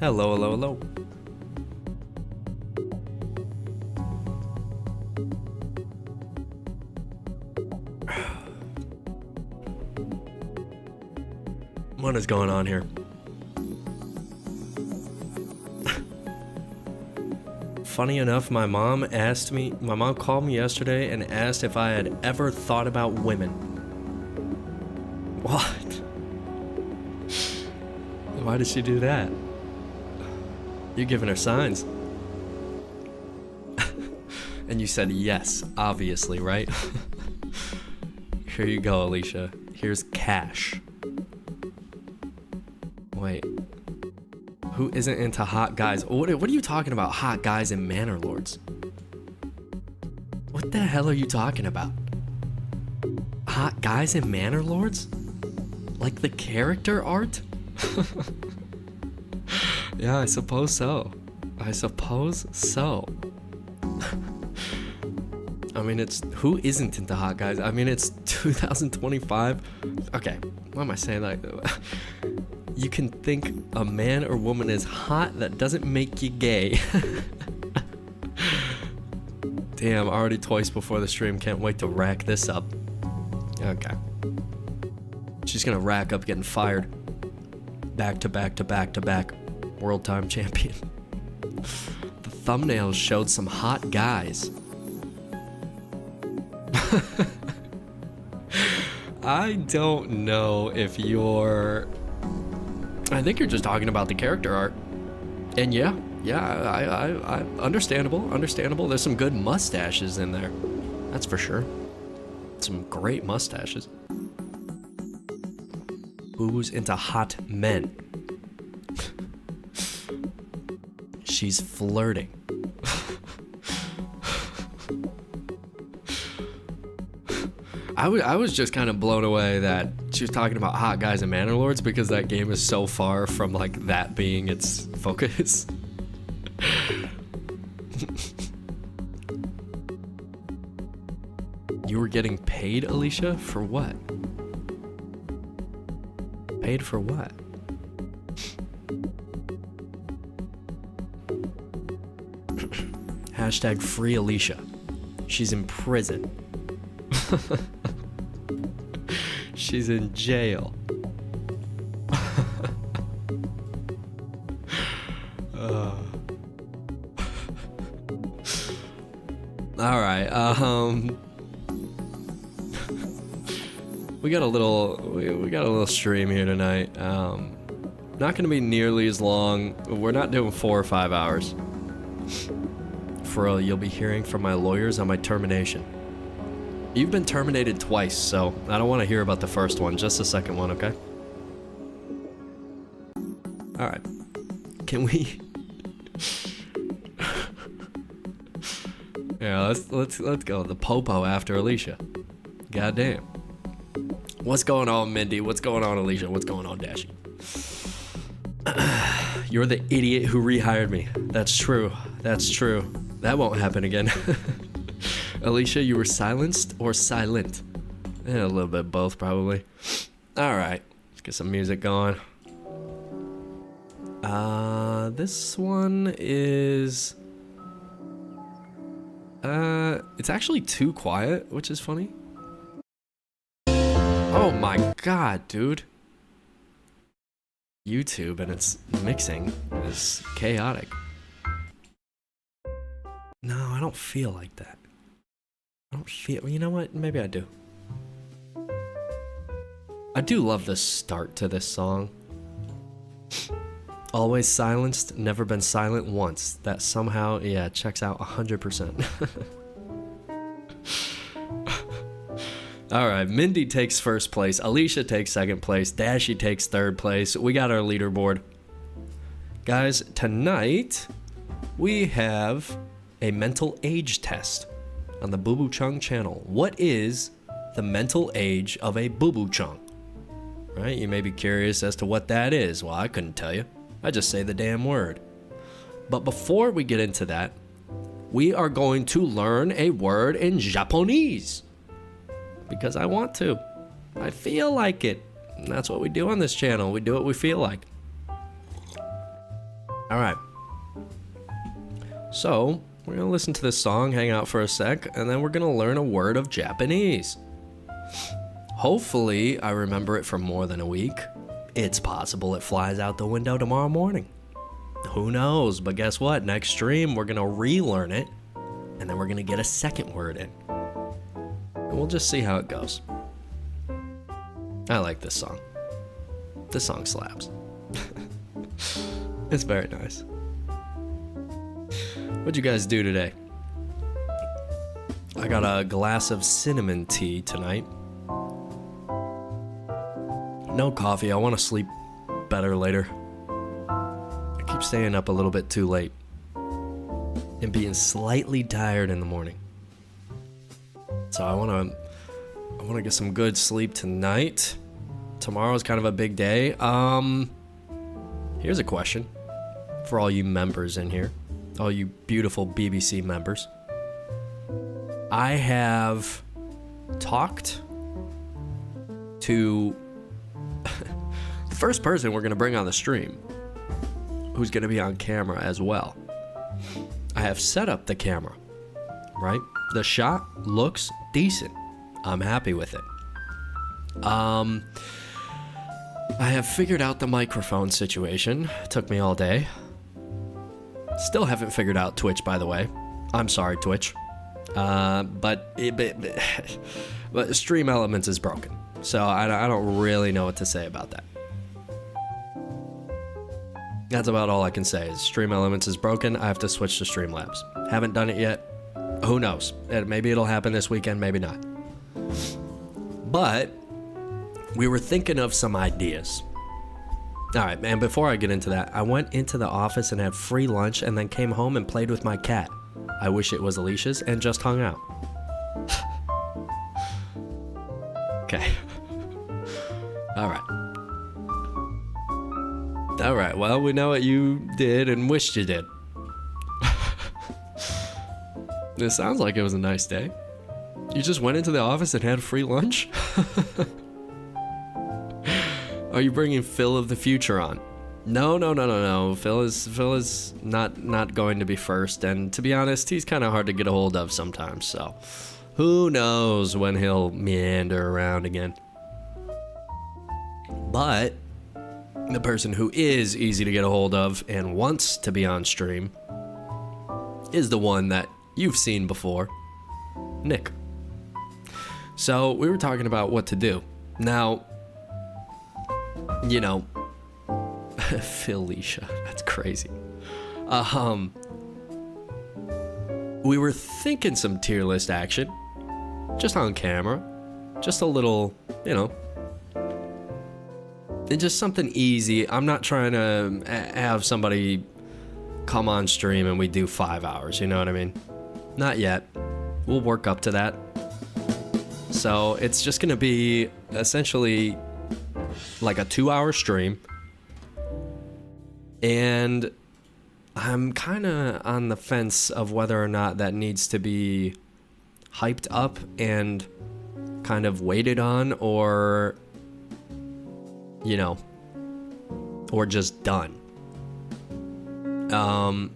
Hello, hello, hello. What is going on here? Funny enough, my mom called me yesterday and asked if I had ever thought about women. What? Why did she do that? You're giving her signs. And you said yes, obviously, right? Here you go, Alicia. Here's cash. Wait. Who isn't into hot guys? What are you talking about? Hot guys and manor lords? What the hell are you talking about? Hot guys and manor lords? Like the character art? Yeah, I suppose so. I suppose so. I mean, who isn't into hot guys? I mean, it's 2025. Okay, why am I saying that? You can think a man or woman is hot, that doesn't make you gay. Damn, already twice before the stream. Can't wait to rack this up. Okay. She's gonna rack up getting fired. Back to back to back to back. World time champion. The thumbnails showed some hot guys. I don't know if you're... I think you're just talking about the character art. And yeah, I understandable. There's some good mustaches in there. That's for sure. Some great mustaches. Who's into hot men? She's flirting. I was just kind of blown away that she was talking about hot guys and manor lords, because that game is so far from like that being its focus. You were getting paid, Alicia? For what? Paid for what? Hashtag free Alicia. She's in prison. She's in jail. All right. We got a little stream here tonight. Not going to be nearly as long. We're not doing 4 or 5 hours. For real, you'll be hearing from my lawyers on my termination. You've been terminated twice, so I don't want to hear about the first one, just the second one, okay? All right. Can we? Yeah, let's go. The popo after Alicia. Goddamn. What's going on, Mindy? What's going on, Alicia? What's going on, Dashi? You're the idiot who rehired me. That's true. That's true. That won't happen again. Alicia, you were silenced or silent? A little bit both, probably. All right, let's get some music going. This one is... it's actually too quiet, which is funny. Oh my god, dude. YouTube and its mixing is chaotic. No, I don't feel like that. I don't feel... You know what? Maybe I do. I do love the start to this song. Always silenced, never been silent once. That somehow, yeah, checks out 100%. Alright, Mindy takes first place, Alicia takes second place, Dashi takes third place. We got our leaderboard. Guys, tonight we have a mental age test on the BooBooChungg channel. What is the mental age of a BooBooChungg? Right, you may be curious as to what that is. Well, I couldn't tell you. I just say the damn word. But before we get into that, we are going to learn a word in Japanese. Because I want to. I feel like it. And that's what we do on this channel. We do what we feel like. All right. So, we're going to listen to this song, hang out for a sec, and then we're going to learn a word of Japanese. Hopefully, I remember it for more than a week. It's possible it flies out the window tomorrow morning. Who knows? But guess what? Next stream, we're going to relearn it, and then we're going to get a second word in. And we'll just see how it goes. I like this song. This song slaps. It's very nice. What'd you guys do today? I got a glass of cinnamon tea tonight. No coffee. I want to sleep better later. I keep staying up a little bit too late and being slightly tired in the morning. So I want to get some good sleep tonight. Tomorrow's kind of a big day. Here's a question for all you members in here, all you beautiful BBC members. I have talked to the first person we're going to bring on the stream, who's going to be on camera as well. I have set up the camera, right? The shot looks decent. I'm happy with it. I have figured out the microphone situation. It took me all day. Still haven't figured out Twitch, by the way. I'm sorry, Twitch. But Stream Elements is broken. So I don't really know what to say about that. That's about all I can say is Stream Elements is broken. I have to switch to Streamlabs. Haven't done it yet. Who knows? Maybe it'll happen this weekend, maybe not. But we were thinking of some ideas. All right, man, before I get into that, I went into the office and had free lunch and then came home and played with my cat. I wish it was Alicia's and just hung out. Okay. All right. All right, well, we know what you did and wished you did. It sounds like it was a nice day. You just went into the office and had free lunch? Are you bringing Phil of the future on? No. Phil is not going to be first, and to be honest, he's kind of hard to get a hold of sometimes, so who knows when he'll meander around again. But the person who is easy to get a hold of and wants to be on stream is the one that you've seen before, Nick. So we were talking about what to do. Now, you know, Felicia, that's crazy. We were thinking some tier list action, just on camera, just a little, you know, and just something easy. I'm not trying to have somebody come on stream and we do 5 hours, you know what I mean? Not yet. We'll work up to that. So it's just gonna be essentially like a 2-hour stream, and I'm kind of on the fence of whether or not that needs to be hyped up and kind of waited on, or, you know, or just done.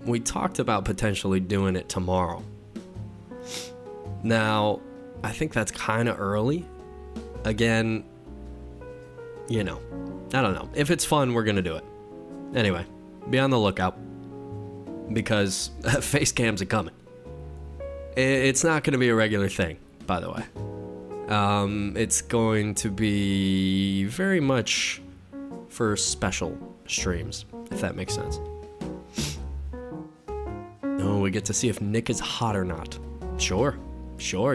We talked about potentially doing it tomorrow. Now, I think that's kind of early. Again, you know, I don't know. If it's fun, we're going to do it. Anyway, be on the lookout, because face cams are coming. It's not going to be a regular thing, by the way. It's going to be very much for special streams, if that makes sense. Oh, we get to see if Nick is hot or not. Sure,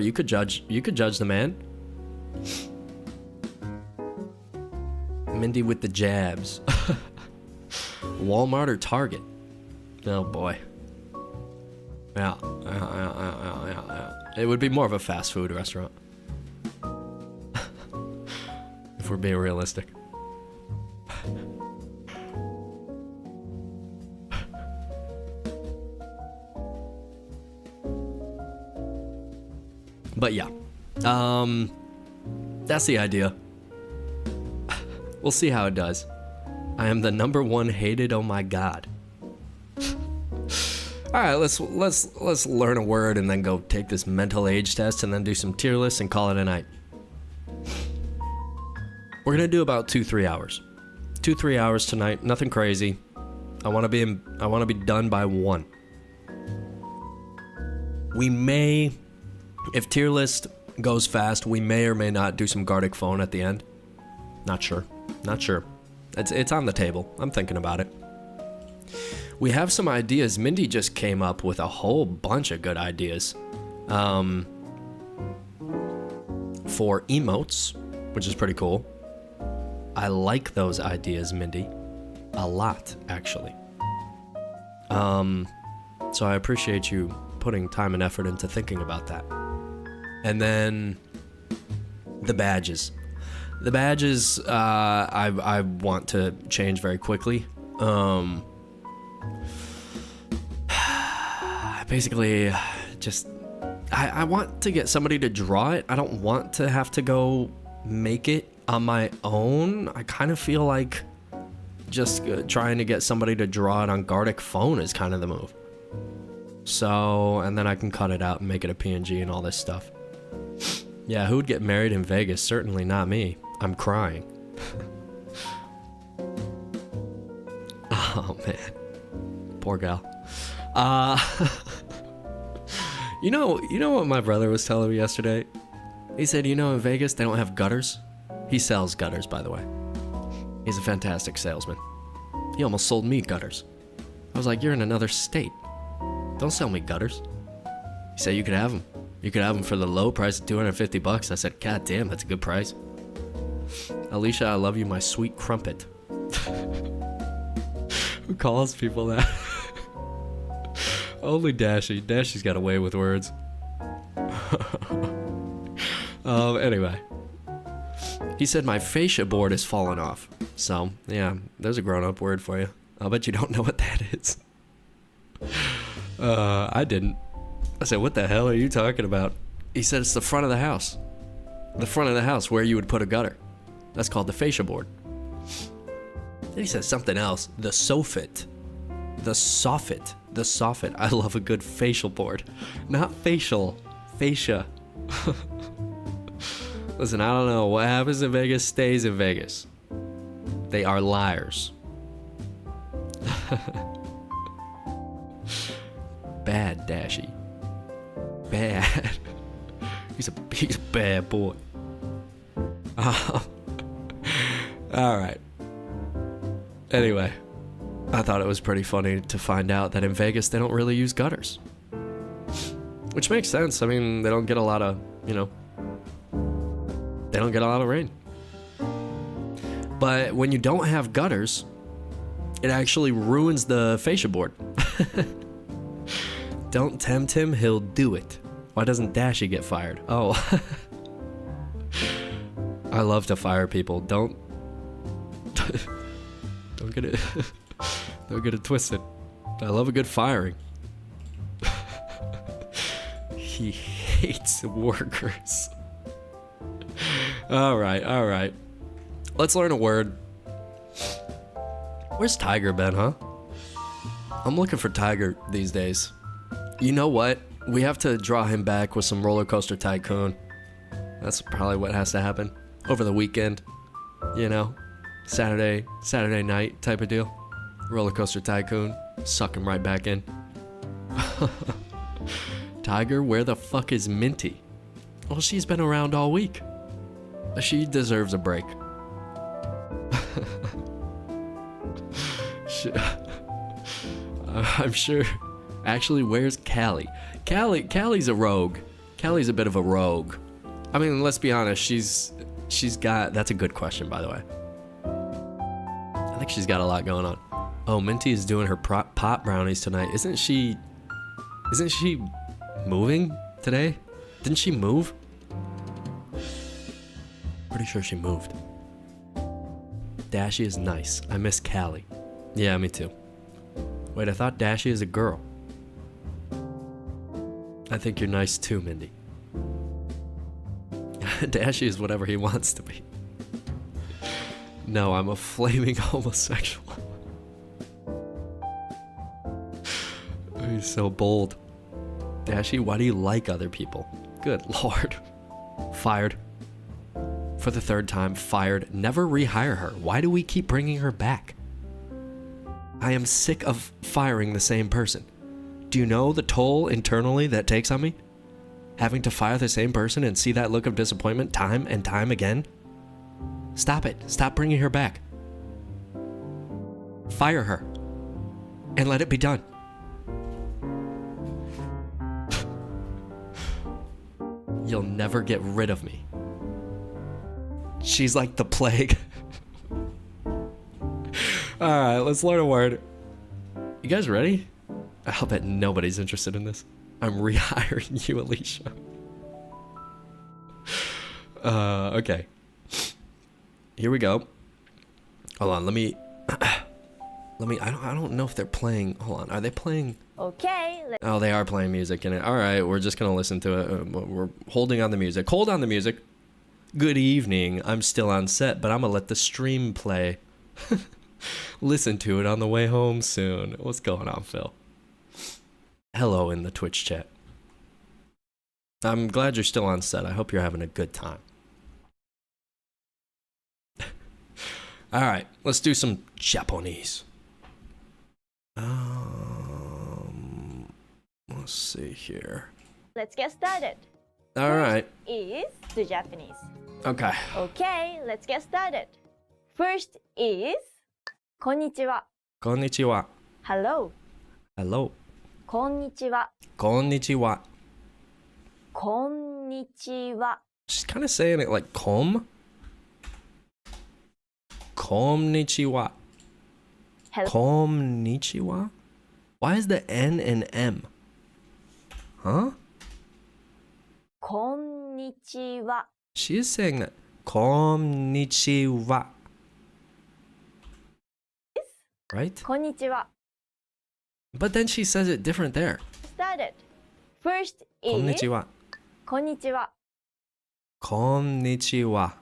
you could judge the man. Mindy with the jabs. Walmart or Target? Oh boy. Yeah. It would be more of a fast food restaurant. If we're being realistic. But yeah. That's the idea. We'll see how it does. I am the #1 hated, oh my god. All right, let's learn a word and then go take this mental age test and then do some tier lists and call it a night. We're gonna do about 2-3 hours. 2-3 hours tonight. Nothing crazy. I want to be done by 1. We may, if tier list goes fast, we may or may not do some Gartic phone at the end. Not sure. It's on the table. I'm thinking about it. We have some ideas. Mindy just came up with a whole bunch of good ideas for emotes, which is pretty cool. I like those ideas, Mindy. A lot, actually. So I appreciate you putting time and effort into thinking about that. And then the badges. The badges, I want to change very quickly. Basically, just I want to get somebody to draw it. I don't want to have to go make it on my own. I kind of feel like just trying to get somebody to draw it on Gartic phone is kind of the move. So, and then I can cut it out and make it a PNG and all this stuff. Yeah, who would get married in Vegas? Certainly not me. I'm crying. Oh, man. Poor gal. You know what my brother was telling me yesterday? He said, in Vegas, they don't have gutters. He sells gutters, by the way. He's a fantastic salesman. He almost sold me gutters. I was like, you're in another state. Don't sell me gutters. He said, you could have them. You could have them for the low price of $250. I said, God damn, that's a good price. Alicia, I love you, my sweet crumpet. Who calls people that? Only Dashy. Dashy's got away with words. Anyway. He said my fascia board is falling off. So, yeah, there's a grown-up word for you. I'll bet you don't know what that is. I didn't. I said, what the hell are you talking about? He said it's the front of the house. The front of the house where you would put a gutter. That's called the fascia board. Then he said something else. The soffit. The soffit. The soffit. I love a good facial board. Not facial. Fascia. Listen, I don't know. What happens in Vegas stays in Vegas. They are liars. Bad Dashy. Bad. He's a bad boy. Alright. Anyway, I thought it was pretty funny to find out that in Vegas they don't really use gutters. Which makes sense. I mean, they don't get a lot of, they don't get a lot of rain. But when you don't have gutters, it actually ruins the fascia board. Don't tempt him, he'll do it. Why doesn't Dashy get fired? Oh. I love to fire people. Don't get it don't get it twisted. I love a good firing. He hates workers. All right. Let's learn a word. Where's Tiger been, huh? I'm looking for Tiger these days. You know what? We have to draw him back with some Roller Coaster Tycoon. That's probably what has to happen over the weekend. Saturday night type of deal. Roller Coaster Tycoon. Suck him right back in. Tiger, where the fuck is Minty? Well, she's been around all week. She deserves a break. I'm sure. Actually, where's Callie? Callie's a rogue. Callie's a bit of a rogue. I mean, let's be honest. She's got. That's a good question, by the way. I think she's got a lot going on. Oh, Minty is doing her pot brownies tonight. Isn't she moving today? Didn't she move? Pretty sure she moved. Dashy is nice. I miss Callie. Yeah, me too. Wait, I thought Dashy is a girl. I think you're nice too, Mindy. Dashy is whatever he wants to be. No, I'm a flaming homosexual. She's so bold. Dashi, why do you like other people? Good lord. Fired. For the third time, fired. Never rehire her. Why do we keep bringing her back? I am sick of firing the same person. Do you know the toll internally that takes on me? Having to fire the same person and see that look of disappointment time and time again? Stop it. Stop bringing her back. Fire her. And let it be done. You'll never get rid of me. She's like the plague. Alright, let's learn a word. You guys ready? I'll bet nobody's interested in this. I'm rehiring you, Alicia. Okay. Here we go. Hold on, let me I don't know if they're playing. Hold on, are they playing? Okay. Oh, they are playing music in it. All right, we're just gonna listen to it. We're holding on the music. Hold on the music. Good evening. I'm still on set, but I'm gonna let the stream play. Listen to it on the way home soon. What's going on, Phil? Hello in the Twitch chat. I'm glad you're still on set. I hope you're having a good time. All right, let's do some Japanese. Let's see here. Let's get started. All right. Is the Japanese. Okay. Okay, let's get started. First is konnichiwa. Konnichiwa. Hello. Hello. Konnichiwa. Konnichiwa. Konnichiwa. She's kind of saying it like kom. Konnichiwa. Hello. Konnichiwa? Why is the N and M? Huh? Konnichiwa. She is saying that. Konnichiwa. Right? Konnichiwa. But then she says it different there. Started. First is Konnichiwa. konnichiwa. Konnichiwa.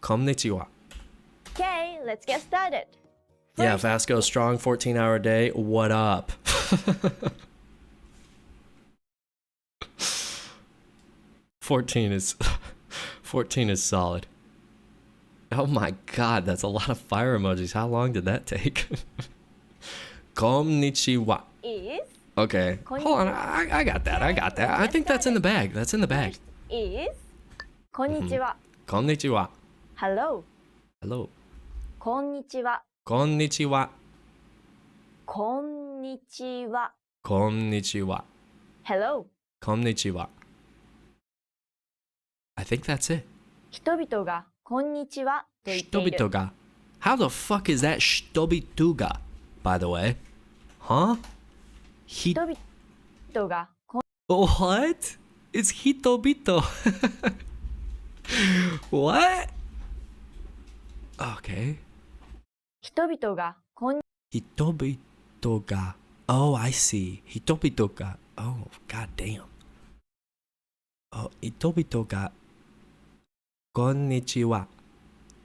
Konnichiwa. Okay, let's get started. Yeah, fast goes strong, 14-hour day. What up? 14 is solid. Oh my god, that's a lot of fire emojis. How long did that take? Konnichiwa. Is Okay. Hold on. I got that. I think that's in the bag. That's in the bag. is konnichiwa. Konnichiwa. Hello. Hello. Konnichiwa. Konnichiwa. Konnichiwa. Konnichiwa. Hello. Konnichiwa. I think that's it. 人々がこんにちはと言っている。 Shitobitoga. How the fuck is that shitobituga, by the way? Huh? 人々がこん What? It's hitobito. What? Okay. 人々がこん Hitobitoga. Oh, I see. Hitobitoga. Oh, god damn. Oh, hitobitoga. Konnichiwa.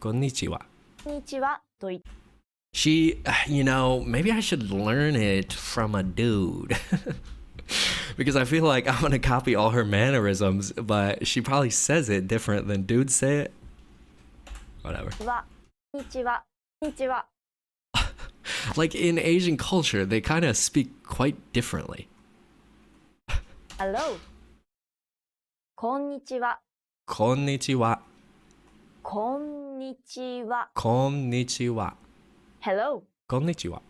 Konnichiwa. にちはと言って She, you know, maybe I should learn it from a dude. Because I feel like I'm gonna copy all her mannerisms, but she probably says it different than dudes say it. Whatever. はこんにちは。こんにちは。 Like in Asian culture, they kind of speak quite differently. Hello. こんにちは。 Konnichiwa. こんにちは。 Konnichiwa. Hello. Konnichiwa.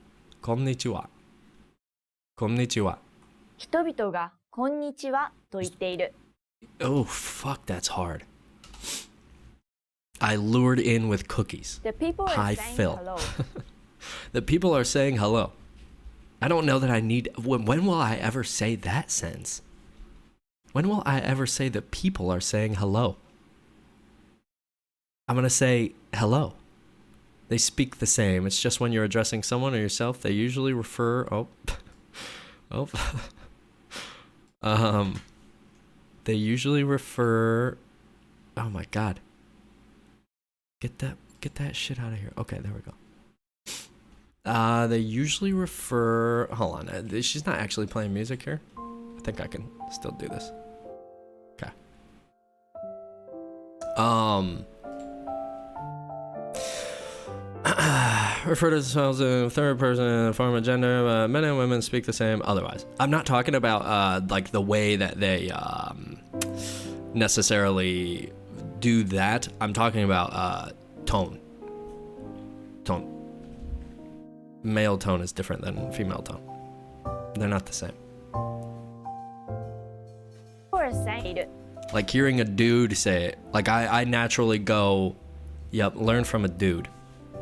Konnichiwa. Konnichiwa. 人々がこんにちはと言っている。 Oh, fuck, that's hard. I lured in with cookies. The people are Hi, saying Phil. hello. The people are saying hello. I don't know that I need... When will I ever say that sentence? When will I ever say that people are saying hello? I'm going to say hello. They speak the same. It's just when you're addressing someone or yourself, they usually refer... They usually refer... Oh my god. Get that shit out of here. Okay, there we go. They usually refer. Hold on, she's not actually playing music here. I think I can still do this. Okay. Refer to themselves in third person, form of gender. Men and women speak the same. Otherwise, I'm not talking about like the way that they necessarily do that. I'm talking about tone. Tone. Male tone is different than female tone. They're not the same. Like hearing a dude say it. Like I naturally go, yep, learn from a dude.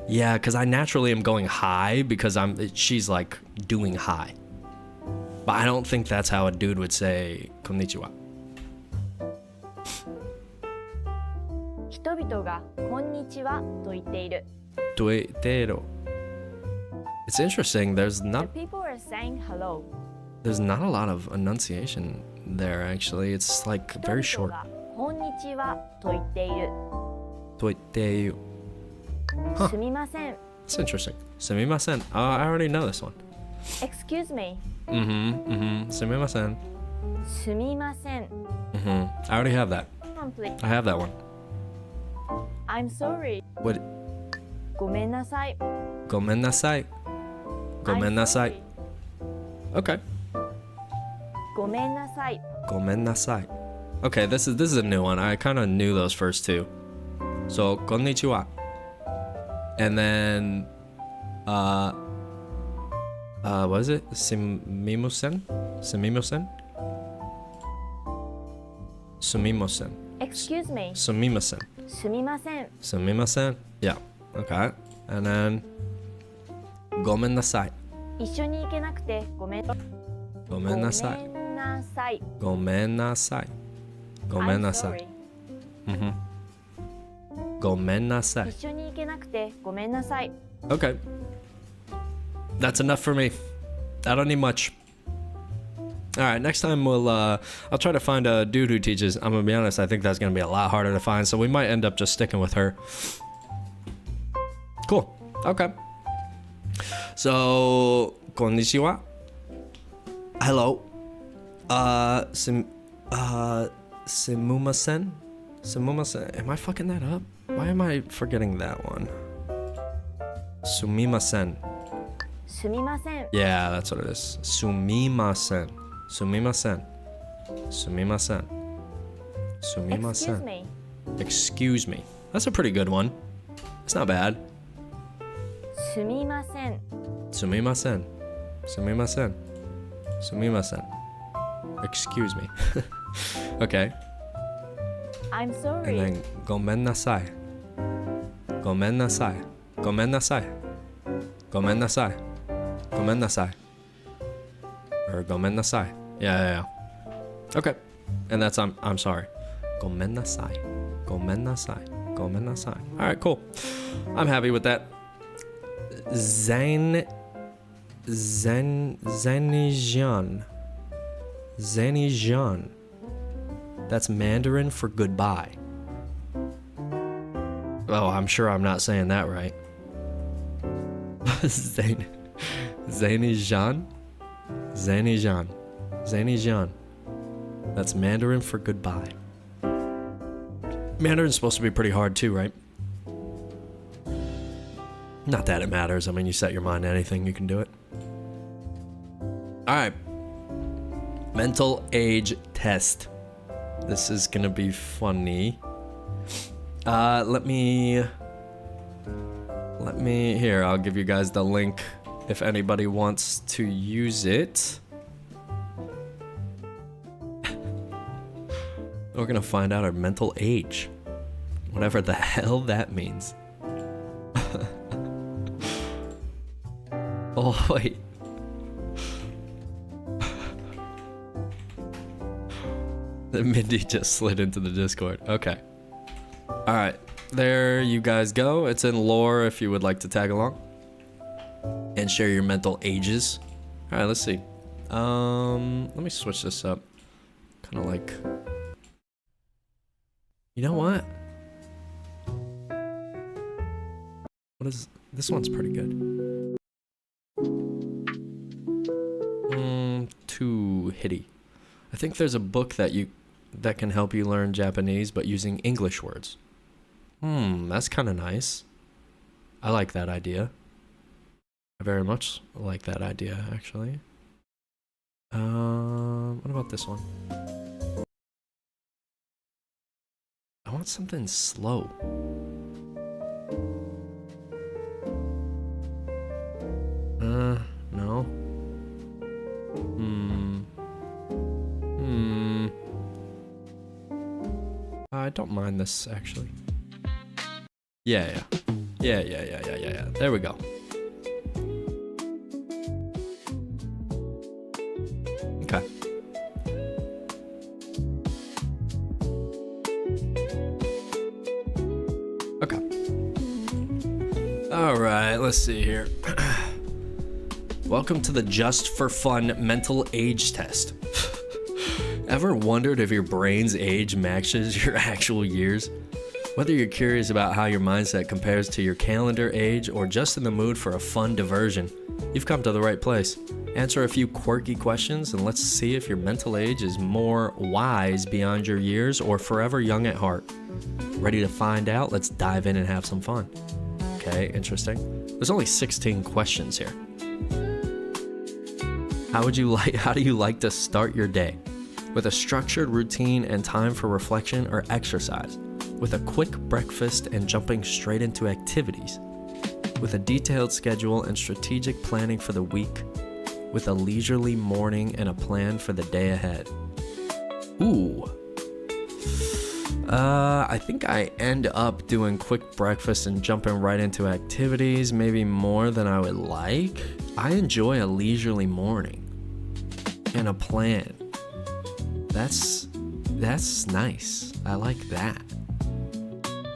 Yeah, because I naturally am going high because she's like doing high. But I don't think that's how a dude would say konnichiwa. 人々がこんにちはと言っている。Tuitero. It's interesting. The people are saying hello. There's not a lot of enunciation there actually. It's like very short. 人々がこんにちはと言っている。Tuiteu. Huh. すみません。 It's interesting. Sumimasen. Oh, I already know this one. Excuse me. Sumimasen. すみません。I already have that. Come on, please. I have that one. I'm sorry. What? ごめんなさい。 Gomennasai. Gomennasai. Okay. ごめんなさい。 Gomennasai. Okay, this is a new one. I kind of knew those first two. So, konnichiwa. And then, what is it? Sumimasen? Sumimasen? Sumimasen. Excuse me. Sumimasen. すみません。 Sumimasen. Yeah. Okay. And then, gomennasai. 一緒に行けなくてごめん。 Gomennasai. ごめんなさい。 Gomennasai. Gomennasai. Gomennasai. 一緒に行けなくてごめんなさい。 Okay. That's enough for me. I don't need much. Alright, next time I'll try to find a dude who teaches. I'm gonna be honest, I think that's gonna be a lot harder to find, so we might end up just sticking with her. Cool. Okay. So, konnichiwa. Hello. Simumasen? Simumasen. Am I fucking that up? Why am I forgetting that one? Sumimasen. すみません。 Yeah, that's what it is. Sumimasen. Sumimasen. Sumimasen. Excuse Sumimasen. me. Excuse me. That's a pretty good one. It's not bad. すみません。 Sumimasen. Sumimasen. Sumimasen. Excuse me. Okay. I'm And sorry. then gomennasai. Gomennasai. Gomennasai. Gomennasai. Gomennasai. Or gomennasai. Yeah. Okay. And that's I'm sorry. Gomennasai. Gomennasai. Gomennasai. Alright, cool. I'm happy with that. Zenijan. Zenijan. That's Mandarin for goodbye. Oh, I'm sure I'm not saying that right. Zenijan? Zenijan. Zenijan. That's Mandarin for goodbye. Mandarin's supposed to be pretty hard too, right? Not that it matters. I mean, you set your mind to anything, you can do it. Alright. Mental age test. This is gonna be funny. Let me here, I'll give you guys the link if anybody wants to use it. We're gonna find out our mental age. Whatever the hell that means. Oh, wait. Mindy just slid into the Discord. Okay. Alright. There you guys go. It's in lore if you would like to tag along. And share your mental ages. Alright, let's see. Let me switch this up. Kind of like... You know what? What is... This one's pretty good. Too hitty. I think there's a book that can help you learn Japanese, but using English words. That's kind of nice. I like that idea. I very much like that idea, actually. What about this one? I want something slow. No. I don't mind this, actually. Yeah. There we go. Okay. Okay. All right, let's see here. Welcome to the Just for Fun mental age test. Ever wondered if your brain's age matches your actual years? Whether you're curious about how your mindset compares to your calendar age or just in the mood for a fun diversion, you've come to the right place. Answer a few quirky questions and let's see if your mental age is more wise beyond your years or forever young at heart. Ready to find out? Let's dive in and have some fun. Okay, interesting. There's only 16 questions here. How do you like to start your day? With a structured routine and time for reflection or exercise? With a quick breakfast and jumping straight into activities? With a detailed schedule and strategic planning for the week? With a leisurely morning and a plan for the day ahead? Ooh. I think I end up doing quick breakfast and jumping right into activities, maybe more than I would like. I enjoy a leisurely morning and a plan. That's nice. I like that.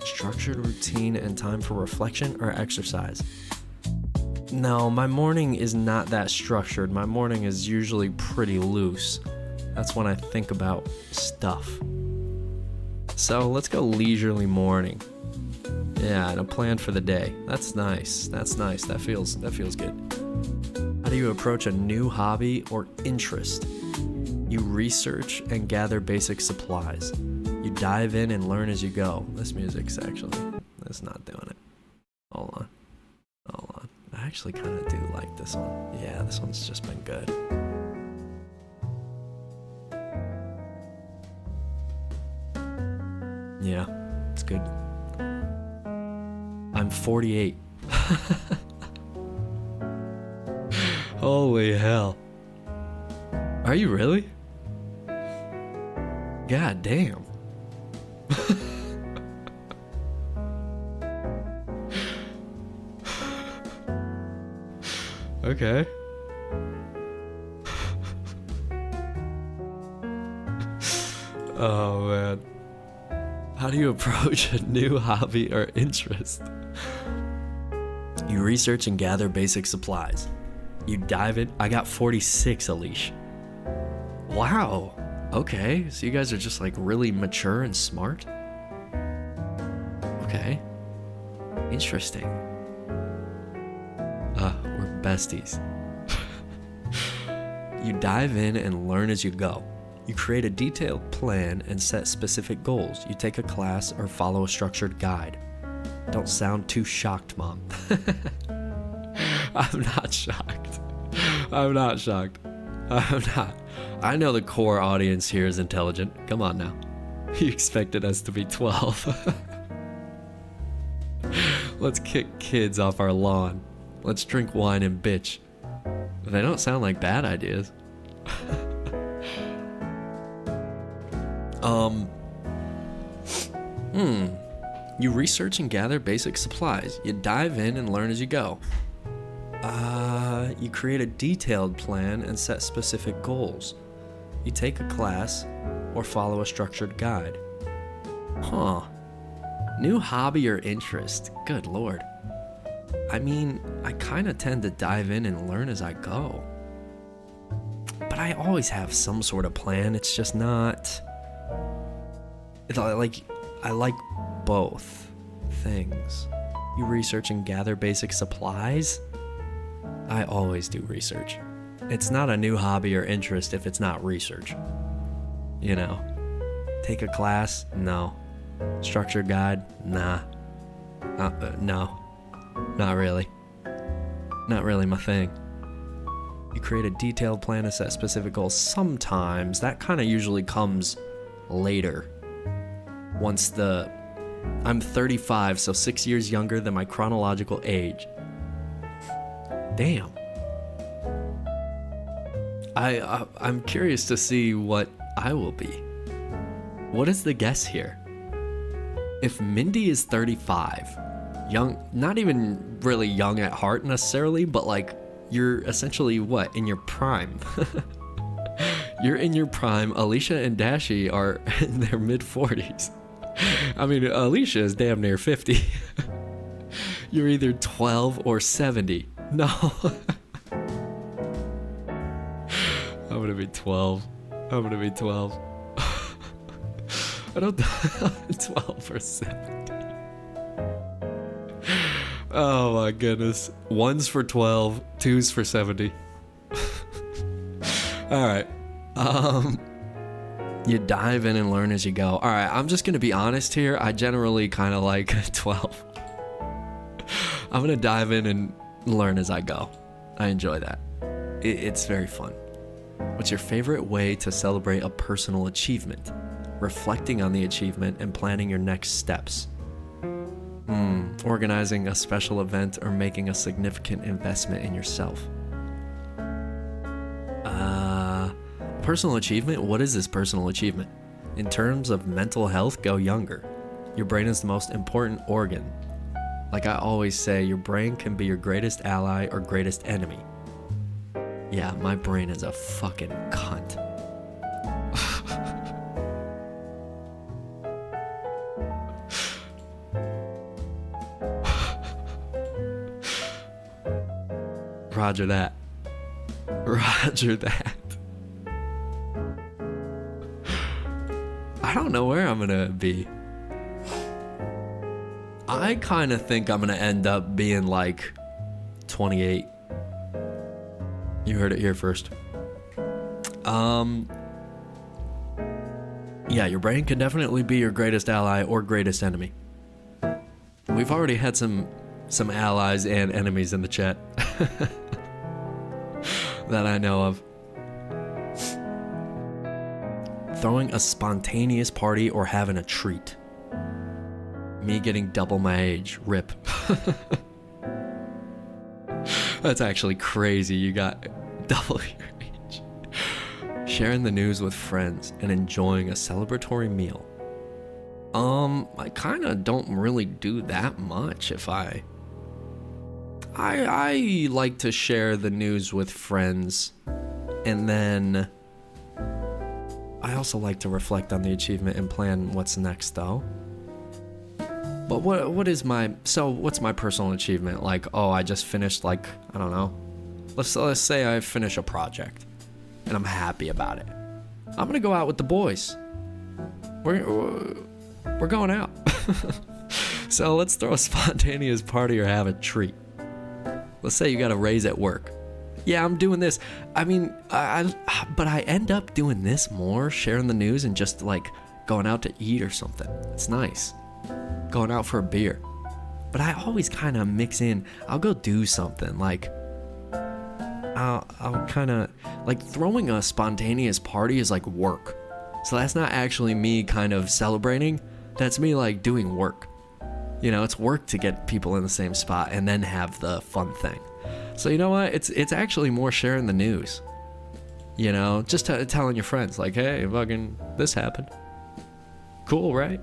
Structured routine and time for reflection or exercise? No, my morning is not that structured. My morning is usually pretty loose. That's when I think about stuff. So let's go leisurely morning. Yeah, and a plan for the day. That's nice. That's nice. That feels good. How do you approach a new hobby or interest? You research and gather basic supplies. You dive in and learn as you go. This music's that's not doing it. Hold on. I actually kind of do like this one. Yeah, this one's just been good. Yeah, it's good. I'm 48. Holy hell. Are you really? God damn. Okay. Oh man. How do you approach a new hobby or interest? You research and gather basic supplies. You dive in. I got 46, Alish. Wow. Okay, so you guys are just like really mature and smart? Okay. Interesting. We're besties. You dive in and learn as you go. You create a detailed plan and set specific goals. You take a class or follow a structured guide. Don't sound too shocked, Mom. I'm not shocked. I'm not. I know the core audience here is intelligent. Come on now. You expected us to be 12. Let's kick kids off our lawn. Let's drink wine and bitch. They don't sound like bad ideas. You research and gather basic supplies. You dive in and learn as you go. You create a detailed plan and set specific goals. You take a class or follow a structured guide. Huh. New hobby or interest. Good lord. I mean, I kind of tend to dive in and learn as I go. But I always have some sort of plan. It's just not... I like both things. You research and gather basic supplies? I always do research. It's not a new hobby or interest if it's not research. You know, take a class? No. Structured guide? Nah. No. Not really. Not really my thing. You create a detailed plan to set specific goals. Sometimes that kind of usually comes later. Once I'm 35, so 6 years younger than my chronological age. Damn. I'm curious to see what I will be. What is the guess here? If Mindy is 35, young, not even really young at heart necessarily, but like you're essentially what? In your prime. You're in your prime. Alicia and Dashi are in their mid-40s. I mean, Alicia is damn near 50. You're either 12 or 70. No. I'm gonna be 12. I'm gonna be 12. I don't 12 or 70. Oh my goodness. 1's for 12, 2's for 70. Alright. You dive in and learn as you go. Alright, I'm just gonna be honest here. I generally kind of like 12. I'm gonna dive in and learn as I go. I enjoy that. It's very fun. What's your favorite way to celebrate a personal achievement? Reflecting on the achievement and planning your next steps. Organizing a special event or making a significant investment in yourself. Personal achievement? What is this personal achievement? In terms of mental health, go younger. Your brain is the most important organ. Like I always say, your brain can be your greatest ally or greatest enemy. Yeah, my brain is a fucking cunt. Roger that. Roger that. I don't know where I'm gonna be. I kind of think I'm gonna end up being like 28. You heard it here first. Yeah, your brain can definitely be your greatest ally or greatest enemy. We've already had some allies and enemies in the chat that I know of. Throwing a spontaneous party or having a treat. Me getting double my age. Rip. That's actually crazy. You got double your age. Sharing the news with friends and enjoying a celebratory meal. I kind of don't really do that much. If I like to share the news with friends, and then I also like to reflect on the achievement and plan what's next though. But what's my personal achievement? Like, oh, I just finished, like, I don't know. Let's say I finish a project and I'm happy about it. I'm gonna go out with the boys. We're going out. So let's throw a spontaneous party or have a treat. Let's say you got a raise at work. Yeah, I'm doing this. I mean, but I end up doing this more, sharing the news and just like going out to eat or something. It's nice. Going out for a beer. But I always kind of mix in, I'll go do something. Like, I'll kind of, like throwing a spontaneous party is like work. So that's not actually me kind of celebrating. That's me like doing work. You know, it's work to get people in the same spot and then have the fun thing. So you know what? It's actually more sharing the news. You know, just telling your friends like, hey, fucking this happened. Cool, right?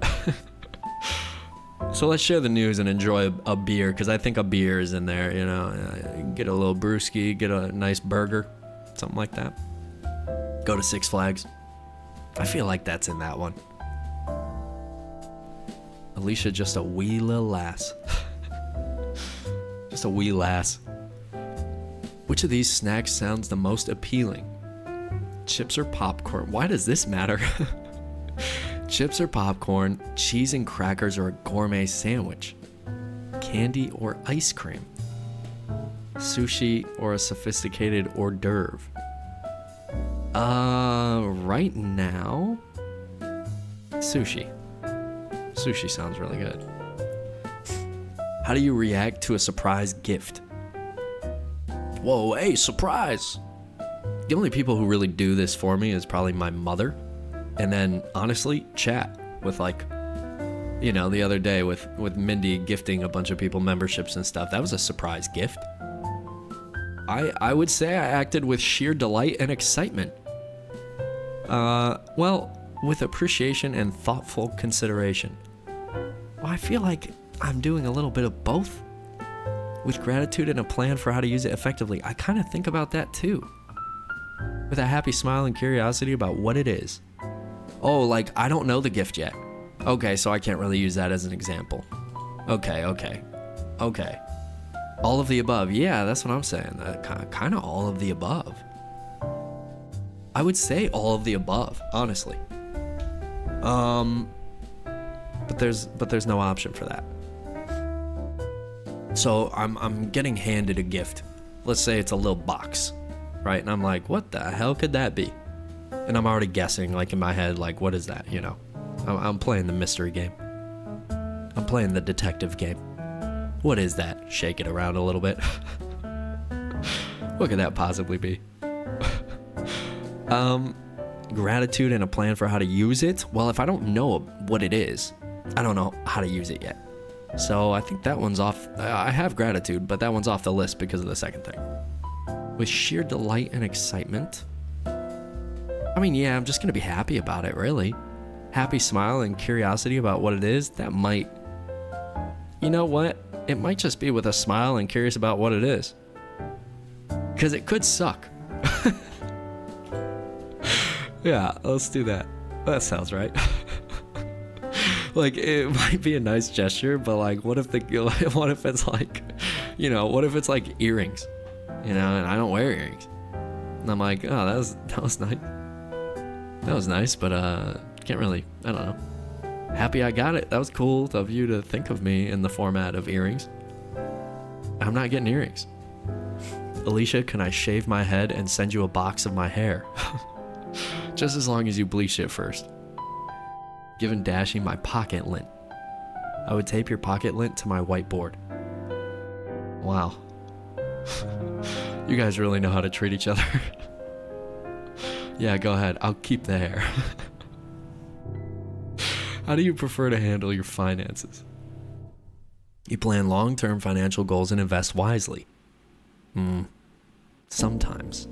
So let's share the news and enjoy a beer, because I think a beer is in there, you know. Get a little brewski, get a nice burger, something like that. Go to Six Flags. I feel like that's in that one. Alicia, just a wee little lass. Just a wee lass. Which of these snacks sounds the most appealing? Chips or popcorn? Why does this matter? Chips or popcorn, cheese and crackers, or a gourmet sandwich? Candy or ice cream? Sushi or a sophisticated hors d'oeuvre? Right now, sushi. Sushi sounds really good. How do you react to a surprise gift? Whoa, hey, surprise! The only people who really do this for me is probably my mother. And then, honestly, chat with the other day with Mindy gifting a bunch of people memberships and stuff. That was a surprise gift. I would say I acted with sheer delight and excitement. With appreciation and thoughtful consideration. Well, I feel like I'm doing a little bit of both. With gratitude and a plan for how to use it effectively. I kind of think about that too. With a happy smile and curiosity about what it is. Oh, like, I don't know the gift yet. Okay, so I can't really use that as an example. Okay. All of the above. Yeah, that's what I'm saying. Kind of all of the above. I would say all of the above, honestly. But there's no option for that. So I'm getting handed a gift. Let's say it's a little box, right? And I'm like, what the hell could that be? And I'm already guessing, like, in my head, like, what is that, I'm playing the mystery game. I'm playing the detective game. What is that? Shake it around a little bit. What could that possibly be? Gratitude and a plan for how to use it. Well, if I don't know what it is, I don't know how to use it yet. So I think that one's off. I have gratitude, but that one's off the list because of the second thing. With sheer delight and excitement. I mean, yeah, I'm just going to be happy about it, really. Happy smile and curiosity about what it is. That might... You know what? It might just be with a smile and curious about what it is. Because it could suck. Yeah, let's do that. That sounds right. Like, it might be a nice gesture, but like, what if it's like, what if it's like earrings, and I don't wear earrings, and I'm like, oh, that was nice. That was nice, but can't really, I don't know. Happy I got it. That was cool of you to think of me in the format of earrings. I'm not getting earrings. Alicia, can I shave my head and send you a box of my hair? Just as long as you bleach it first. Giving Dashy my pocket lint. I would tape your pocket lint to my whiteboard. Wow. You guys really know how to treat each other. Yeah, go ahead. I'll keep the hair. How do you prefer to handle your finances? You plan long-term financial goals and invest wisely. Sometimes.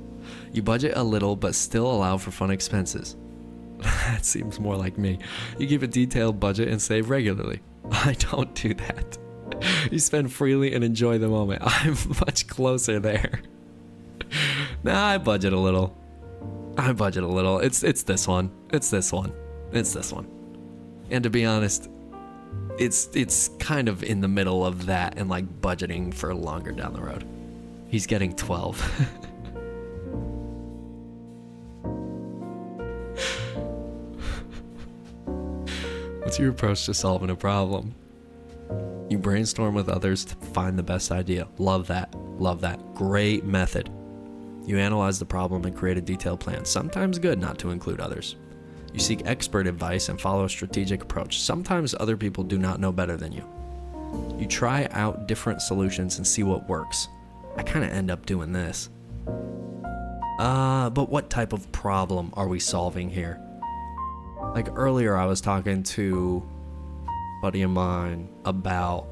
You budget a little but still allow for fun expenses. That seems more like me. You keep a detailed budget and save regularly. I don't do that. You spend freely and enjoy the moment. I'm much closer there. Nah, I budget a little. It's this one. It's this one. And to be honest, it's kind of in the middle of that and like budgeting for longer down the road. He's getting 12. What's your approach to solving a problem? You brainstorm with others to find the best idea. Love that. Great method. You analyze the problem and create a detailed plan. Sometimes good not to include others. You seek expert advice and follow a strategic approach. Sometimes other people do not know better than you. You try out different solutions and see what works. I kind of end up doing this. But what type of problem are we solving here? Like earlier I was talking to a buddy of mine about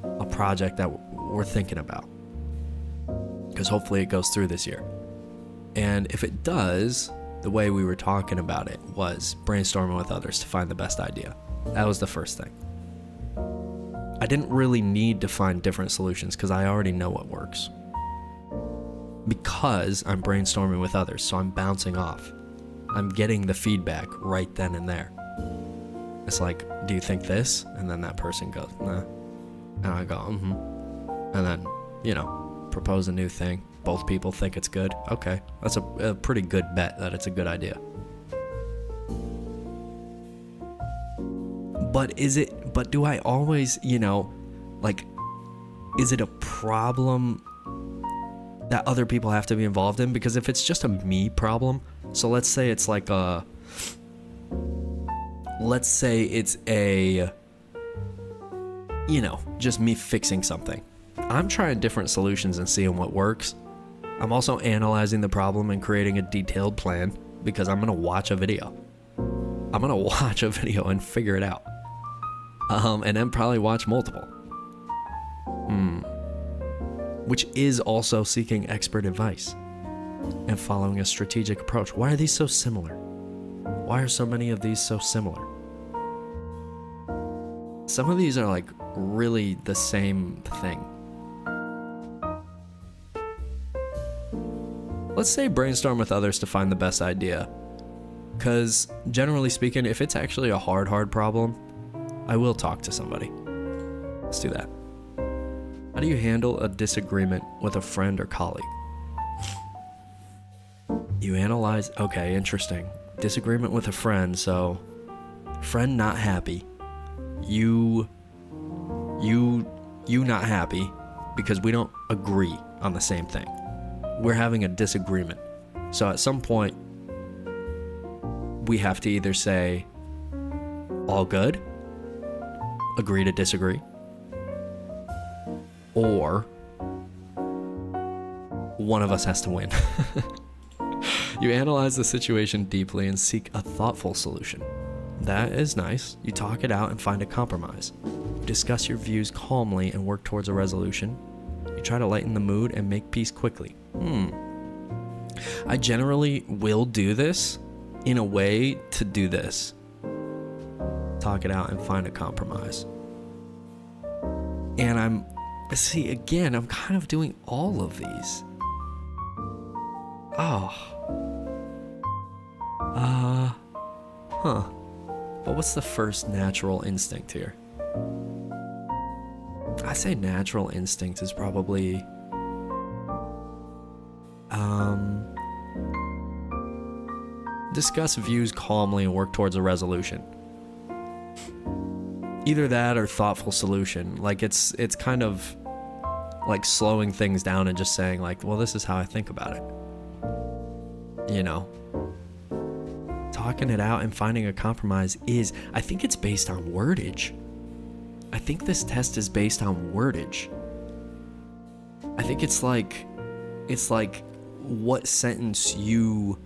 a project that we're thinking about. Because hopefully it goes through this year. And if it does, the way we were talking about it was brainstorming with others to find the best idea. That was the first thing. I didn't really need to find different solutions because I already know what works. Because I'm brainstorming with others, so I'm bouncing off. I'm getting the feedback right then and there. It's like, do you think this? And then that person goes, nah. And I go, And then, propose a new thing. Both people think it's good. Okay, that's a pretty good bet that it's a good idea. But do I always, is it a problem that other people have to be involved in. Because if it's just a me problem, so let's say it's like let's say it's a, you know, just me fixing something. I'm trying different solutions and seeing what works. I'm also analyzing the problem and creating a detailed plan because I'm going to watch a video. I'm going to watch a video and figure it out. And then probably watch multiple. Which is also seeking expert advice and following a strategic approach. Why are these so similar? Why are so many of these so similar? Some of these are like really the same thing. Let's say brainstorm with others to find the best idea. Because generally speaking, if it's actually a hard problem, I will talk to somebody. Let's do that. How do you handle a disagreement with a friend or colleague? You analyze, okay, interesting. Disagreement with a friend, so friend not happy. You not happy because we don't agree on the same thing. We're having a disagreement. So at some point, we have to either say, all good, agree to disagree, or one of us has to win. You analyze the situation deeply and seek a thoughtful solution. That is nice. You talk it out and find a compromise. You discuss your views calmly and work towards a resolution. You try to lighten the mood and make peace quickly. I generally will do this in a way to do this. Talk it out and find a compromise. And I'm kind of doing all of these. But what's the first natural instinct here? I say natural instinct is probably discuss views calmly and work towards a resolution. Either that or thoughtful solution. Like it's kind of like slowing things down and just saying like, well, this is how I think about it. You know? Talking it out and finding a compromise I think it's based on wordage. I think this test is based on wordage. I think it's like what sentence you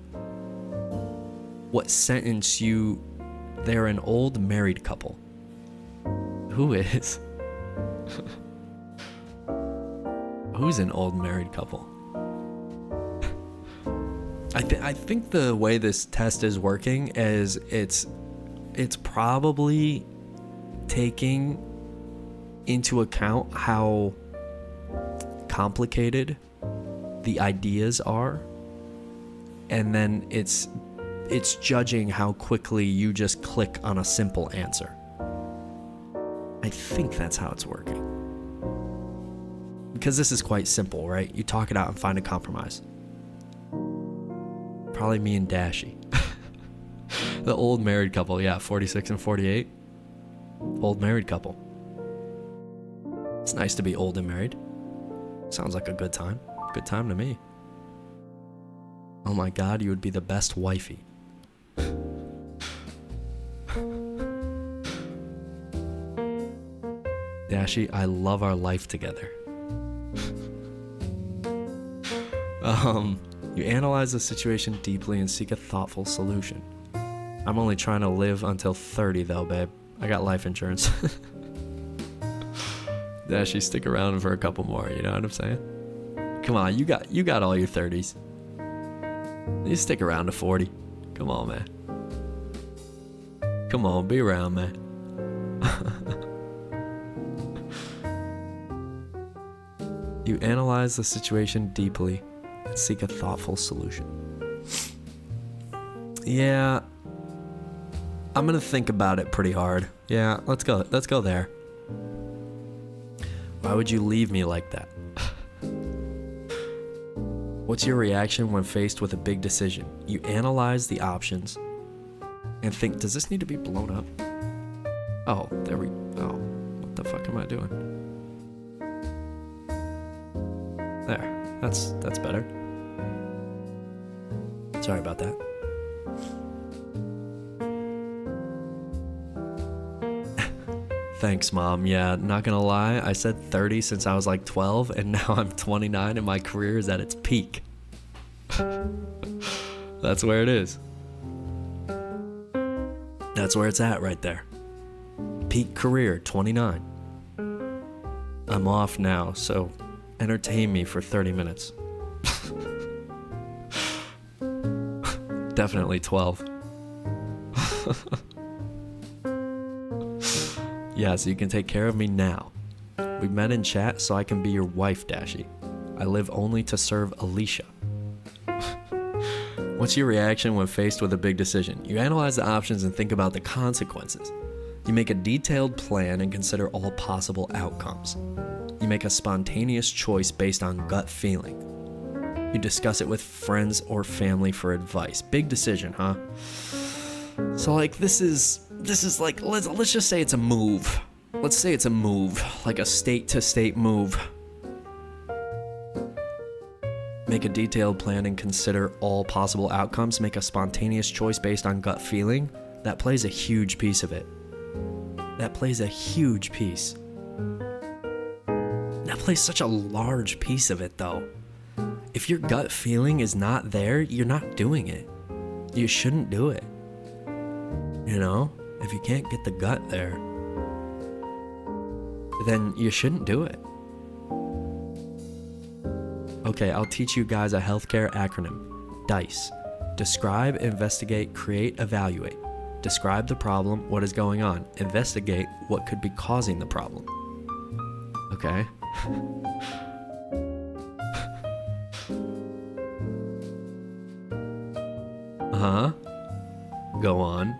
they're an old married couple. Who is? Who's an old married couple? I think the way this test is working is it's probably taking into account how complicated the ideas are, and then it's judging how quickly you just click on a simple answer. I think that's how it's working. Because this is quite simple, right? You talk it out and find a compromise. Probably me and Dashy. The old married couple, yeah, 46 and 48. Old married couple. It's nice to be old and married. Sounds like a good time. Good time to me. Oh my god, you would be the best wifey. Dashy, I love our life together. You analyze the situation deeply and seek a thoughtful solution. I'm only trying to live until 30 though, babe. I got life insurance. Dashy, stick around for a couple more, you know what I'm saying? Come on, you got all your 30s. You stick around to 40. Come on, man. Come on, be around, man. You analyze the situation deeply and seek a thoughtful solution. Yeah, I'm gonna think about it pretty hard. Yeah, let's go there. Why would you leave me like that? What's your reaction when faced with a big decision? You analyze the options and think, does this need to be blown up? Oh, what the fuck am I doing? There. That's better. Sorry about that. Thanks, Mom. Yeah, not gonna lie, I said 30 since I was like 12, and now I'm 29 and my career is at its peak. That's where it is. That's where it's at right there. Peak career, 29. I'm off now, so entertain me for 30 minutes. Definitely 12. Yeah, so you can take care of me now. We met in chat so I can be your wife, Dashi. I live only to serve Alicia. What's your reaction when faced with a big decision? You analyze the options and think about the consequences. You make a detailed plan and consider all possible outcomes. You make a spontaneous choice based on gut feeling. You discuss it with friends or family for advice. Big decision, huh? So like this is like let's just say it's a move. Let's say it's a move, like a state to state move. Make a detailed plan and consider all possible outcomes. Make a spontaneous choice based on gut feeling. That plays a huge piece of it. That plays a huge piece. That plays such a large piece of it, though. If your gut feeling is not there, you're not doing it. You shouldn't do it. You know? If you can't get the gut there, then you shouldn't do it. Okay, I'll teach you guys a healthcare acronym. DICE. Describe, investigate, create, evaluate. Describe the problem, what is going on. Investigate what could be causing the problem. Okay. Go on.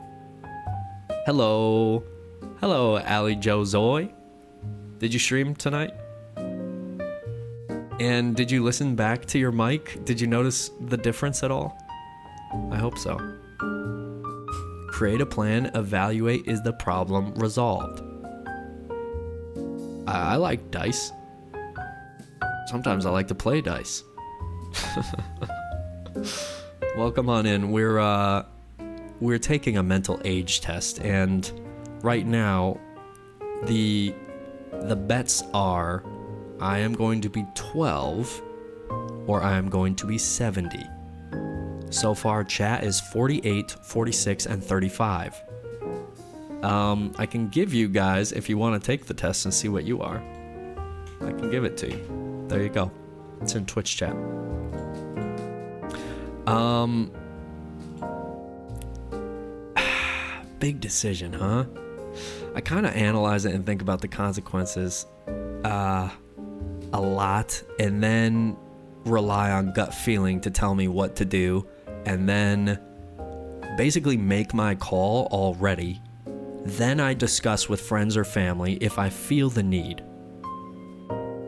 Hello. Hello, Ali Joe Zoy. Did you stream tonight? And did you listen back to your mic? Did you notice the difference at all? I hope so. Create a plan, evaluate, is the problem resolved? I like dice. Sometimes I like to play dice. Welcome on in. We're taking a mental age test, and right now the bets are I am going to be 12 or I am going to be 70. So far, chat is 48, 46, and 35. I can give you guys, if you want to take the test and see what you are, I can give it to you. There you go. It's in Twitch chat. Big decision, huh? I kind of analyze it and think about the consequences a lot, and then rely on gut feeling to tell me what to do, and then basically make my call already. Then I discuss with friends or family if I feel the need.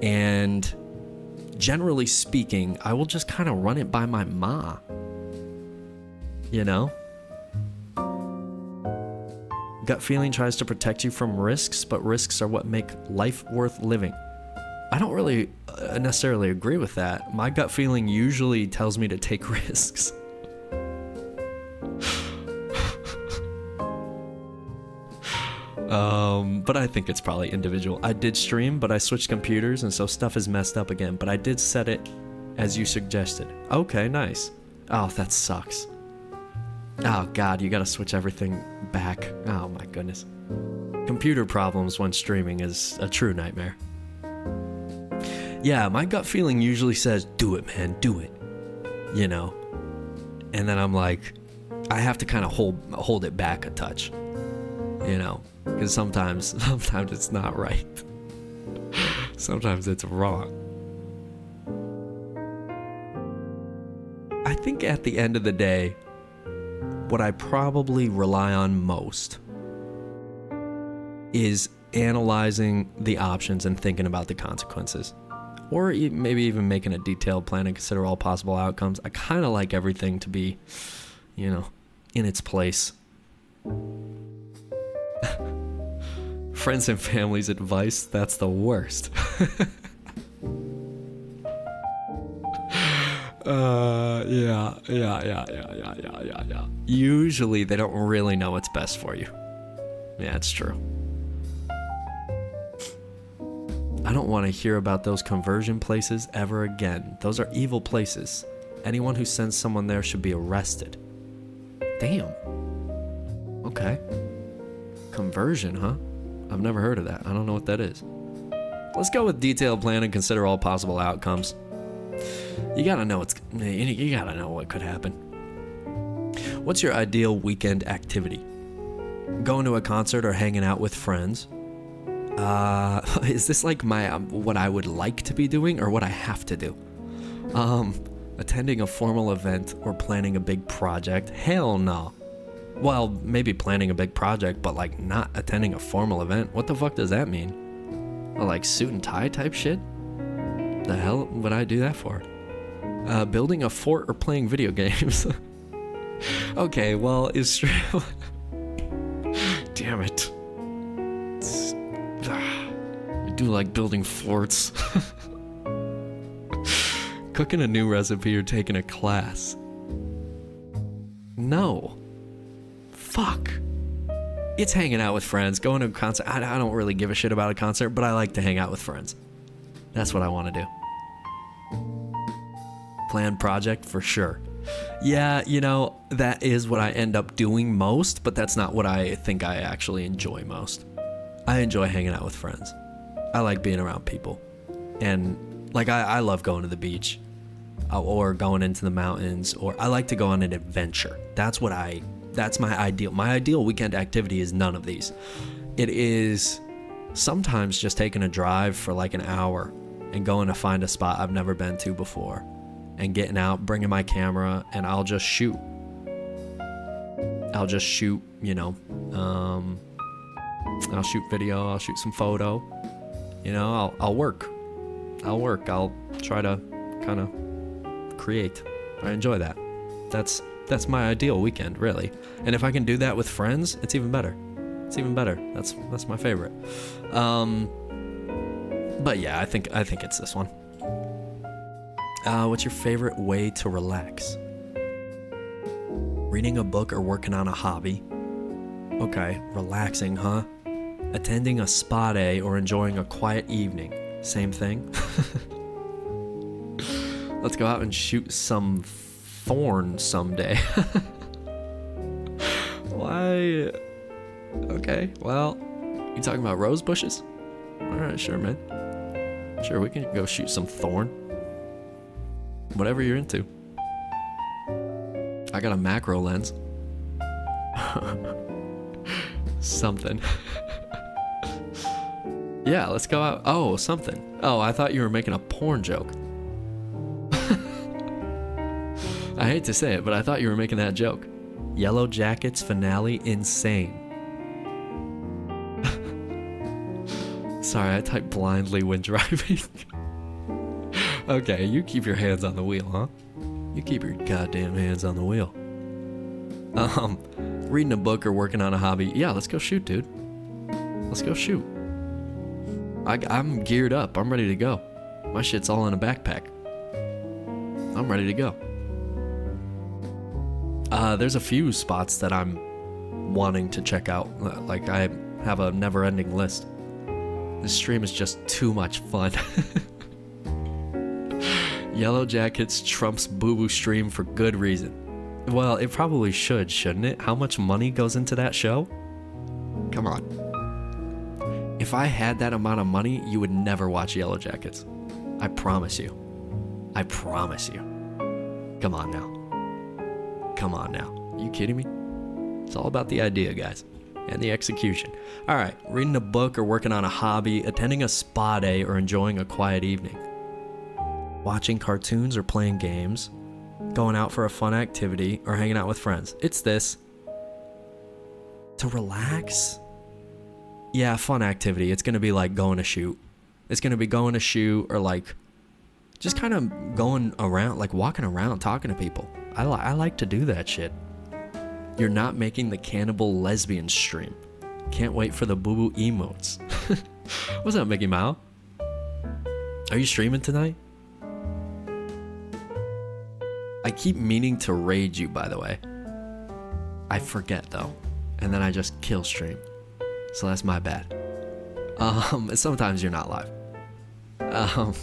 And generally speaking, I will just kind of run it by my ma. You know? Gut feeling tries to protect you from risks, but risks are what make life worth living. I don't really necessarily agree with that. My gut feeling usually tells me to take risks. But I think it's probably individual. I did stream, but I switched computers, and so stuff is messed up again. But I did set it as you suggested. Okay, nice. Oh, that sucks. Oh, God, you gotta switch everything back. Oh, my goodness. Computer problems when streaming is a true nightmare. Yeah, my gut feeling usually says, do it, man, do it. You know? And then I'm like, I have to kind of hold it back a touch. You know? Because sometimes it's not right. Sometimes it's wrong. I think at the end of the day, what I probably rely on most is analyzing the options and thinking about the consequences. Or maybe even making a detailed plan and consider all possible outcomes. I kind of like everything to be, you know, in its place. Friends and family's advice, that's the worst. Yeah. Usually they don't really know what's best for you. Yeah, it's true. I don't want to hear about those conversion places ever again. Those are evil places. Anyone who sends someone there should be arrested. Damn. Okay. Conversion, huh? I've never heard of that. I don't know what that is. Let's go with detailed plan and consider all possible outcomes. You gotta know what could happen. What's your ideal weekend activity? Going to a concert or hanging out with friends? Is this like what I would like to be doing or what I have to do? Attending a formal event or planning a big project? Hell no. Well, maybe planning a big project, but like not attending a formal event. What the fuck does that mean? Well, like suit and tie type shit? The hell would I do that for? Building a fort or playing video games? Okay, well, it's true. Damn it. I do like building forts. Cooking a new recipe or taking a class? No. Fuck. It's hanging out with friends, going to a concert. I don't really give a shit about a concert, but I like to hang out with friends. That's what I want to do. Planned project for sure. Yeah, that is what I end up doing most, but that's not what I think I actually enjoy most. I enjoy hanging out with friends. I like being around people. And like I love going to the beach or going into the mountains, or I like to go on an adventure. That's my ideal. My ideal weekend activity is none of these. It is sometimes just taking a drive for like an hour and going to find a spot I've never been to before and getting out, bringing my camera, and I'll just shoot. I'll shoot video, I'll shoot some photo. I'll work. I'll try to kind of create. I enjoy that. That's my ideal weekend, really. And if I can do that with friends, it's even better. That's my favorite. But yeah, I think it's this one. What's your favorite way to relax? Reading a book or working on a hobby? Okay, relaxing, huh? Attending a spa day or enjoying a quiet evening? Same thing. Let's go out and shoot some thorn someday. Why? Okay, well, you talking about rose bushes? Alright, sure, man. Sure, we can go shoot some thorn. Whatever you're into. I got a macro lens. Something. Yeah, let's go out. Oh, something. Oh, I thought you were making a porn joke. I hate to say it, but I thought you were making that joke. Yellow Jackets finale insane. Sorry, I type blindly when driving. Okay, you keep your hands on the wheel, huh? You keep your goddamn hands on the wheel. Reading a book or working on a hobby. Yeah, let's go shoot, dude. Let's go shoot. I'm geared up. I'm ready to go. My shit's all in a backpack. I'm ready to go. There's a few spots that I'm wanting to check out. Like, I have a never-ending list. This stream is just too much fun. Yellow Jackets trumps BooBoo stream for good reason. Well, it probably should, shouldn't it? How much money goes into that show? Come on. If I had that amount of money, you would never watch Yellow Jackets. I promise you. I promise you. Come on now. Come on now. Are you kidding me? It's all about the idea, guys. And the execution. Alright, reading a book or working on a hobby, attending a spa day or enjoying a quiet evening. Watching cartoons or playing games, going out for a fun activity, or hanging out with friends. It's this. To relax? Yeah, fun activity. It's going to be like going to shoot. It's going to be going to shoot or like just kind of going around, like walking around, talking to people. I like to do that shit. You're not making the cannibal lesbian stream. Can't wait for the BooBoo emotes. What's up, Mickey Mouse? Are you streaming tonight? I keep meaning to raid you, by the way. I forget though, and then I just kill stream. So that's my bad. Sometimes you're not live. I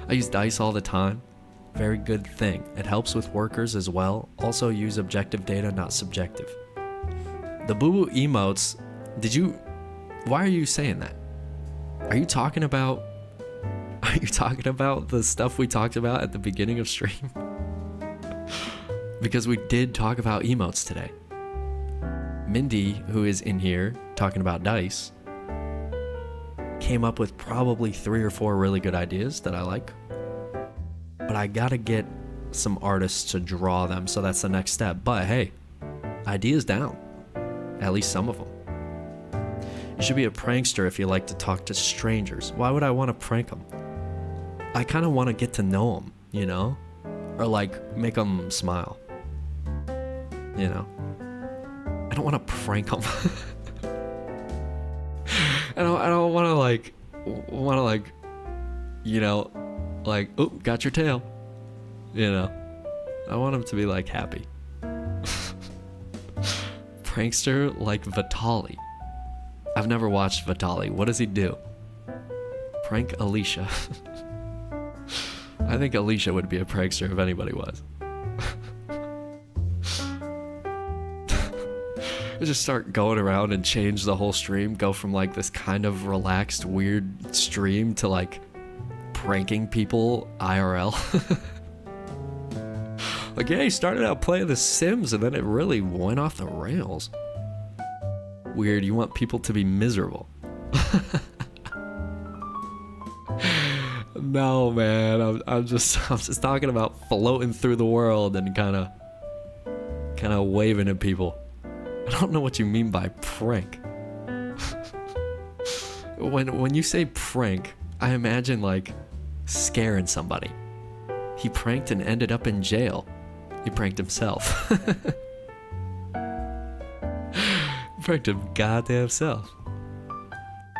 use dice all the time. Very good thing. It helps with workers as well. Also use objective data, not subjective. The boo boo emotes, why are you saying that? Are you talking about the stuff we talked about at the beginning of stream? Because we did talk about emotes today. Mindy, who is in here talking about dice, came up with probably 3 or 4 really good ideas that I like. But I gotta get some artists to draw them, so that's the next step. But hey, ideas down. At least some of them. You should be a prankster if you like to talk to strangers. Why would I want to prank them? I kind of want to get to know them, you know? Or like make them smile. You know? I don't want to prank them. I don't want to like, you know, like, oh, got your tail. You know? I want them to be like happy. Prankster like Vitali. I've never watched Vitali. What does he do? Prank Alicia. I think Alicia would be a prankster if anybody was. Just start going around and change the whole stream. Go from like this kind of relaxed, weird stream to like pranking people IRL. Like, yeah, he started out playing The Sims and then it really went off the rails. Weird, you want people to be miserable. No, man, I'm just talking about floating through the world and kind of waving at people. I don't know what you mean by prank. When you say prank, I imagine like scaring somebody. He pranked and ended up in jail. He pranked himself. Pranked him goddamn self.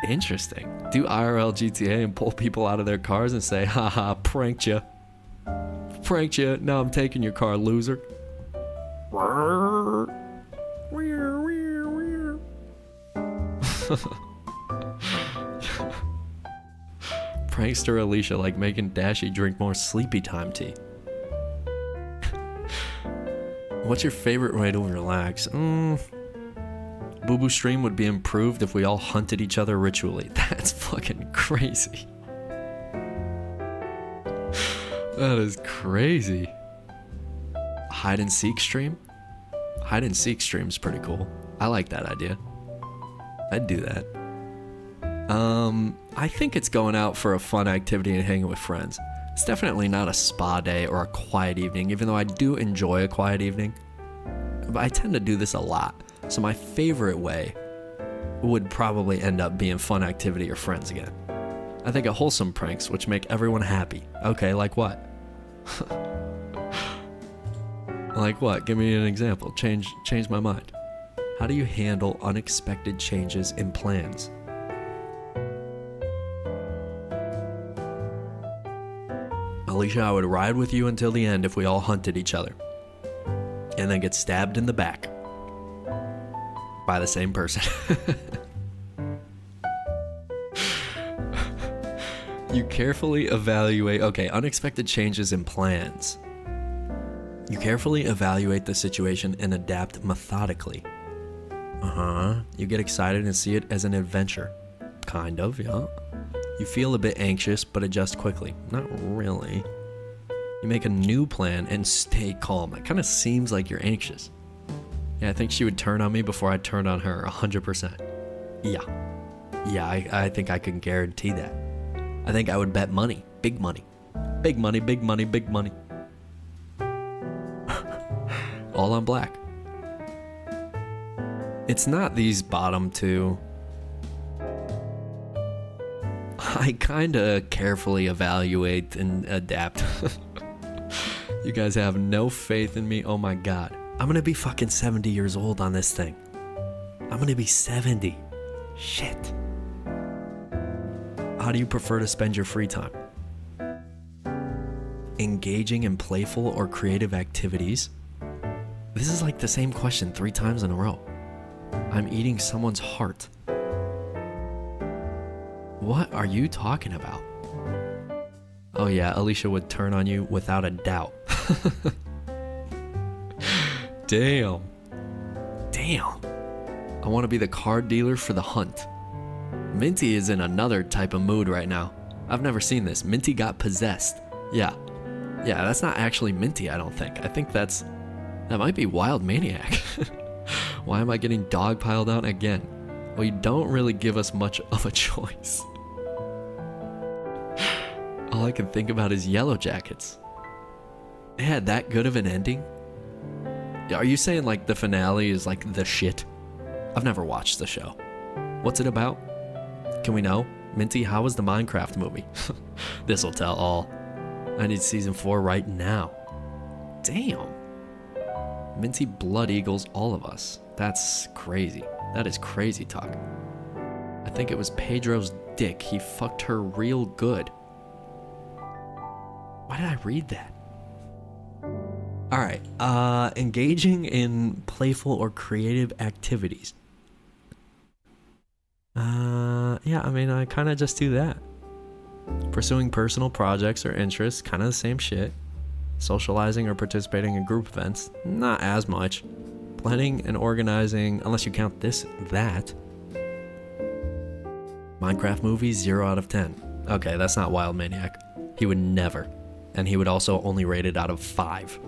Interesting. Do IRL GTA and pull people out of their cars and say, haha, pranked ya. Pranked ya, now I'm taking your car, loser. Prankster Alicia like making Dashy drink more sleepy time tea. What's your favorite way to relax? Boo Boo stream would be improved if we all hunted each other ritually. That's fucking crazy. That is crazy. Hide and seek stream? Hide and seek stream's pretty cool. I like that idea. I'd do that. I think it's going out for a fun activity and hanging with friends. It's definitely not a spa day or a quiet evening, even though I do enjoy a quiet evening. But I tend to do this a lot. So my favorite way would probably end up being fun activity or friends again. I think of wholesome pranks which make everyone happy. Okay, like what? Like what? Give me an example. Change my mind. How do you handle unexpected changes in plans? Alicia, I would ride with you until the end if we all hunted each other. And then get stabbed in the back. By the same person. You carefully evaluate... Okay, unexpected changes in plans. You carefully evaluate the situation and adapt methodically. You get excited and see it as an adventure. Kind of, yeah. You feel a bit anxious, but adjust quickly. Not really. You make a new plan and stay calm. It kind of seems like you're anxious. Yeah, I think she would turn on me before I turned on her, 100%. Yeah. Yeah, I think I can guarantee that. I think I would bet money. Big money. Big money, big money, big money. All on black. It's not these bottom two. I kinda carefully evaluate and adapt. You guys have no faith in me. Oh my god. I'm gonna be fucking 70 years old on this thing. I'm gonna be 70. Shit. How do you prefer to spend your free time? engaging in playful or creative activities? This is like the same question 3 times in a row. I'm eating someone's heart. What are you talking about? Oh yeah, Alicia would turn on you without a doubt. Damn. I want to be the card dealer for the hunt. Minty is in another type of mood right now. I've never seen this. Minty got possessed. Yeah, that's not actually Minty, I don't think. I think that might be Wild Maniac. Why am I getting dogpiled on again? Well, you don't really give us much of a choice. All I can think about is Yellow Jackets. It had that good of an ending? Are you saying like the finale is like the shit? I've never watched the show. What's it about? Can we know? Minty, how was the Minecraft movie? This'll tell all. I need season 4 right now. Damn. Minty blood eagles all of us. That's crazy. That is crazy talk. I think it was Pedro's dick. He fucked her real good. Why did I read that? Alright, engaging in playful or creative activities. Yeah, I mean, I kind of just do that. Pursuing personal projects or interests, kind of the same shit. Socializing or participating in group events, not as much. Planning and organizing, unless you count that. Minecraft movie, 0 out of 10. Okay, that's not Wild Maniac. He would never. And he would also only rate it out of 5.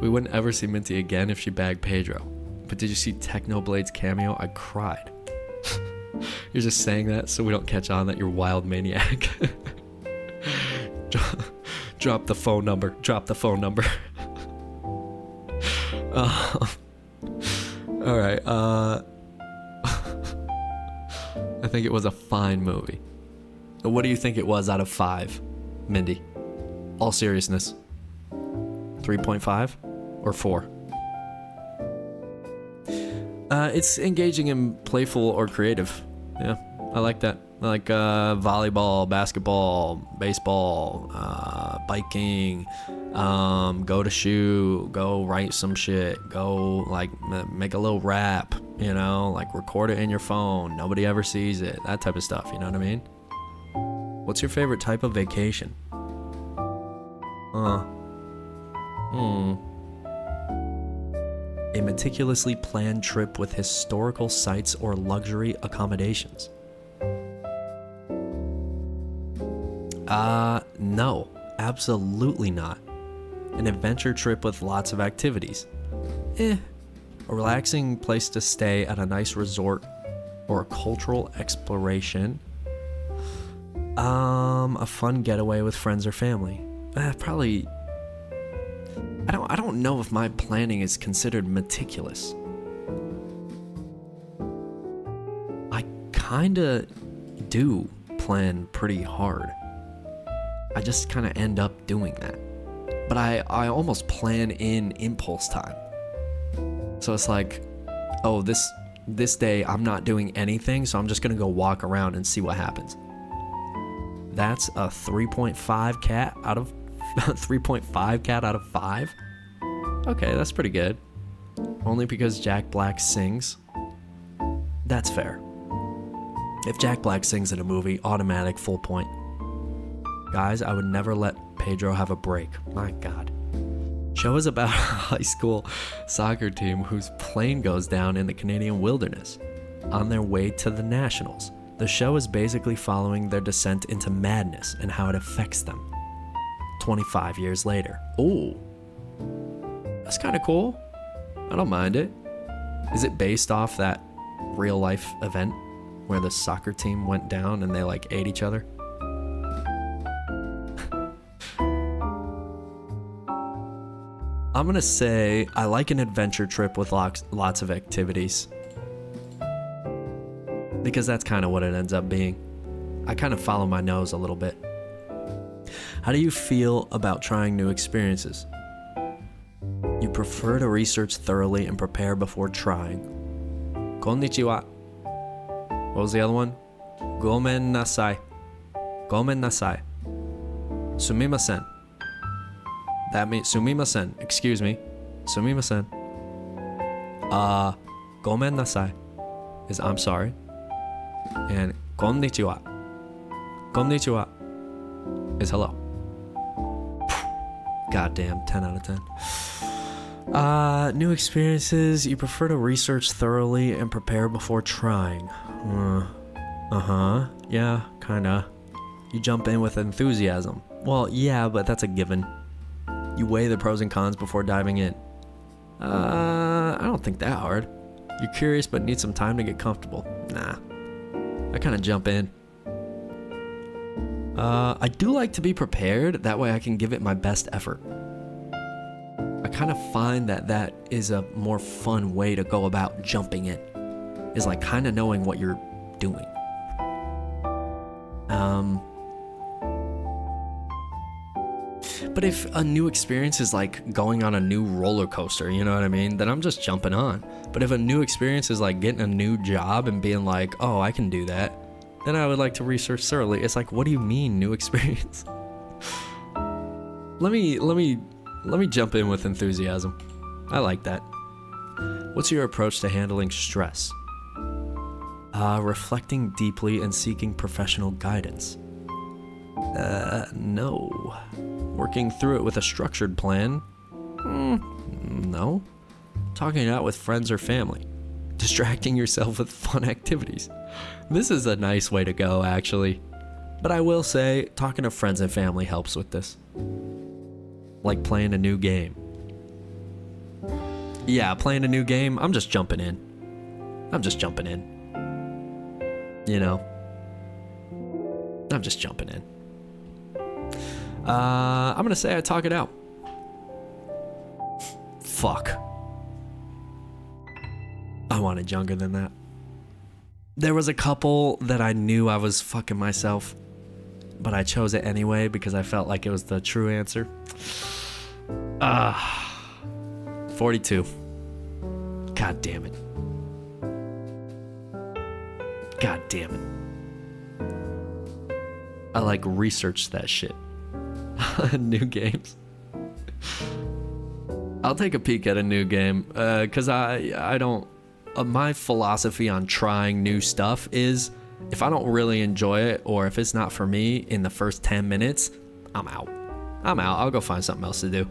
We wouldn't ever see Minty again if she bagged Pedro. But did you see Technoblade's cameo? I cried. You're just saying that so we don't catch on that you're Wild Maniac. Drop the phone number. Alright, I think it was a fine movie. What do you think it was out of 5, Mindy? All seriousness. 3.5 or 4? It's engaging in playful or creative. Yeah, I like that. I like volleyball, basketball, baseball, biking, go to shoot, go write some shit, go like make a little rap, you know, like record it in your phone. Nobody ever sees it. That type of stuff, you know what I mean? What's your favorite type of vacation? A meticulously planned trip with historical sites or luxury accommodations. No, absolutely not. An adventure trip with lots of activities. A relaxing place to stay at a nice resort or a cultural exploration. A fun getaway with friends or family. Probably. I don't know if my planning is considered meticulous. I kinda do plan pretty hard. I just kinda end up doing that. But I almost plan in impulse time. So it's like, oh, this day I'm not doing anything, so I'm just gonna go walk around and see what happens. That's a 3.5 cat out of 3.5 cat out of 5. Okay, that's pretty good. Only because Jack Black sings. That's fair. If Jack Black sings in a movie, automatic full point. Guys, I would never let Pedro have a break. My God. Show is about a high school soccer team whose plane goes down in the Canadian wilderness on their way to the Nationals. The show is basically following their descent into madness and how it affects them. 25 years later. Ooh. That's kind of cool. I don't mind it. Is it based off that real life event where the soccer team went down and they like ate each other? I'm gonna say I like an adventure trip with lots of activities. Because that's kind of what it ends up being. I kind of follow my nose a little bit. How do you feel about trying new experiences? You prefer to research thoroughly and prepare before trying. Konnichiwa. What was the other one? Gomen nasai. Gomen nasai. Sumimasen. That means sumimasen. Excuse me. Sumimasen. Gomen nasai is I'm sorry. And konnichiwa. Konnichiwa is hello. Goddamn, 10 out of 10. New experiences. You prefer to research thoroughly and prepare before trying. Yeah, kinda. You jump in with enthusiasm. Well, yeah, but that's a given. You weigh the pros and cons before diving in. I don't think that hard. You're curious but need some time to get comfortable. Nah. I kind of jump in. I do like to be prepared. That way I can give it my best effort. I kind of find that is a more fun way to go about jumping in. Is like kind of knowing what you're doing. But if a new experience is like going on a new roller coaster, you know what I mean? Then I'm just jumping on. But if a new experience is like getting a new job and being like, oh, I can do that, then I would like to research thoroughly. It's like, what do you mean new experience? Let me jump in with enthusiasm. I like that. What's your approach to handling stress? Reflecting deeply and seeking professional guidance. No. Working through it with a structured plan? No. Talking it out with friends or family. Distracting yourself with fun activities. This is a nice way to go, actually. But I will say, talking to friends and family helps with this. Like playing a new game. Yeah, playing a new game, I'm just jumping in. You know? I'm just jumping in. I'm gonna say I talk it out. Fuck. I wanted younger than that. There was a couple that I knew I was fucking myself, but I chose it anyway because I felt like it was the true answer. 42. God damn it. God damn it. I like researched that shit. New games. I'll take a peek at a new game because I don't. My philosophy on trying new stuff is if I don't really enjoy it or if it's not for me in the first 10 minutes, I'm out. I'll go find something else to do.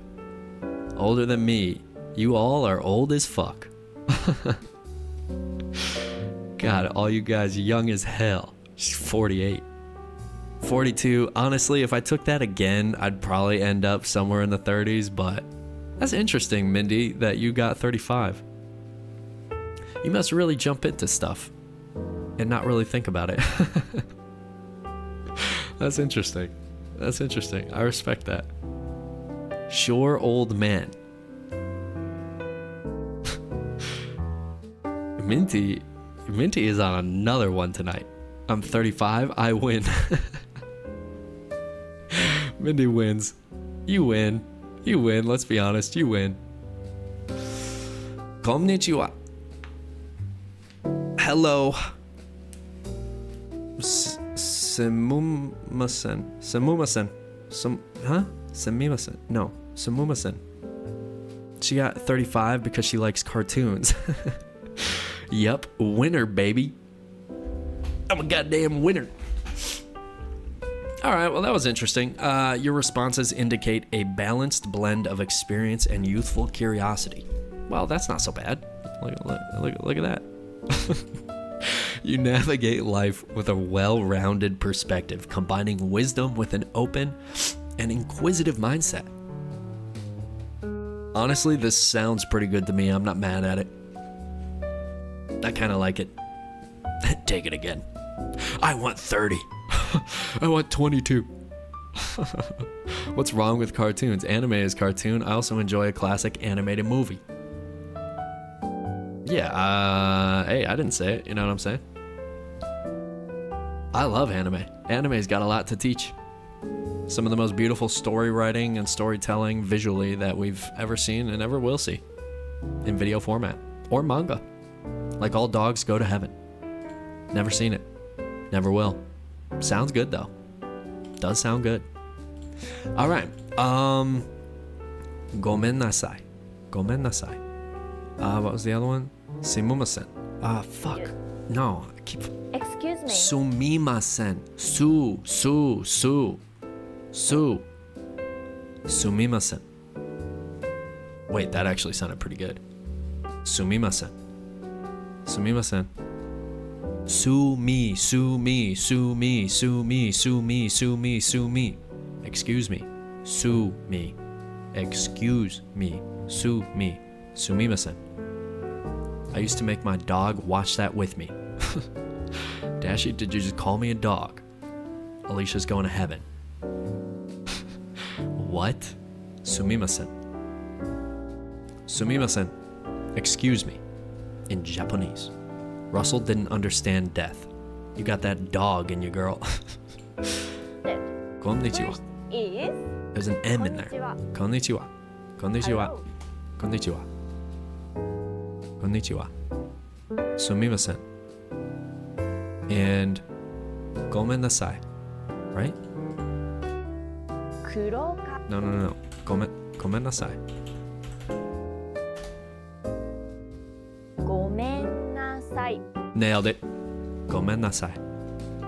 Older than me, you all are old as fuck. God, all you guys young as hell. She's 48. 42. Honestly, if I took that again, I'd probably end up somewhere in the 30s, but that's interesting, Mindy, that you got 35. You must really jump into stuff and not really think about it. That's interesting. I respect that. Sure, old man. Minty is on another one tonight. I'm 35. I win. Mindy wins. You win. Let's be honest. You win. Konnichiwa. Hello. Sumimasen. Sumimasen. No. Sumimasen. She got 35 because she likes cartoons. Yup. Winner, baby. I'm a goddamn winner. All right, well, that was interesting. Your responses indicate a balanced blend of experience and youthful curiosity. Well, that's not so bad. Look at that. You navigate life with a well-rounded perspective, combining wisdom with an open and inquisitive mindset. Honestly, this sounds pretty good to me. I'm not mad at it. I kind of like it. Take it again. I want 30. I want 22. What's wrong with cartoons? Anime is cartoon. I also enjoy a classic animated movie. Yeah, hey, I didn't say it. You know what I'm saying? I love anime. Anime's got a lot to teach. Some of the most beautiful story writing and storytelling visually that we've ever seen and ever will see. In video format. Or manga. Like All Dogs Go to Heaven. Never seen it. Never will. Sounds good though. Does sound good. All right. Gomen nasai. Gomen nasai. What was the other one? Sumimasen. Fuck. No, I keep. Excuse me. Sumimasen. Sumimasen. Wait, that actually sounded pretty good. Sumimasen. Sumimasen. Sumi. Excuse me. Sumi. Excuse me. Sumimasen. I used to make my dog watch that with me. Dashi, did you just call me a dog? Alicia's going to heaven. What? Sumimasen. Sumimasen. Excuse me. In Japanese. Russell didn't understand death. You got that dog in you, girl. Konnichiwa. Is There's an M in there. Konnichiwa. Konnichiwa. hello. Konnichiwa. Konnichiwa. Sumimasen. And gomen nasai. Right? Kuroka. No. Gomen nasai. Gomen nasai. Nailed it. Gomen nasai.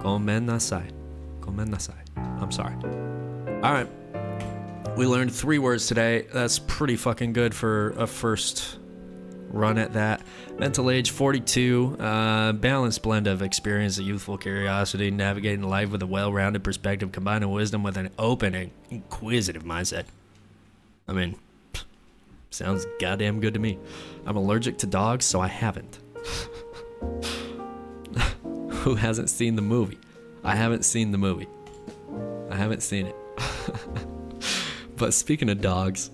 Gomen nasai. Gomen nasai. I'm sorry. All right. We learned 3 words today. That's pretty fucking good for a first run at that. Mental age 42. Balanced blend of experience and youthful curiosity, navigating life with a well-rounded perspective, combining wisdom with an open and inquisitive mindset. I mean, sounds goddamn good to me. I'm allergic to dogs, so I haven't. Who hasn't seen the movie? I haven't seen the movie. I haven't seen it. But speaking of dogs,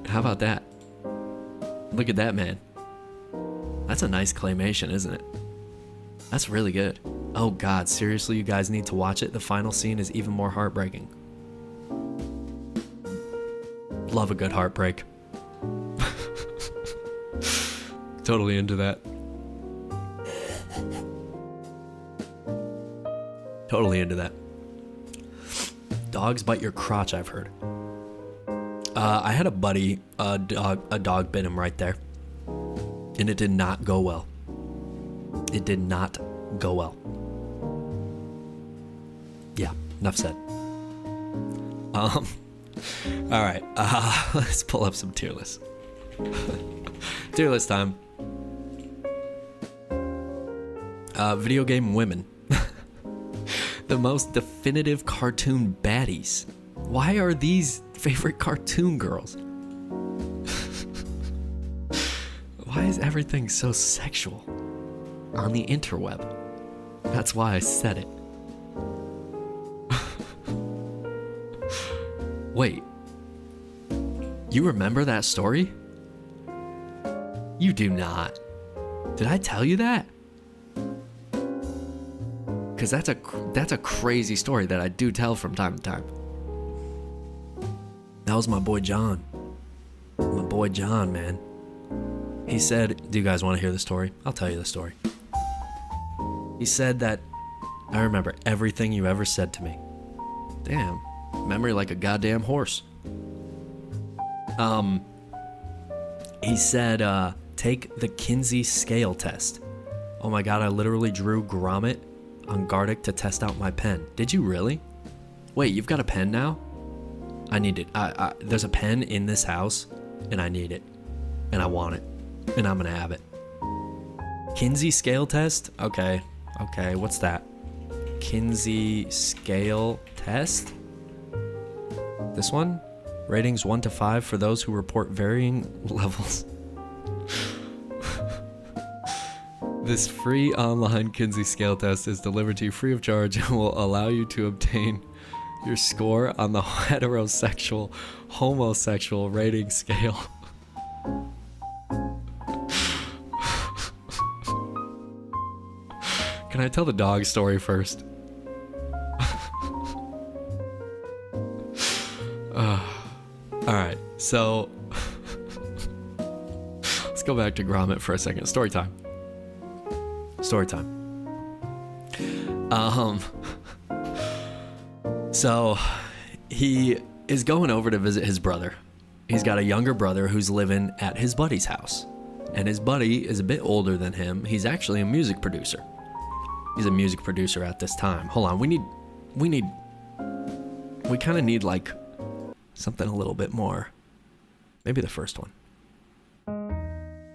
how about that? Look at that, man. That's a nice claymation, isn't it? That's really good. Oh God, seriously, you guys need to watch it. The final scene is even more heartbreaking. Love a good heartbreak. Totally into that. Totally into that. Dogs bite your crotch, I've heard. I had a buddy, a dog bit him right there. And it did not go well. It did not go well. Yeah, enough said. Alright, let's pull up some tier lists. Tier list time. Video game women. The most definitive cartoon baddies. Why are these favorite cartoon girls? Why is everything so sexual on the interweb? That's why I said it. Wait. You remember that story? You do not. Did I tell you that? Because that's a crazy story that I do tell from time to time. That was my boy John. My boy John, man. He said, do you guys want to hear the story? I'll tell you the story. He said that, I remember everything you ever said to me. Damn, memory like a goddamn horse. He said, take the Kinsey scale test. Oh my God, I literally drew grommet on Gardic to test out my pen. Did you really? Wait, you've got a pen now? I need it. There's a pen in this house, and I need it. And I want it. And I'm gonna have it. Kinsey scale test? Okay, what's that? Kinsey scale test? This one? Ratings 1 to 5 for those who report varying levels. This free online Kinsey scale test is delivered to you free of charge and will allow you to obtain your score on the heterosexual, homosexual rating scale. Can I tell the dog story first? Alright, so let's go back to Gromit for a second. Story time. So he is going over to visit his brother. He's got a younger brother who's living at his buddy's house. And his buddy is a bit older than him. He's actually a music producer. He's a music producer at this time. Hold on, we kind of need like something a little bit more. Maybe the first one.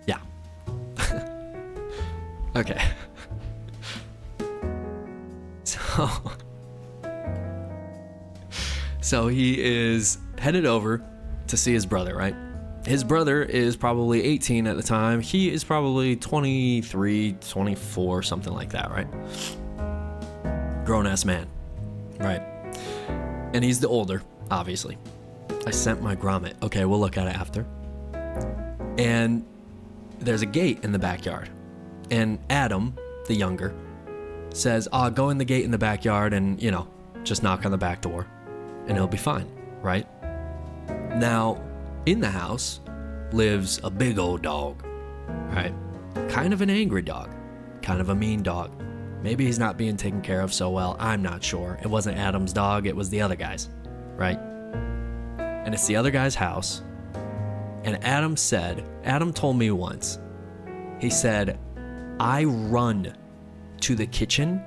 Yeah. Okay. So he is headed over to see his brother, right? His brother is probably 18 at the time. He is probably 23, 24, something like that, right? Grown-ass man, right? And he's the older, obviously. I sent my grommet. Okay, we'll look at it after. And there's a gate in the backyard. And Adam, the younger, says, go in the gate in the backyard and, just knock on the back door and it'll be fine, right? Now, in the house lives a big old dog, right? Kind of an angry dog, kind of a mean dog. Maybe he's not being taken care of so well. I'm not sure. It wasn't Adam's dog. It was the other guy's, right? And it's the other guy's house. And Adam told me once, he said, I run to the kitchen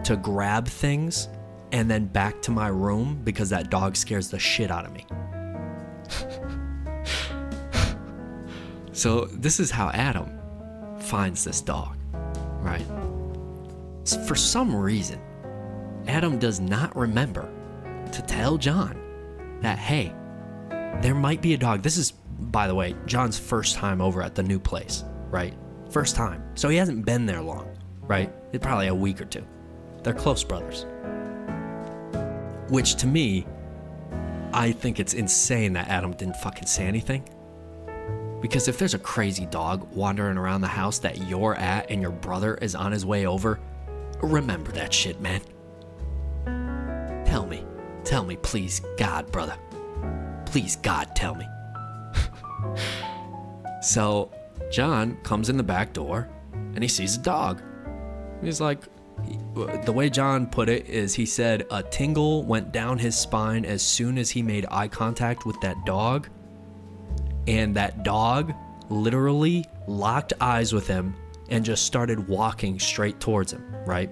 to grab things and then back to my room because that dog scares the shit out of me. So this is how Adam finds this dog, right? So for some reason, Adam does not remember to tell John that, hey, there might be a dog. This is, by the way, John's first time over at the new place, right? First time. So he hasn't been there long, right? It's probably a week or two. They're close brothers. Which to me, I think it's insane that Adam didn't fucking say anything. Because if there's a crazy dog wandering around the house that you're at and your brother is on his way over, remember that shit, man. Tell me, please, God, brother. Please, God, tell me. So John comes in the back door and he sees a dog. He's like, the way John put it is he said a tingle went down his spine as soon as he made eye contact with that dog. And that dog literally locked eyes with him and just started walking straight towards him, right?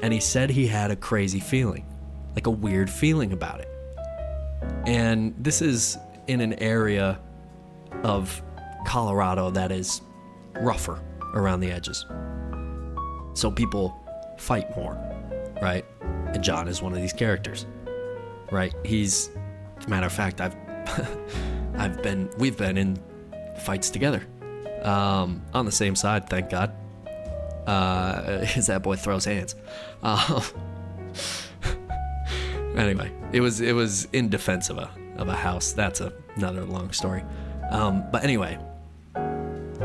And he said he had a crazy feeling, like a weird feeling about it. And this is in an area of Colorado that is rougher around the edges. So people fight more, right? And John is one of these characters, right? As a matter of fact, we've been in fights together, on the same side, thank God. Because that boy throws hands. Anyway, it was in defense of a house. That's another long story. But anyway,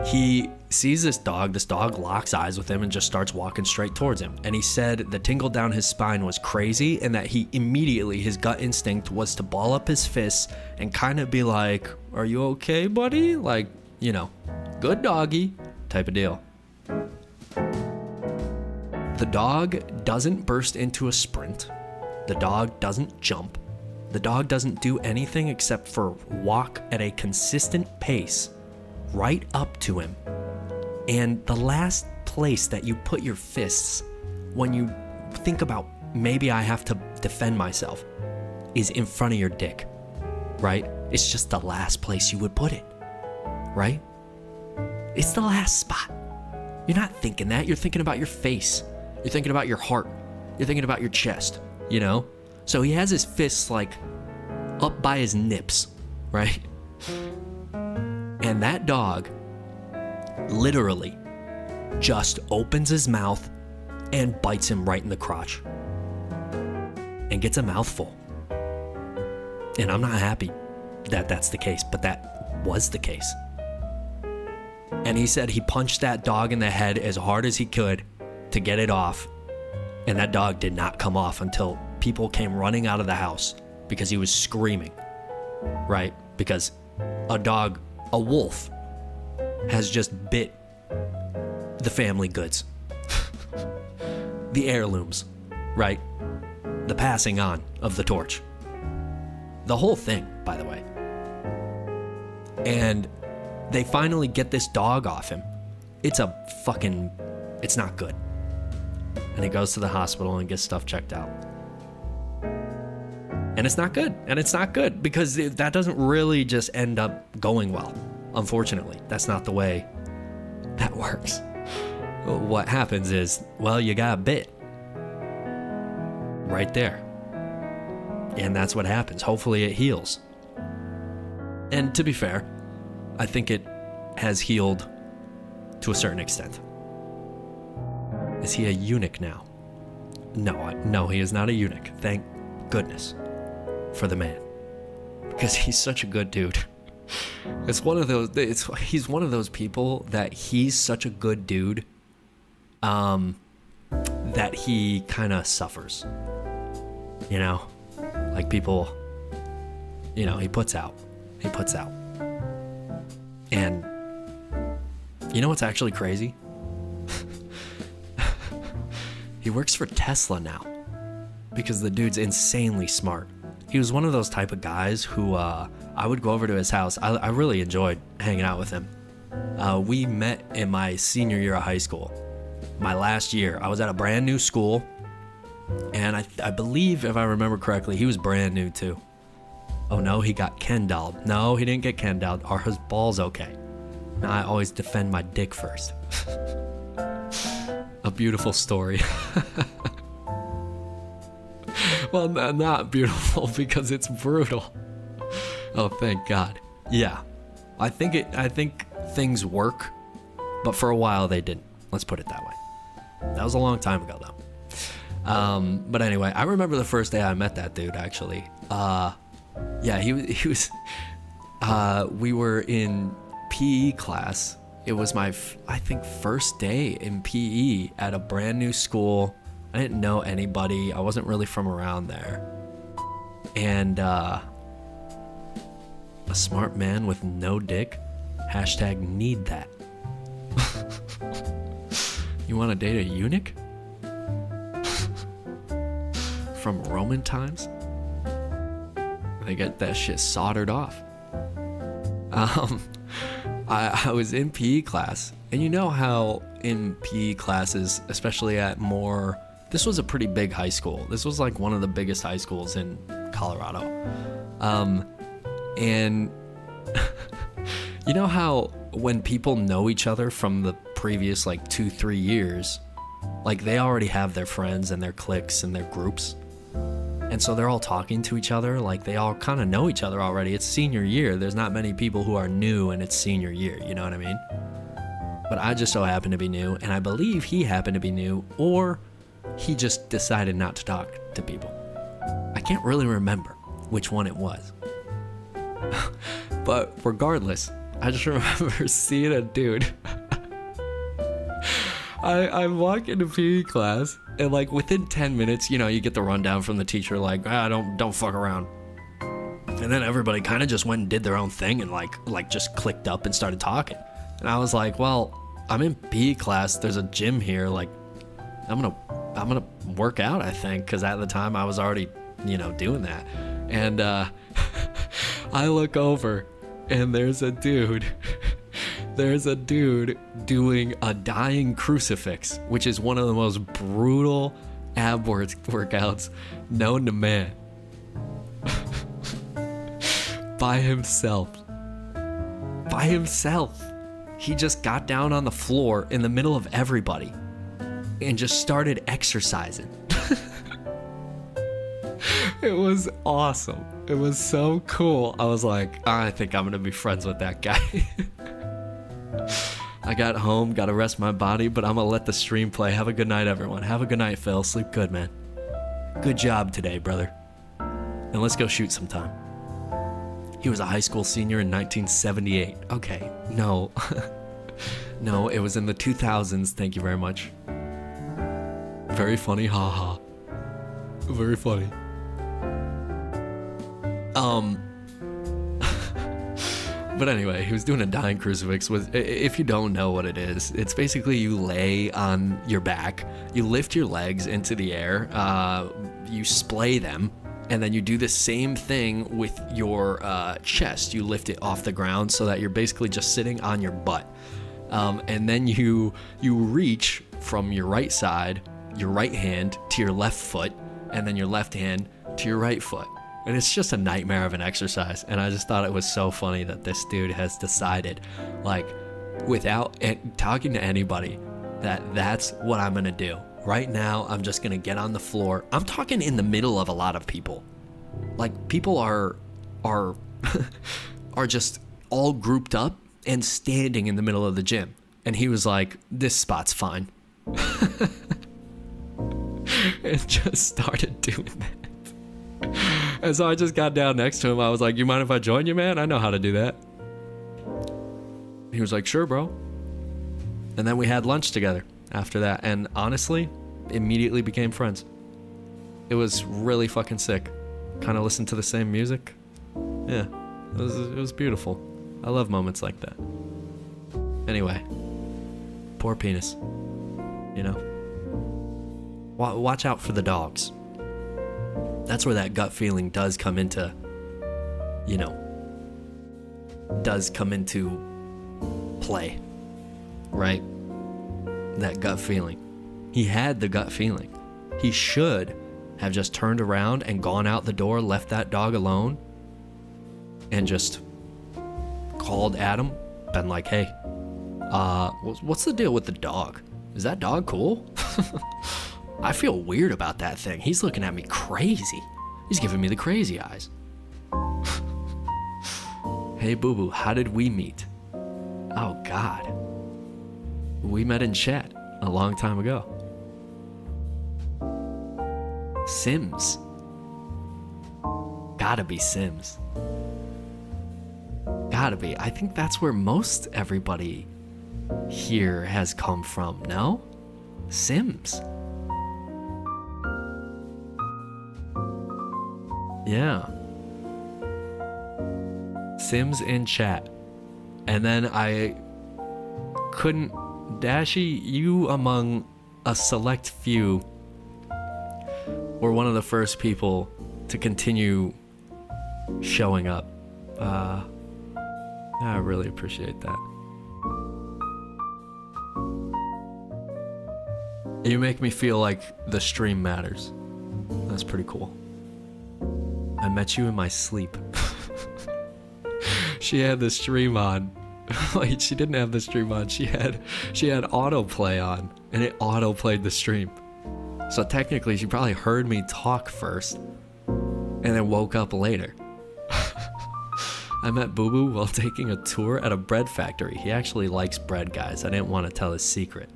he sees this dog. This dog locks eyes with him and just starts walking straight towards him. And he said the tingle down his spine was crazy and that his gut instinct was to ball up his fists and kind of be like, are you okay, buddy? Like, good doggy type of deal. The dog doesn't burst into a sprint. The dog doesn't jump. The dog doesn't do anything except for walk at a consistent pace right up to him. And the last place that you put your fists when you think about maybe I have to defend myself is in front of your dick, right? It's just the last place you would put it, right? It's the last spot. You're not thinking that. You're thinking about your face. You're thinking about your heart. You're thinking about your chest, So he has his fists like up by his nips, right? And that dog literally just opens his mouth and bites him right in the crotch and gets a mouthful. And I'm not happy that that's the case, but that was the case. And he said he punched that dog in the head as hard as he could to get it off. And that dog did not come off until people came running out of the house because he was screaming, right? Because a wolf has just bit the family goods, the heirlooms, right? The passing on of the torch. The whole thing, by the way. And they finally get this dog off him. It's not good. And he goes to the hospital and gets stuff checked out. And it's not good. And it's not good because that doesn't really just end up going well. Unfortunately, that's not the way that works. What happens is, well, you got bit. Right there. And that's what happens. Hopefully it heals. And to be fair, I think it has healed to a certain extent. Is he a eunuch now? No, he is not a eunuch. Thank goodness for the man. Because he's such a good dude. He's one of those people that he's such a good dude that he kind of suffers. You know? Like people, you know, he puts out. And you know what's actually crazy? He works for Tesla now because the dude's insanely smart. He was one of those type of guys who I would go over to his house. I really enjoyed hanging out with him. We met in my senior year of high school. My last year. I was at a brand new school. And I believe, if I remember correctly, he was brand new too. Oh no, he got Ken-dolled. No, he didn't get Ken-dolled. Are his balls okay? Now, I always defend my dick first. A beautiful story. Well, not beautiful because it's brutal. Oh, thank God. Yeah, I think things work, but for a while they didn't. Let's put it that way. That was a long time ago, though. But anyway, I remember the first day I met that dude, actually. Yeah, he was, we were in PE class. It was my, I think, first day in PE at a brand new school. I didn't know anybody. I wasn't really from around there. And, a smart man with no dick. Hashtag need that. You want to date a eunuch? From Roman times? They get that shit soldered off. I was in PE class, and you know how in PE classes, especially at more, this was a pretty big high school. This was like one of the biggest high schools in Colorado. And you know how when people know each other from the previous like 2-3 years, like they already have their friends and their cliques and their groups. And so they're all talking to each other, like they all kind of know each other already. It's senior year. There's not many people who are new and it's senior year, you know what I mean? But I just so happened to be new, and I believe he happened to be new, or he just decided not to talk to people. I can't really remember which one it was. But regardless, I just remember seeing a dude. I'm walking to PE class, and like within 10 minutes, you know, you get the rundown from the teacher, like, don't fuck around. And then everybody kind of just went and did their own thing and like just clicked up and started talking. And I was like, well, I'm in PE class. There's a gym here. Like, I'm gonna work out, I think, because at the time I was already, you know, doing that. And I look over, and there's a dude doing a dying crucifix, which is one of the most brutal ab workouts known to man. By himself. He just got down on the floor in the middle of everybody and just started exercising. It was awesome. It was so cool. I was like, I think I'm gonna be friends with that guy. I got home, gotta rest my body, but I'm gonna let the stream play. Have a good night, everyone. Have a good night, Phil. Sleep good, man. Good job today, brother. And let's go shoot sometime. He was a high school senior in 1978. Okay, no. No, it was in the 2000s. Thank you very much. Very funny, haha. Very funny. But anyway, he was doing a dying crucifix. If you don't know what it is, it's basically you lay on your back, you lift your legs into the air, you splay them, And then you do the same thing with your chest. You lift it off the ground so that you're basically just sitting on your butt. And then you reach from your right side, your right hand to your left foot, and then your left hand to your right foot. And it's just a nightmare of an exercise. And I just thought it was so funny that this dude has decided, like, without talking to anybody, that's what I'm gonna do. Right now, I'm just gonna get on the floor. I'm talking in the middle of a lot of people. Like, people are are just all grouped up and standing in the middle of the gym. And he was like, this spot's fine. And just started doing that. And so I just got down next to him. I was like, you mind if I join you, man? I know how to do that. He was like, sure, bro. And then we had lunch together after that. And honestly, immediately became friends. It was really fucking sick. Kind of listened to the same music. Yeah, it was beautiful. I love moments like that. Anyway, poor penis. You know? Watch out for the dogs. That's where that gut feeling does come into, play, right? That gut feeling. He had the gut feeling. He should have just turned around and gone out the door, left that dog alone, and just called Adam, been like, hey, what's the deal with the dog? Is that dog cool? I feel weird about that thing. He's looking at me crazy. He's giving me the crazy eyes. Hey, Boo Boo, how did we meet? Oh, God. We met in chat a long time ago. Sims. Gotta be Sims. Gotta be. I think that's where most everybody here has come from, no? Sims. Yeah. Sims in chat. And then I couldn't... Dashi, you among a select few were one of the first people to continue showing up. Yeah, I really appreciate that. You make me feel like the stream matters. That's pretty cool. I met you in my sleep. She had the stream on. Wait, she didn't have the stream on. She had autoplay on, and it auto-played the stream. So technically, she probably heard me talk first, and then woke up later. I met Boo Boo while taking a tour at a bread factory. He actually likes bread, guys. I didn't want to tell his secret.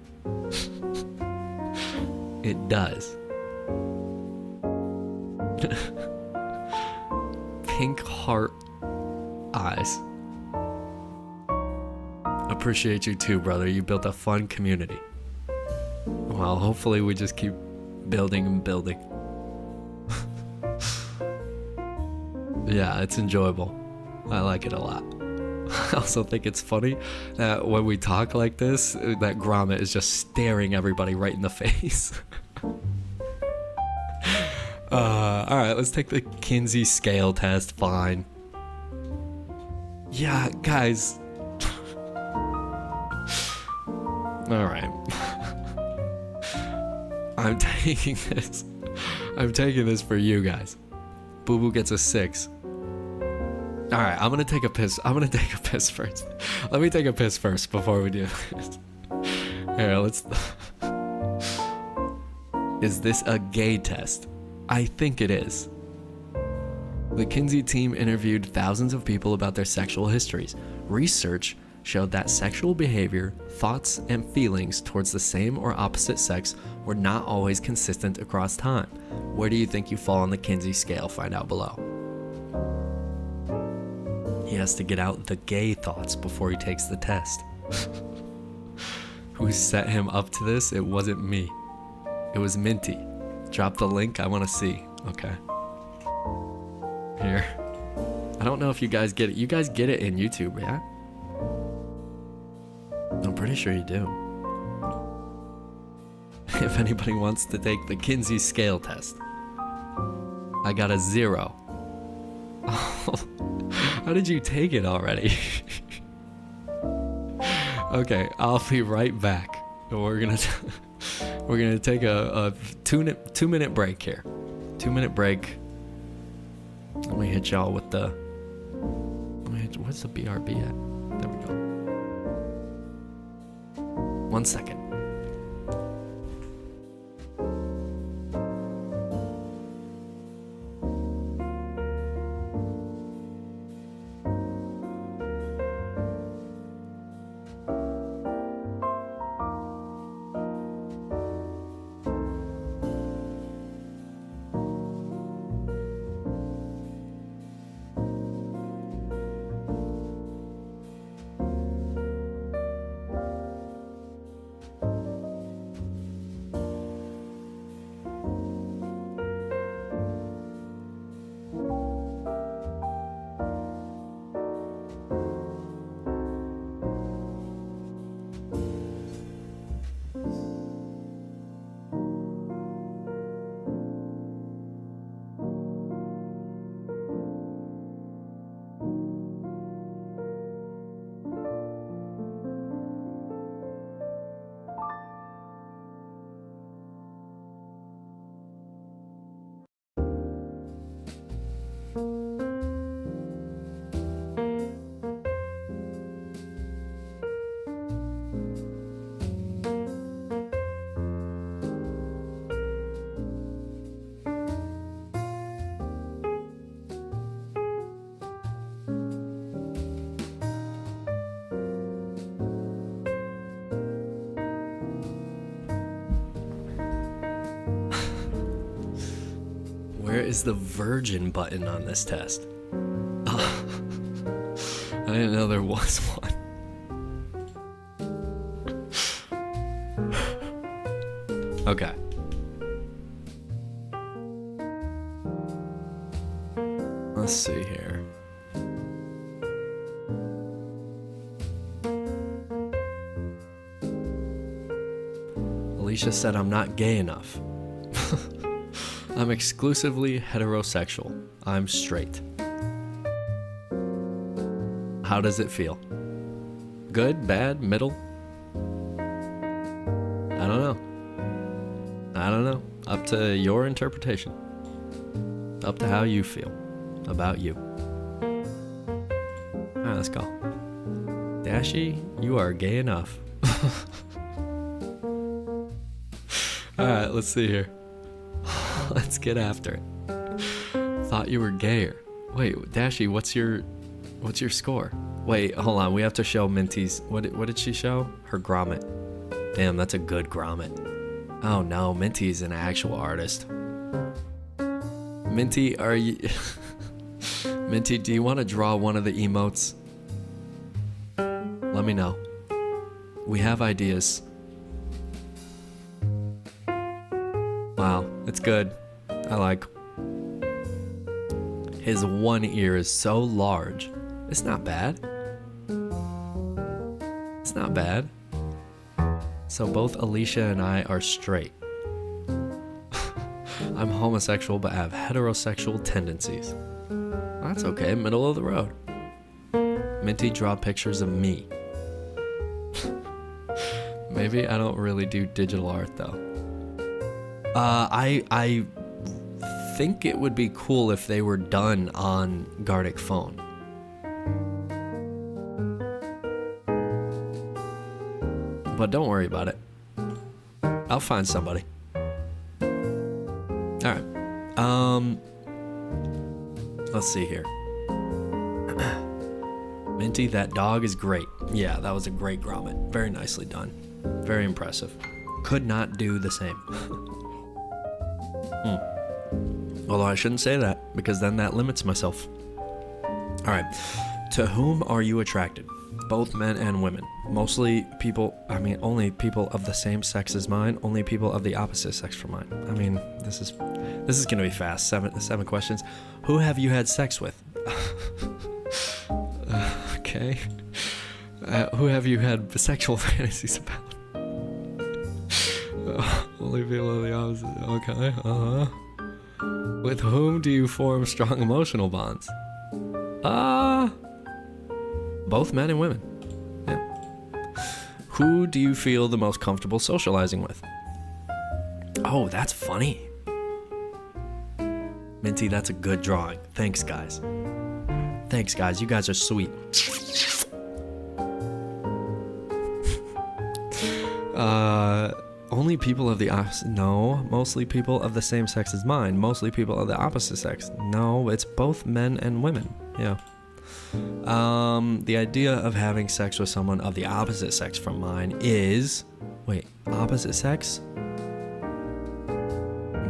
It does. Pink heart eyes. Appreciate you too, brother. You built a fun community. Well, hopefully we just keep building and building. Yeah, it's enjoyable. I like it a lot. I also think it's funny that when we talk like this, that Gromit is just staring everybody right in the face. Alright, let's take the Kinsey scale test. Fine. Yeah, guys. Alright. I'm taking this for you guys. Boo Boo gets a 6. Alright, I'm gonna take a piss first. Let me take a piss first before we do this. Here, let's... Is this a gay test? I think it is. The Kinsey team interviewed thousands of people about their sexual histories. Research showed that sexual behavior, thoughts, and feelings towards the same or opposite sex were not always consistent across time. Where do you think you fall on the Kinsey scale? Find out below. He has to get out the gay thoughts before he takes the test. Who set him up to this? It wasn't me. It was Minty. Drop the link, I want to see. Okay. Here. I don't know if you guys get it. You guys get it in YouTube, yeah? I'm pretty sure you do. If anybody wants to take the Kinsey scale test, I got a 0. How did you take it already? Okay, I'll be right back. We're gonna take a 2-minute break here. 2-minute break. Let me hit y'all with the. What's the BRB at? There we go. 1 second. Where is the virgin button on this test? Oh, I didn't know there was one. Okay. Let's see here. Alicia said I'm not gay enough. I'm exclusively heterosexual. I'm straight. How does it feel? Good, bad, middle? I don't know. Up to your interpretation. Up to how you feel about you. Alright, let's go. Dashi, you are gay enough. Alright, let's see here. Let's get after it. Thought you were gayer. Wait, Dashi, what's your score? Wait, hold on. We have to show Minty's. What did she show? Her grommet. Damn, that's a good grommet. Oh no, Minty's an actual artist. Minty, are you? Minty, do you want to draw one of the emotes? Let me know. We have ideas. Wow, it's good. I like. His one ear is so large. It's not bad. It's not bad. So both Alicia and I are straight. I'm homosexual but have heterosexual tendencies. That's okay, middle of the road. Minty, draw pictures of me. Maybe I don't really do digital art though. I think it would be cool if they were done on Gartic phone. But don't worry about it. I'll find somebody. Alright. Let's see here. Minty, that dog is great. Yeah, that was a great grommet. Very nicely done. Very impressive. Could not do the same. Although I shouldn't say that, because then that limits myself. Alright. To whom are you attracted? Both men and women. Mostly people, only people of the same sex as mine, only people of the opposite sex from mine. This is gonna be fast. Seven questions. Who have you had sex with? Okay. Who have you had sexual fantasies about? Only people of the opposite. Okay. With whom do you form strong emotional bonds? Both men and women. Yeah. Who do you feel the most comfortable socializing with? Oh, that's funny. Minty, that's a good drawing. Thanks, guys. Thanks, guys. You guys are sweet. Only people of the opposite. No, mostly people of the same sex as mine. Mostly people of the opposite sex. No, it's both men and women. Yeah. The idea of having sex with someone of the opposite sex from mine is... Wait, opposite sex?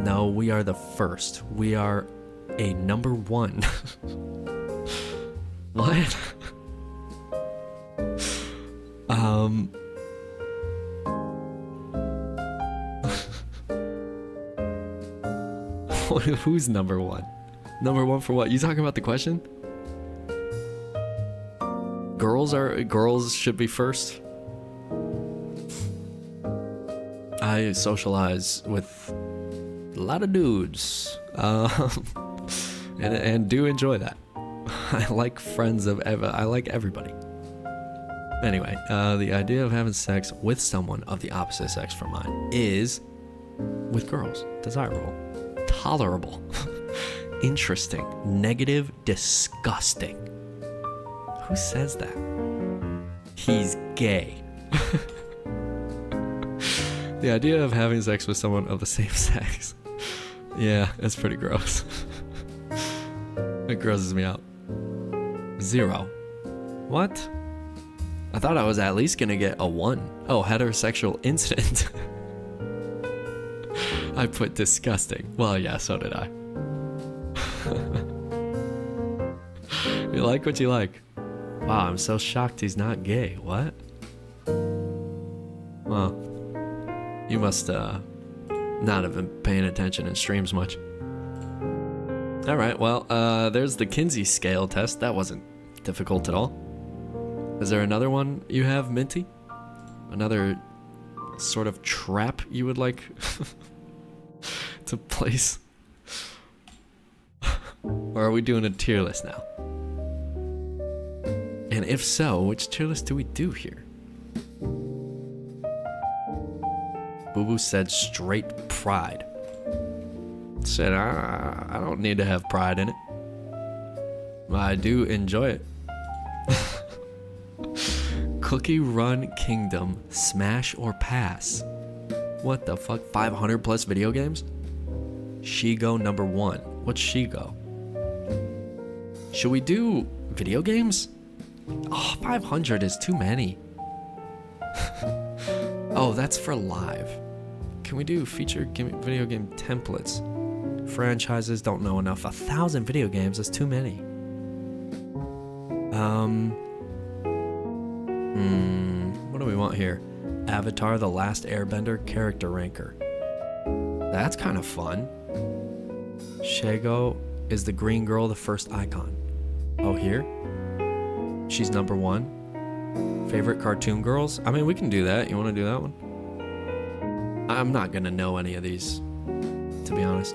No, we are the first. We are a number one. What? Who's number one? Number one for what? You talking about the question? Girls should be first. I socialize with a lot of dudes, and do enjoy that. I like I like everybody. Anyway, the idea of having sex with someone of the opposite sex from mine is, with girls, desirable, tolerable, interesting, negative, disgusting. Who says that? He's gay. The idea of having sex with someone of the same sex. Yeah, that's pretty gross. It grosses me out. 0. What? I thought I was at least gonna get a 1. Oh, heterosexual incident. I put disgusting. Well, yeah, so did I. You like what you like. Wow, I'm so shocked he's not gay. What? Well, you must not have been paying attention in streams much. Alright, well, there's the Kinsey scale test. That wasn't difficult at all. Is there another one you have, Minty? Another sort of trap you would like to place? Or are we doing a tier list now? And if so, which tier list do we do here? BooBoo said straight pride. Said, I don't need to have pride in it. I do enjoy it. Cookie Run Kingdom, smash or pass? What the fuck? 500 plus video games? Shigo number 1. What's Shigo? Should we do video games? Oh, 500 is too many. Oh, that's for live. Can we do featured video game templates? Franchises, don't know enough. 1,000 video games is too many. What do we want here? Avatar: The Last Airbender character ranker. That's kind of fun. Shago is the green girl, the first icon. Oh, here? She's number 1. Favorite cartoon girls? I mean, we can do that. You want to do that one? I'm not going to know any of these, to be honest.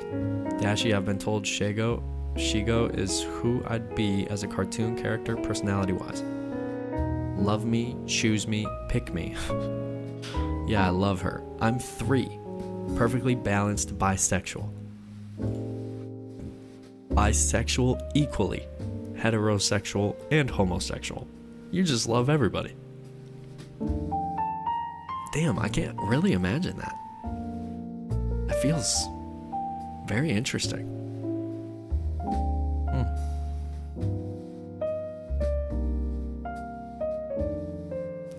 Dashi, I've been told Shigo is who I'd be as a cartoon character, personality-wise. Love me, choose me, pick me. Yeah, I love her. I'm 3. Perfectly balanced bisexual. Bisexual equally. Heterosexual and homosexual. You just love everybody. Damn, I can't really imagine that. That feels very interesting.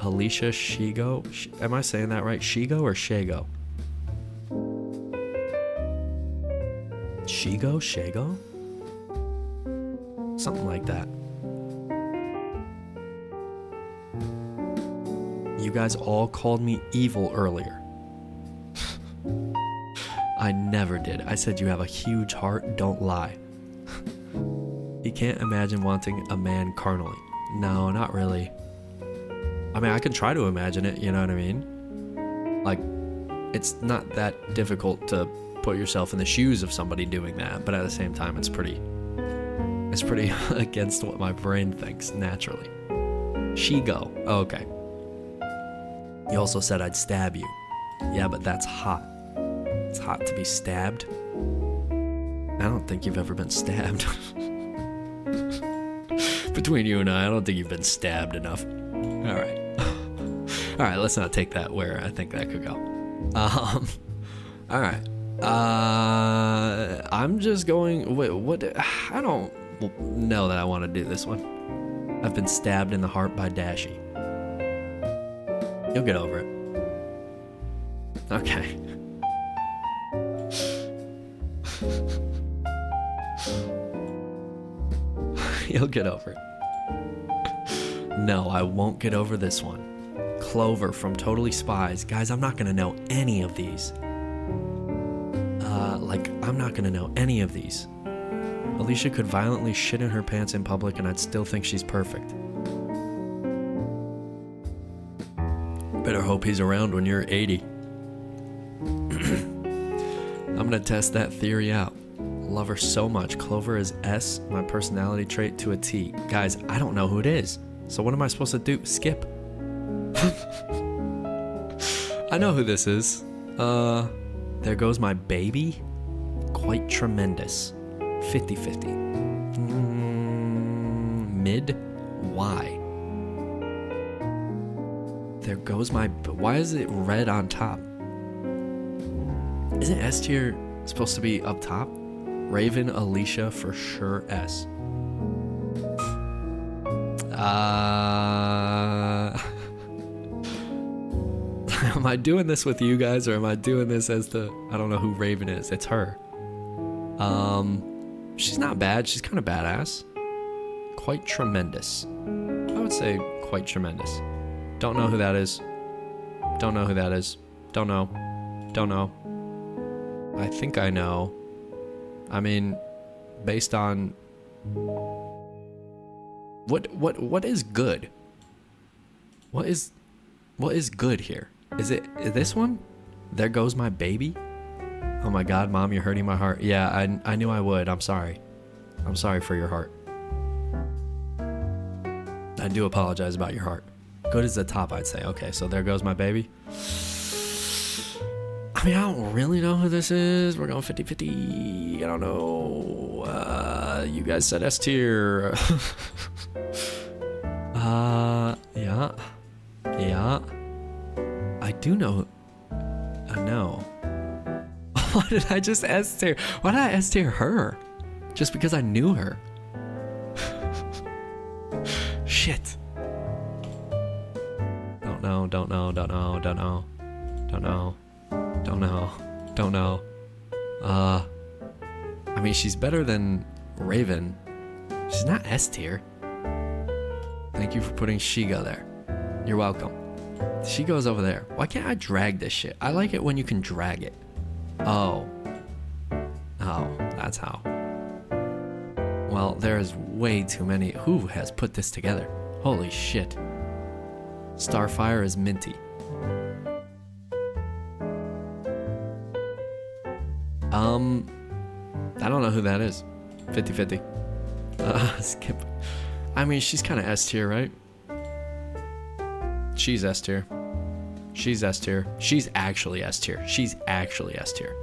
Alicia Shigo. Am I saying that right? Shigo or Shago? Shigo? Shago? Something like that. You guys all called me evil earlier. I never did. I said you have a huge heart, don't lie. You can't imagine wanting a man carnally. No, not really. I mean, I can try to imagine it, you know what I mean? Like, it's not that difficult to put yourself in the shoes of somebody doing that, but at the same time, it's pretty against what my brain thinks naturally. She go. Oh, okay. You also said I'd stab you. Yeah, but that's hot. It's hot to be stabbed. I don't think you've ever been stabbed. Between you and I don't think you've been stabbed enough. All right. All right, let's not take that where I think that could go. All right. I'm just going... Wait, what? I don't know that I want to do this one. I've been stabbed in the heart by Dashi. You'll get over it. Okay. You'll get over it. No, I won't get over this one. Clover from Totally Spies. Guys, I'm not gonna know any of these. I'm not gonna know any of these. Alicia could violently shit in her pants in public and I'd still think she's perfect. Better hope he's around when you're 80. I'm gonna test that theory out. Love her so much. Clover is S, my personality trait to a T. Guys, I don't know who it is. So what am I supposed to do? Skip. I know who this is. There goes my baby. Quite tremendous. 50-50. Mid. Why? There goes my... Why is it red on top? Isn't S tier supposed to be up top? Raven, Alicia, for sure S. Am I doing this with you guys, or am I doing this as the... I don't know who Raven is. It's her. She's not bad. She's kind of badass. Quite tremendous. I would say quite tremendous. Don't know who that is. Don't know who that is. Don't know. Don't know. I think I know. I mean, based on... What is good? What is good here? Is this one? There goes my baby? Oh my god, Mom, you're hurting my heart. Yeah, I knew I would. I'm sorry. I'm sorry for your heart. I do apologize about your heart. Good as the top, I'd say. Okay, so there goes my baby. I mean, I don't really know who this is. We're going 50-50. I don't know. You guys said S tier. Yeah. Yeah. I do know. I know. Why did I just S tier? Why did I S tier her? Just because I knew her. Shit. Don't know. Don't know. Don't know. Don't know. Don't know. Don't know. Don't know. I mean, she's better than Raven. She's not S tier. Thank you for putting Shiga there. You're welcome. She goes over there. Why can't I drag this shit? I like it when you can drag it. Oh. Oh, that's how. Well, there's way too many. Who has put this together? Holy shit. Starfire is minty. I don't know who that is. 50-50. Skip. I mean, she's kind of S tier, right? She's S tier. She's S tier. She's actually S tier. She's actually S tier.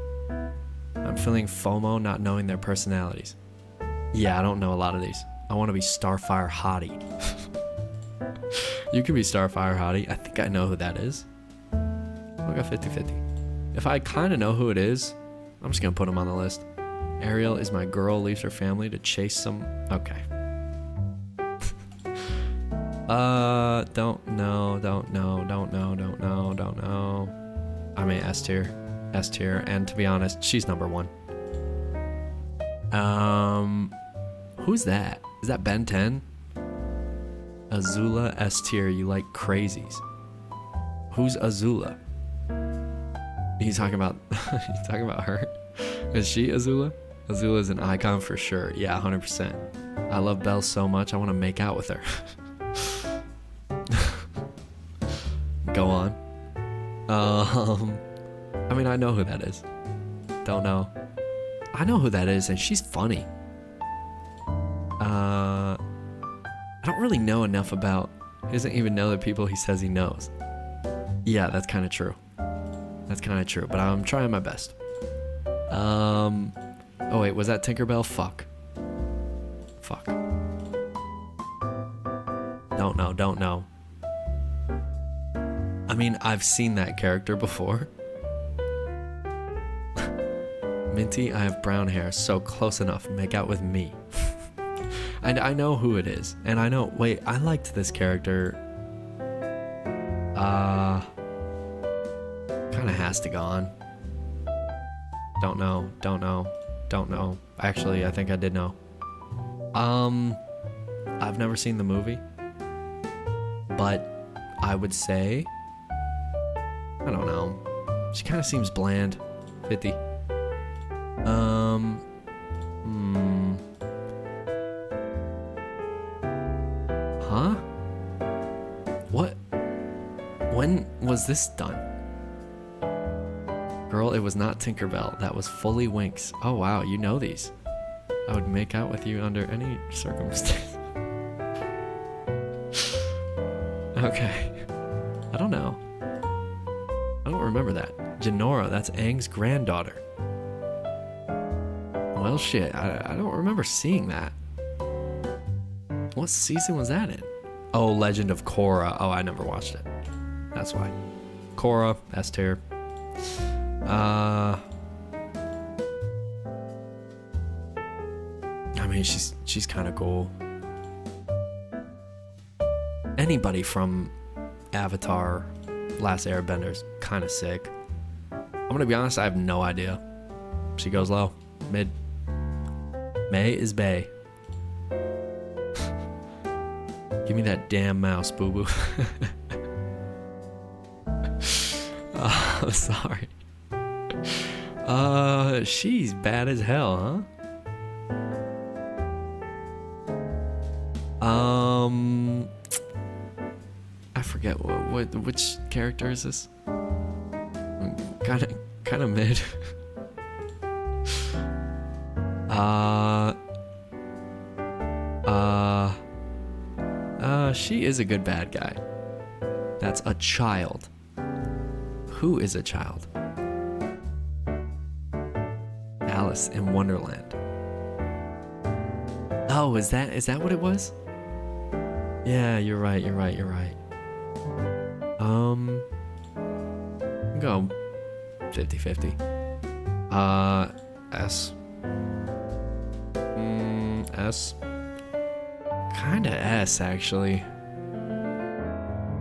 I'm feeling FOMO not knowing their personalities. Yeah, I don't know a lot of these. I want to be Starfire Hottie. You could be Starfire Hottie. I think I know who that is. I'll go 50-50. If I kind of know who it is, I'm just going to put him on the list. Ariel is my girl, leaves her family to chase some... Okay. Don't know. I mean, S tier. S tier. And to be honest, she's number one. Who's that? Is that Ben 10? Azula S tier, you like crazies. Who's Azula? He's talking about her. Is she Azula? Azula is an icon for sure. Yeah, 100%. I love Belle so much, I want to make out with her. Go on. I mean, I know who that is. Don't know. I know who that is, and she's funny. I don't really know enough about... He doesn't even know the people he says he knows. Yeah, that's kind of true. That's kind of true, but I'm trying my best. Oh wait, was that Tinkerbell? Fuck. Don't know. I mean, I've seen that character before. Minty, I have brown hair, so close enough. Make out with me. And I know who it is. And I know... Wait, I liked this character. Kind of has to go on. Don't know. Actually, I think I did know. I've never seen the movie. But I would say... I don't know. She kind of seems bland. 50. Huh? What? When was this done? Girl, it was not Tinkerbell. That was fully Winx. Oh wow, you know these. I would make out with you under any circumstance. Okay. I don't know. I don't remember that. Janora, that's Aang's granddaughter. Well, shit, I don't remember seeing that. What season was that in? Oh, Legend of Korra. Oh, I never watched it. That's why. Korra, S tier. I mean, she's kind of cool. Anybody from Avatar, Last Airbender's kind of sick. I'm gonna be honest, I have no idea. She goes low, mid. May is Bay. Give me that damn mouse, boo boo. Oh, sorry. She's bad as hell, huh? I forget which character is this? Kind of mid. She is a good bad guy. That's a child. Who is a child? Alice in Wonderland. Oh, is that what it was? Yeah, you're right. Go 50-50. S. S. Kinda S, actually.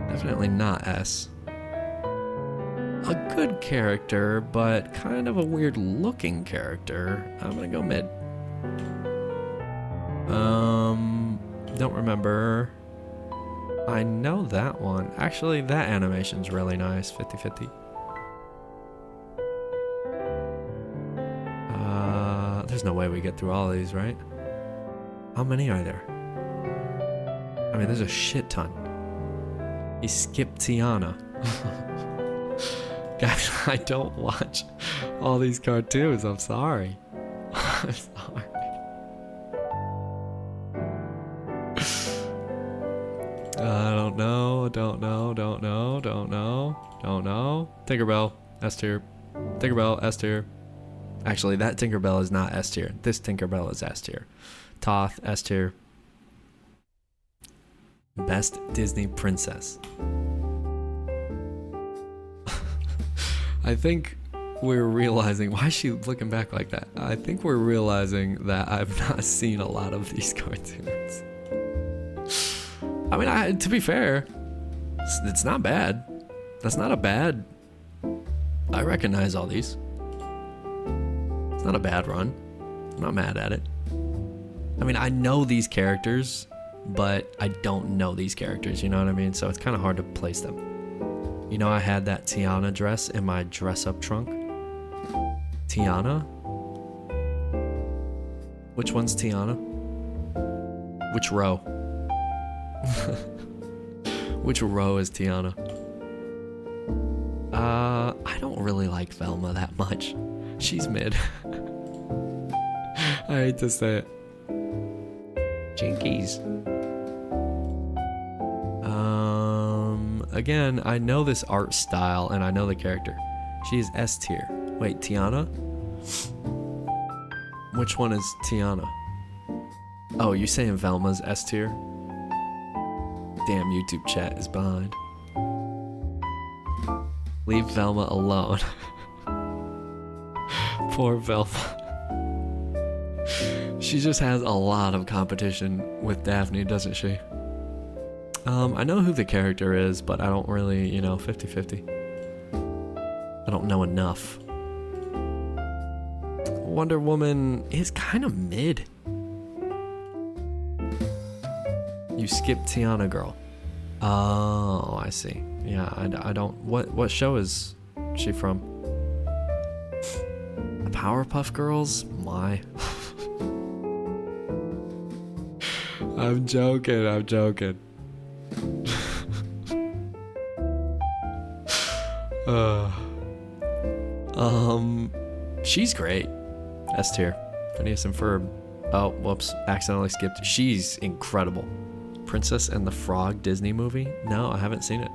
Definitely not S. A good character, but kind of a weird looking character. I'm gonna go mid. Don't remember. I know that one. Actually, that animation's really nice. 50-50. There's no way we get through all of these, right? How many are there? I mean, there's a shit ton. He skipped Tiana. Guys, I don't watch all these cartoons. I'm sorry. I'm sorry. Don't know. Tinkerbell, S tier. Tinkerbell, S tier. Actually, that Tinkerbell is not S tier. This Tinkerbell is S tier. Toth, S tier. Best Disney princess. I think we're realizing... Why is she looking back like that? I think we're realizing that I've not seen a lot of these cartoons. I mean, to be fair, it's not bad. That's not a bad... I recognize all these. It's not a bad run. I'm not mad at it. I mean, I know these characters, but I don't know these characters, you know what I mean? So it's kind of hard to place them. You know, I had that Tiana dress in my dress-up trunk. Tiana? Which one's Tiana? Which row? Which row is Tiana? I don't really like Velma that much. She's mid. I hate to say it. Jinkies. Again, I know this art style and I know the character. She's S tier. Wait, Tiana? Which one is Tiana? Oh, you saying Velma's S tier? Damn, YouTube chat is behind. Leave Velma alone. Poor Velma. She just has a lot of competition with Daphne, doesn't she? I know who the character is, but I don't really, 50-50. I don't know enough. Wonder Woman is kind of mid. You skipped Tiana Girl. Oh, I see. Yeah, I don't... What show is she from? The Powerpuff Girls? My... I'm joking. She's great. S tier. Phineas and Ferb. Oh, whoops. Accidentally skipped. She's incredible. Princess and the Frog Disney movie? No, I haven't seen it.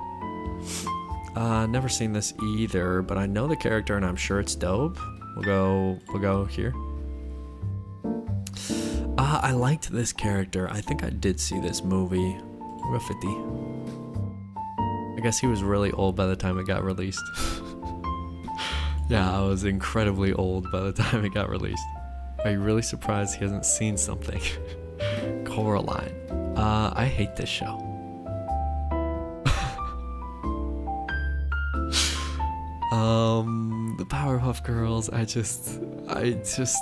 Never seen this either, but I know the character and I'm sure it's dope. We'll go here. I liked this character. I think I did see this movie. We'll go 50. I guess he was really old by the time it got released. Yeah, I was incredibly old by the time it got released. Are you really surprised he hasn't seen something? Coraline. I hate this show. The Powerpuff Girls, I just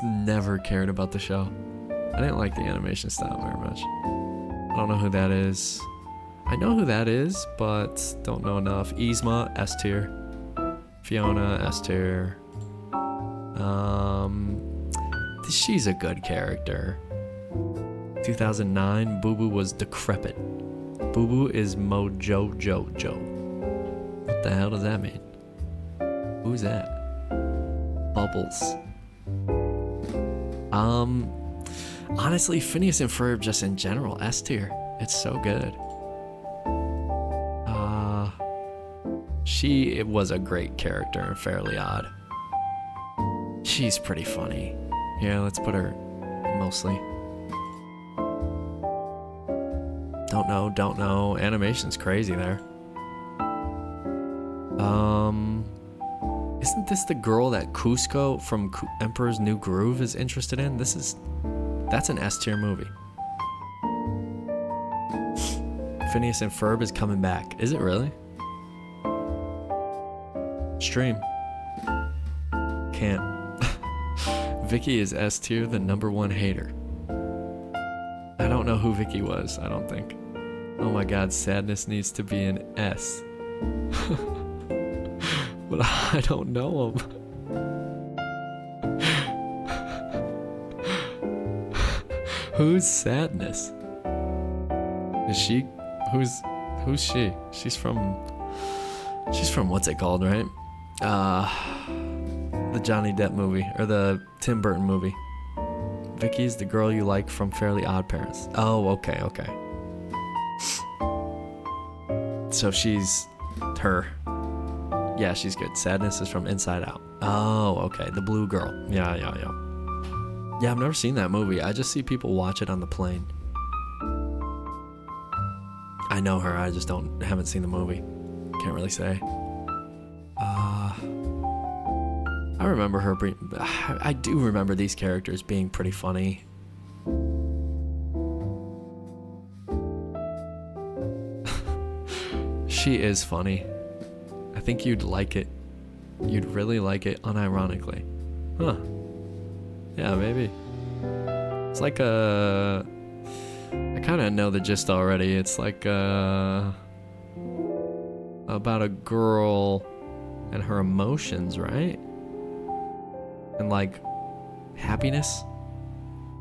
never cared about the show. I didn't like the animation style very much. I don't know who that is. I know who that is, but don't know enough. Yzma, S tier. Fiona, S tier. She's a good character. 2009, Boo was decrepit. Boo is Mojo Jojo. What the hell does that mean? Who's that? Bubbles. Honestly, Phineas and Ferb just in general, S tier. It's so good. She was a great character and Fairly Odd. She's pretty funny. Yeah, let's put her mostly. Don't know. Animation's crazy there. Isn't this the girl that Cusco from Emperor's New Groove is interested in? That's an S tier movie. Phineas and Ferb is coming back. Is it really? Stream. Can't. Vicky is S tier, the #1 hater. I don't know who Vicky was, I don't think. Oh my god, Sadness needs to be an S. But I don't know him. Who's Sadness? Is she? Who's she? She's from what's it called, right? The Johnny Depp movie, or the Tim Burton movie. Vicky's the girl you like from Fairly Odd Parents. Oh, okay. So she's her. Yeah, she's good. Sadness is from Inside Out. Oh, okay. The blue girl. Yeah. Yeah, I've never seen that movie. I just see people watch it on the plane. I know her. I just haven't seen the movie. Can't really say. I remember her. I do remember these characters being pretty funny. She is funny. I think you'd like it. You'd really like it unironically. Huh. Yeah, maybe. It's like I kind of know the gist already. It's like about a girl and her emotions, right? And like happiness.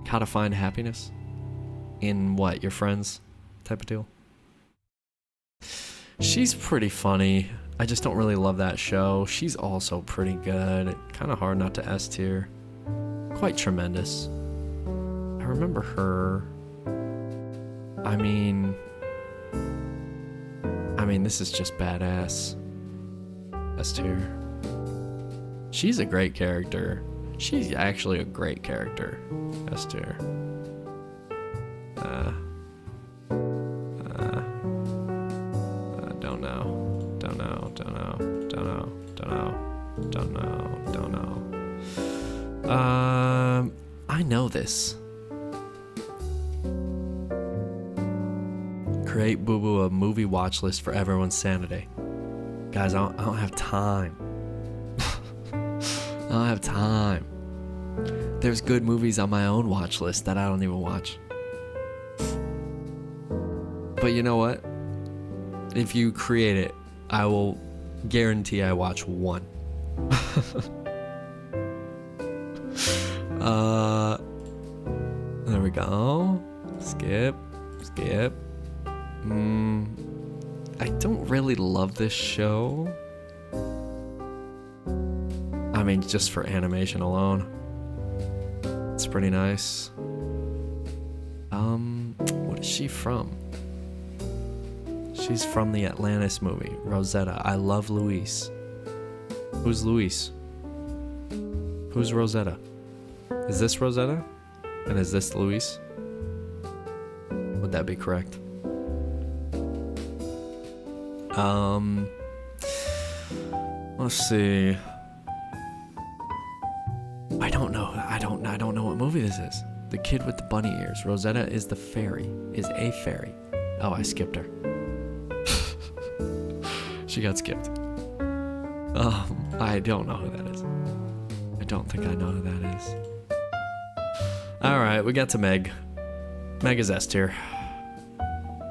How to find happiness in what? Your friends type of deal. She's pretty funny. I just don't really love that show. She's also pretty good. Kind of hard not to S tier. Quite tremendous. I remember her. I mean, this is just badass. S tier. She's a great character. She's actually a great character. S tier. Don't know. I know this. Create Boo a movie watch list for everyone's sanity. Guys, I don't have time. I don't have time. There's good movies on my own watch list that I don't even watch. But you know what? If you create it, I will guarantee I watch one. There we go. Skip. I don't really love this show. I mean, just for animation alone, it's pretty nice. What is she from? She's from the Atlantis movie, Rosetta. I love Luis. Who's Luis? Who's Rosetta? Is this Rosetta? And is this Luis? Would that be correct? Let's see. I don't know what movie this is. The kid with the bunny ears. Rosetta is the fairy. Is a fairy. Oh, I skipped her. She got skipped. I don't know who that is. I don't think I know who that is. Alright, we got to Meg. Meg is S tier.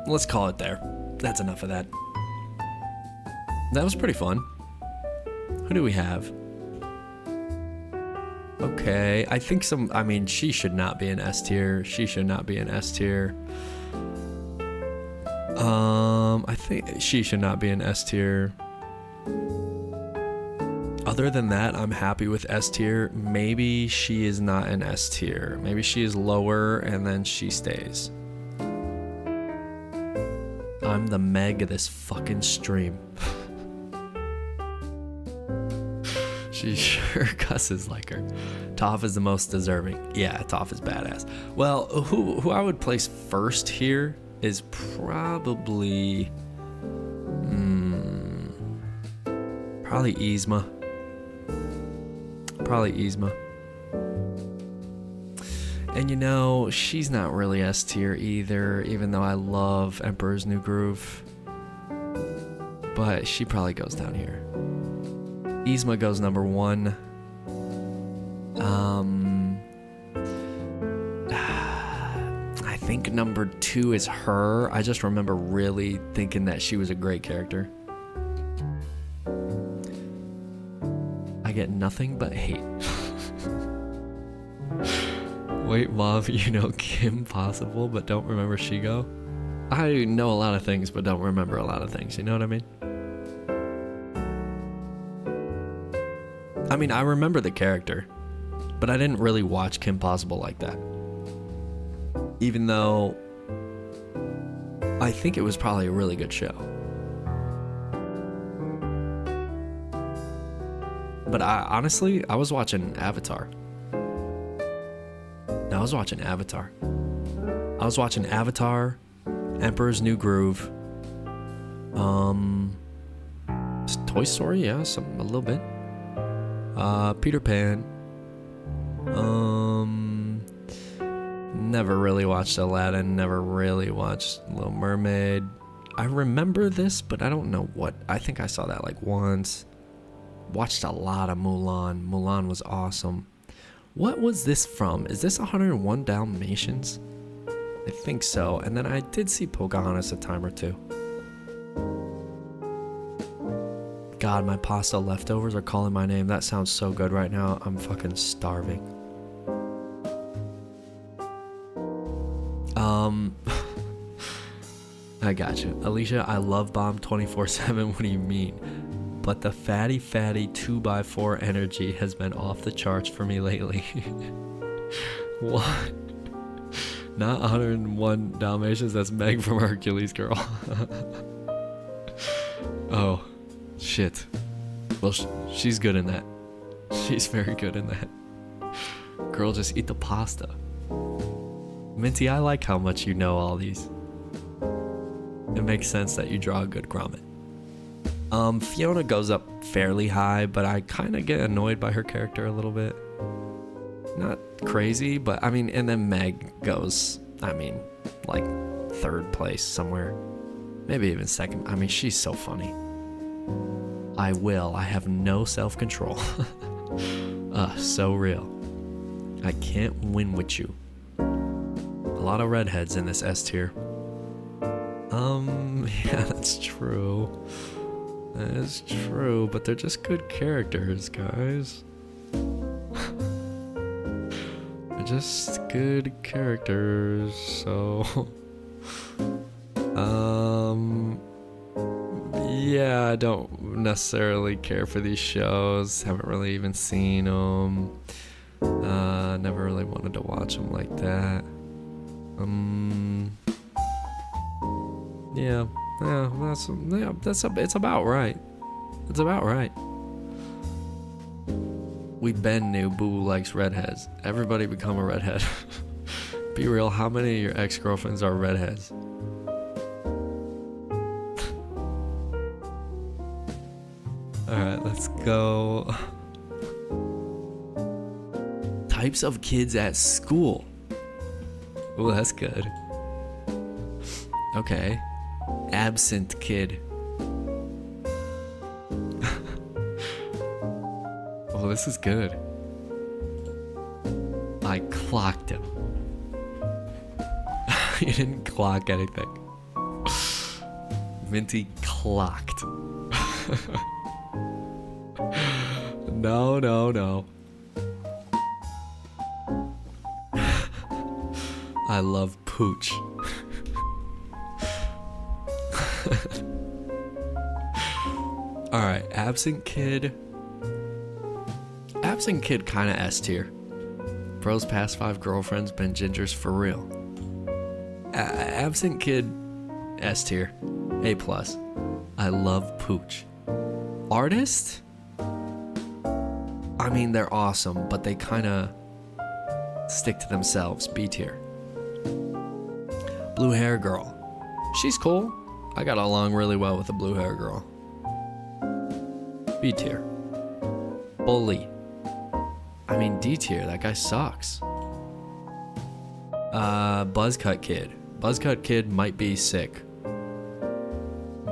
Let's call it there. That's enough of that. That was pretty fun. Who do we have? Okay, I think she should not be an S tier. She should not be an S tier. I think she should not be an S tier. Other than that, I'm happy with S tier. Maybe she is not an S tier. Maybe she is lower and then she stays. I'm the Meg of this fucking stream. She sure cusses like her. Toph is the most deserving. Yeah, Toph is badass. Well, who I would place first here is probably probably Yzma. And you know, she's not really S tier either, even though I love Emperor's New Groove. But she probably goes down here. Yzma goes number 1. I think number 2 is her. I just remember really thinking that she was a great character. I get nothing but hate. Wait, Mom, you know Kim Possible, but don't remember Shigo? I know a lot of things, but don't remember a lot of things. You know what I mean? I mean, I remember the character, but I didn't really watch Kim Possible like that. Even though I think it was probably a really good show. But I was watching Avatar. I was watching Avatar, Emperor's New Groove, Toy Story, yeah, a little bit. Peter Pan. Never really watched Aladdin, never really watched Little Mermaid. I remember this, but I don't know what. I think I saw that like once. Watched a lot of Mulan. Mulan was awesome. What was this from? Is this 101 Dalmatians? I think so. And then I did see Pocahontas a time or two. God, my pasta leftovers are calling my name. That sounds so good right now. I'm fucking starving. I got you. Alicia, I love bomb 24/7. What do you mean? but the fatty 2x4 energy has been off the charts for me lately. What? Not 101 Dalmatians, that's Meg from Hercules, girl. Oh, shit. Well, she's good in that. She's very good in that. Girl, just eat the pasta. Minty, I like how much you know all these. It makes sense that you draw a good grommet. Fiona goes up fairly high, but I kind of get annoyed by her character a little bit. Not crazy, but I mean, and then Meg goes, I mean, like 3rd place somewhere. Maybe even 2nd. I mean, she's so funny. I have no self-control. So real. I can't win with you. A lot of redheads in this S tier. Yeah, that's true. That is true, but they're just good characters, guys. They're just good characters, so... Yeah, I don't necessarily care for these shows. Haven't really even seen them. Never really wanted to watch them like that. It's about right. It's about right. We Ben knew Boo likes redheads. Everybody become a redhead. Be real, how many of your ex-girlfriends are redheads? Alright, let's go. Types of kids at school. Oh, that's good. Okay. Absent kid. Oh, this is good. I clocked him. He didn't clock anything. Minty clocked. No. I love pooch. Alright, absent kid. Absent kid kinda S tier. Bro's past 5 girlfriends been gingers for real. Absent kid S tier. A+. I love pooch. Artist? I mean, they're awesome, but they kinda stick to themselves. B tier. Blue hair girl. She's cool. I got along really well with the blue hair girl. B tier. Bully. I mean, D tier. That guy sucks. Buzzcut kid. Buzzcut kid might be sick.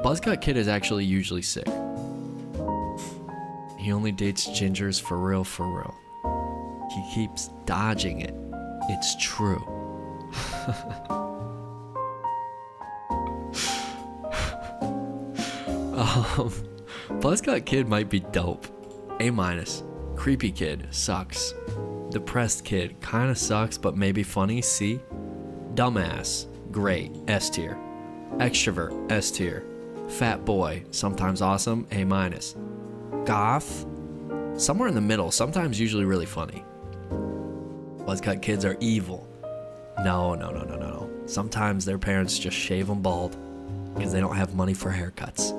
Buzzcut kid is actually usually sick. He only dates gingers for real, for real. He keeps dodging it. It's true. Buzzcut kid might be dope. A-. Creepy kid sucks. Depressed kid kinda sucks but maybe funny. C. Dumbass great. S tier. Extrovert S tier. Fat boy sometimes awesome. A-. Goth somewhere in the middle, sometimes usually really funny. Buzzcut kids are evil. No. Sometimes their parents just shave them bald because they don't have money for haircuts.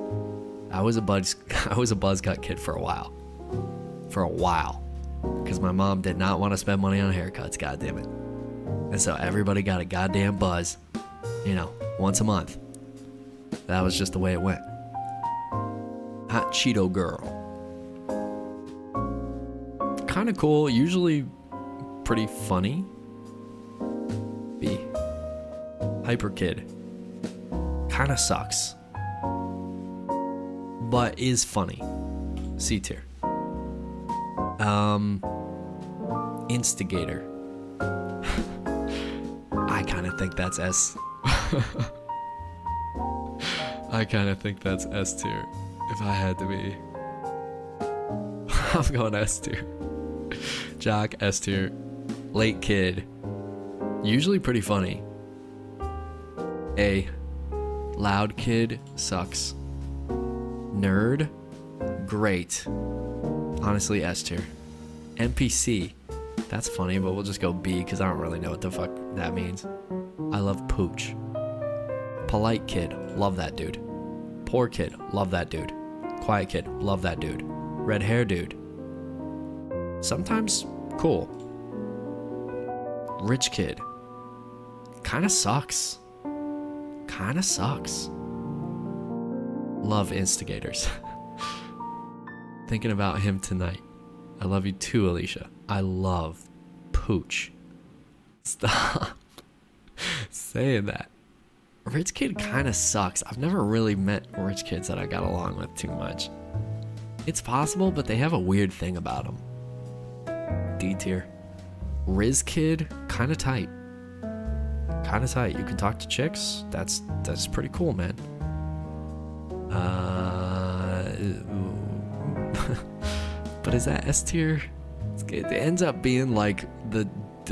I was a buzzcut kid for a while. Because my mom did not want to spend money on haircuts, goddammit. And so everybody got a goddamn buzz, once a month. That was just the way it went. Hot Cheeto girl. Kind of cool, usually pretty funny. B. Hyper kid. Kind of sucks, but is funny. C tier. Instigator. I kind of think that's S. I kind of think that's S tier. If I had to be, I'm going S tier. Jock S tier. Late kid. Usually pretty funny. A. Loud kid sucks. Nerd great. Honestly, S tier. NPC, that's funny, but we'll just go B because I don't really know what the fuck that means. I love Pooch. Polite kid, love that dude. Poor kid, love that dude. Quiet kid, love that dude. Red hair dude, sometimes cool. Rich kid, kinda sucks. Love instigators. Thinking about him tonight. I love you too, Alicia. I love Pooch. Stop saying that. Rich kid kind of sucks. I've never really met rich kids that I got along with too much. It's possible, but they have a weird thing about them. D tier. Riz kid, kind of tight. You can talk to chicks. That's pretty cool, man. But is that S tier? It ends up being like the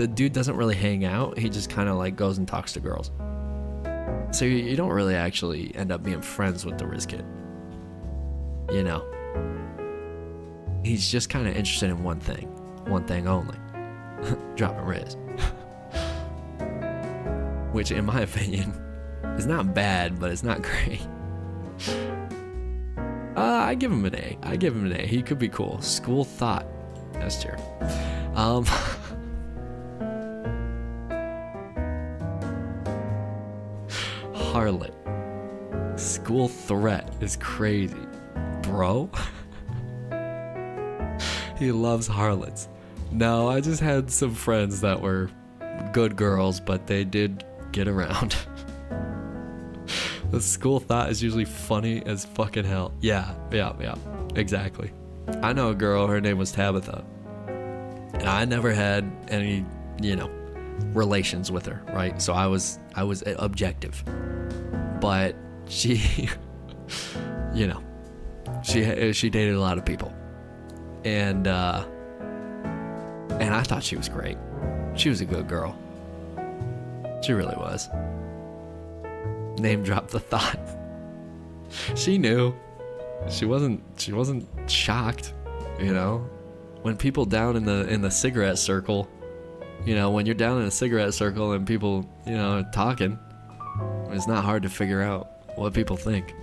dude doesn't really hang out. He just kind of like goes and talks to girls. So you don't really actually end up being friends with the Riz kid. You know, he's just kind of interested in one thing only. Dropping Riz. Which in my opinion is not bad, but it's not great. I give him an A. He could be cool. School thought. S tier. Harlot. School threat is crazy. Bro. He loves harlots. No, I just had some friends that were good girls, but they did get around. The school thought is usually funny as fucking hell. Yeah, exactly. I know a girl, her name was Tabitha. And I never had any, relations with her, right? So I was objective. But she, she dated a lot of people. And I thought she was great. She was a good girl. She really was. Name drop the thought. She knew. She wasn't shocked, When people down in the cigarette circle, when you're down in a cigarette circle and people, are talking, it's not hard to figure out what people think.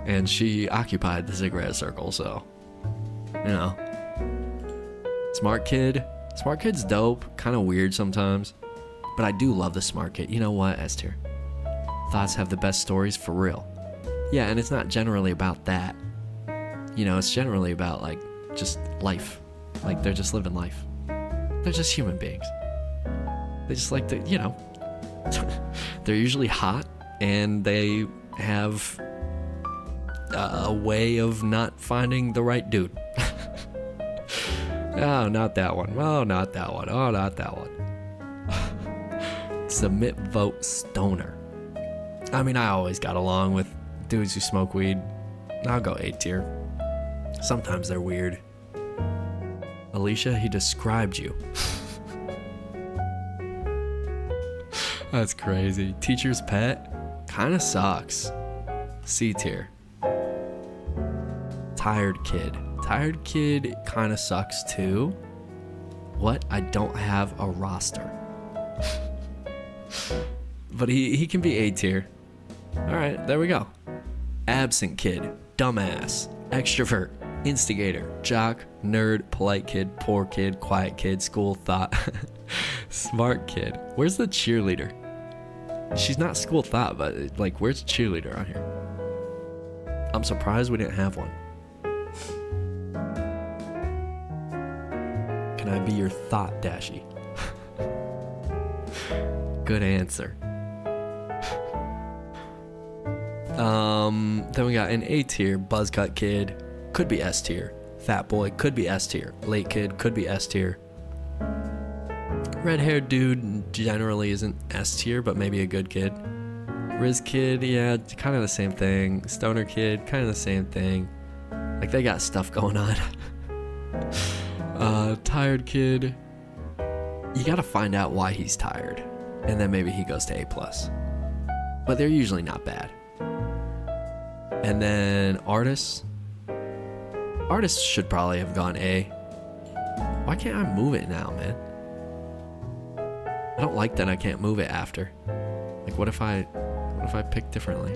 And she occupied the cigarette circle, so, Smart kid. Smart kid's dope, kind of weird sometimes, but I do love the smart kid. You know what, S tier? Thoughts have the best stories for real. Yeah, and it's not generally about that. It's generally about, like, just life. Like, they're just living life. They're just human beings. They just like to, they're usually hot, and they have a way of not finding the right dude. Oh, not that one. Oh, not that one. Oh, not that one. Submit vote stoner. I mean, I always got along with dudes who smoke weed. I'll go A tier. Sometimes they're weird. Alicia, he described you. That's crazy. Teacher's pet? Kinda sucks. C tier. Tired kid. Tired kid kinda sucks too. What? I don't have a roster. But he can be A tier. Alright, there we go. Absent kid. Dumbass. Extrovert. Instigator. Jock. Nerd. Polite kid. Poor kid. Quiet kid. School thought. Smart kid. Where's the cheerleader? She's not school thought, but like, where's the cheerleader on here? I'm surprised we didn't have one. Can I be your thought, Dashi? Good answer. Then we got an A tier, buzzcut kid, could be S tier. Fat boy, could be S tier. Late kid, could be S tier. Red haired dude generally isn't S tier, but maybe a good kid. Riz kid, yeah, kind of the same thing. Stoner kid, kind of the same thing. Like, they got stuff going on. Tired kid, you gotta find out why he's tired, and then maybe he goes to A+. But they're usually not bad. And then artists, Artist should probably have gone A. Why can't I move it now, man? I don't like that I can't move it after. Like, what if I pick differently?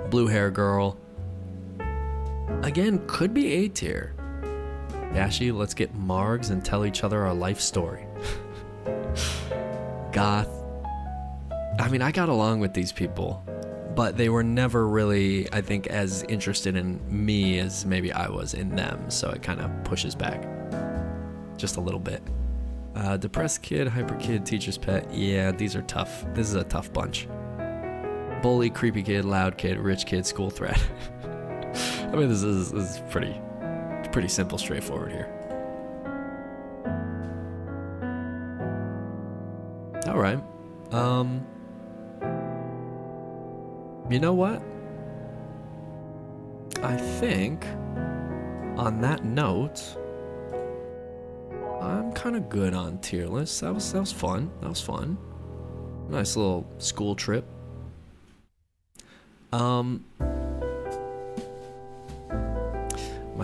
Blue hair girl. Again, could be A tier. Dashi, let's get margs and tell each other our life story. Goth. I mean, I got along with these people, but they were never really, I think, as interested in me as maybe I was in them, so it kind of pushes back just a little bit. Depressed kid, hyper kid, teacher's pet. Yeah, these are tough. This is a tough bunch. Bully, creepy kid, loud kid, rich kid, school threat. I mean, this is pretty simple, straightforward here. All right. You know what? I think on that note, I'm kind of good on tier lists. That was fun. That was fun. Nice little school trip. My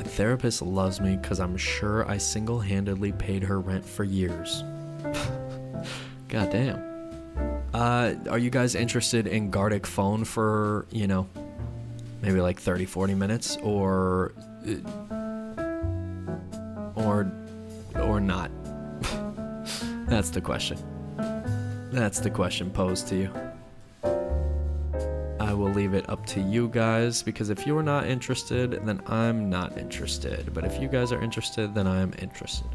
therapist loves me because I'm sure I single-handedly paid her rent for years. God damn. Are you guys interested in Gardic phone for, you know, maybe like 30-40 minutes or not? That's the question. That's the question posed to you. I will leave it up to you guys, because if you're not interested, then I'm not interested. But if you guys are interested, then I'm interested.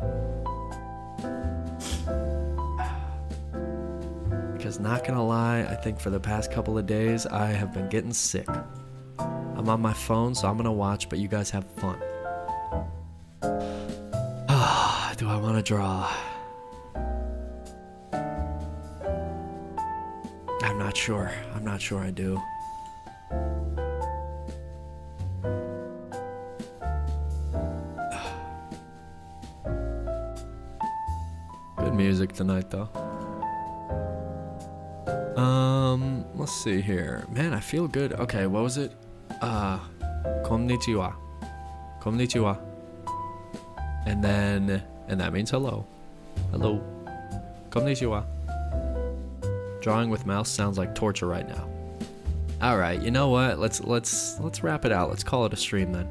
Because not gonna lie, I think for the past couple of days, I have been getting sick. I'm on my phone, so I'm gonna watch, but you guys have fun. Do I want to draw? I'm not sure. I'm not sure I do. Good music tonight, though. Let's see here. Man, I feel good. Okay, what was it? Konnichiwa. Konnichiwa. And that means hello. Hello. Konnichiwa. Drawing with mouse sounds like torture right now. All right, you know what? Let's wrap it out. Let's call it a stream then.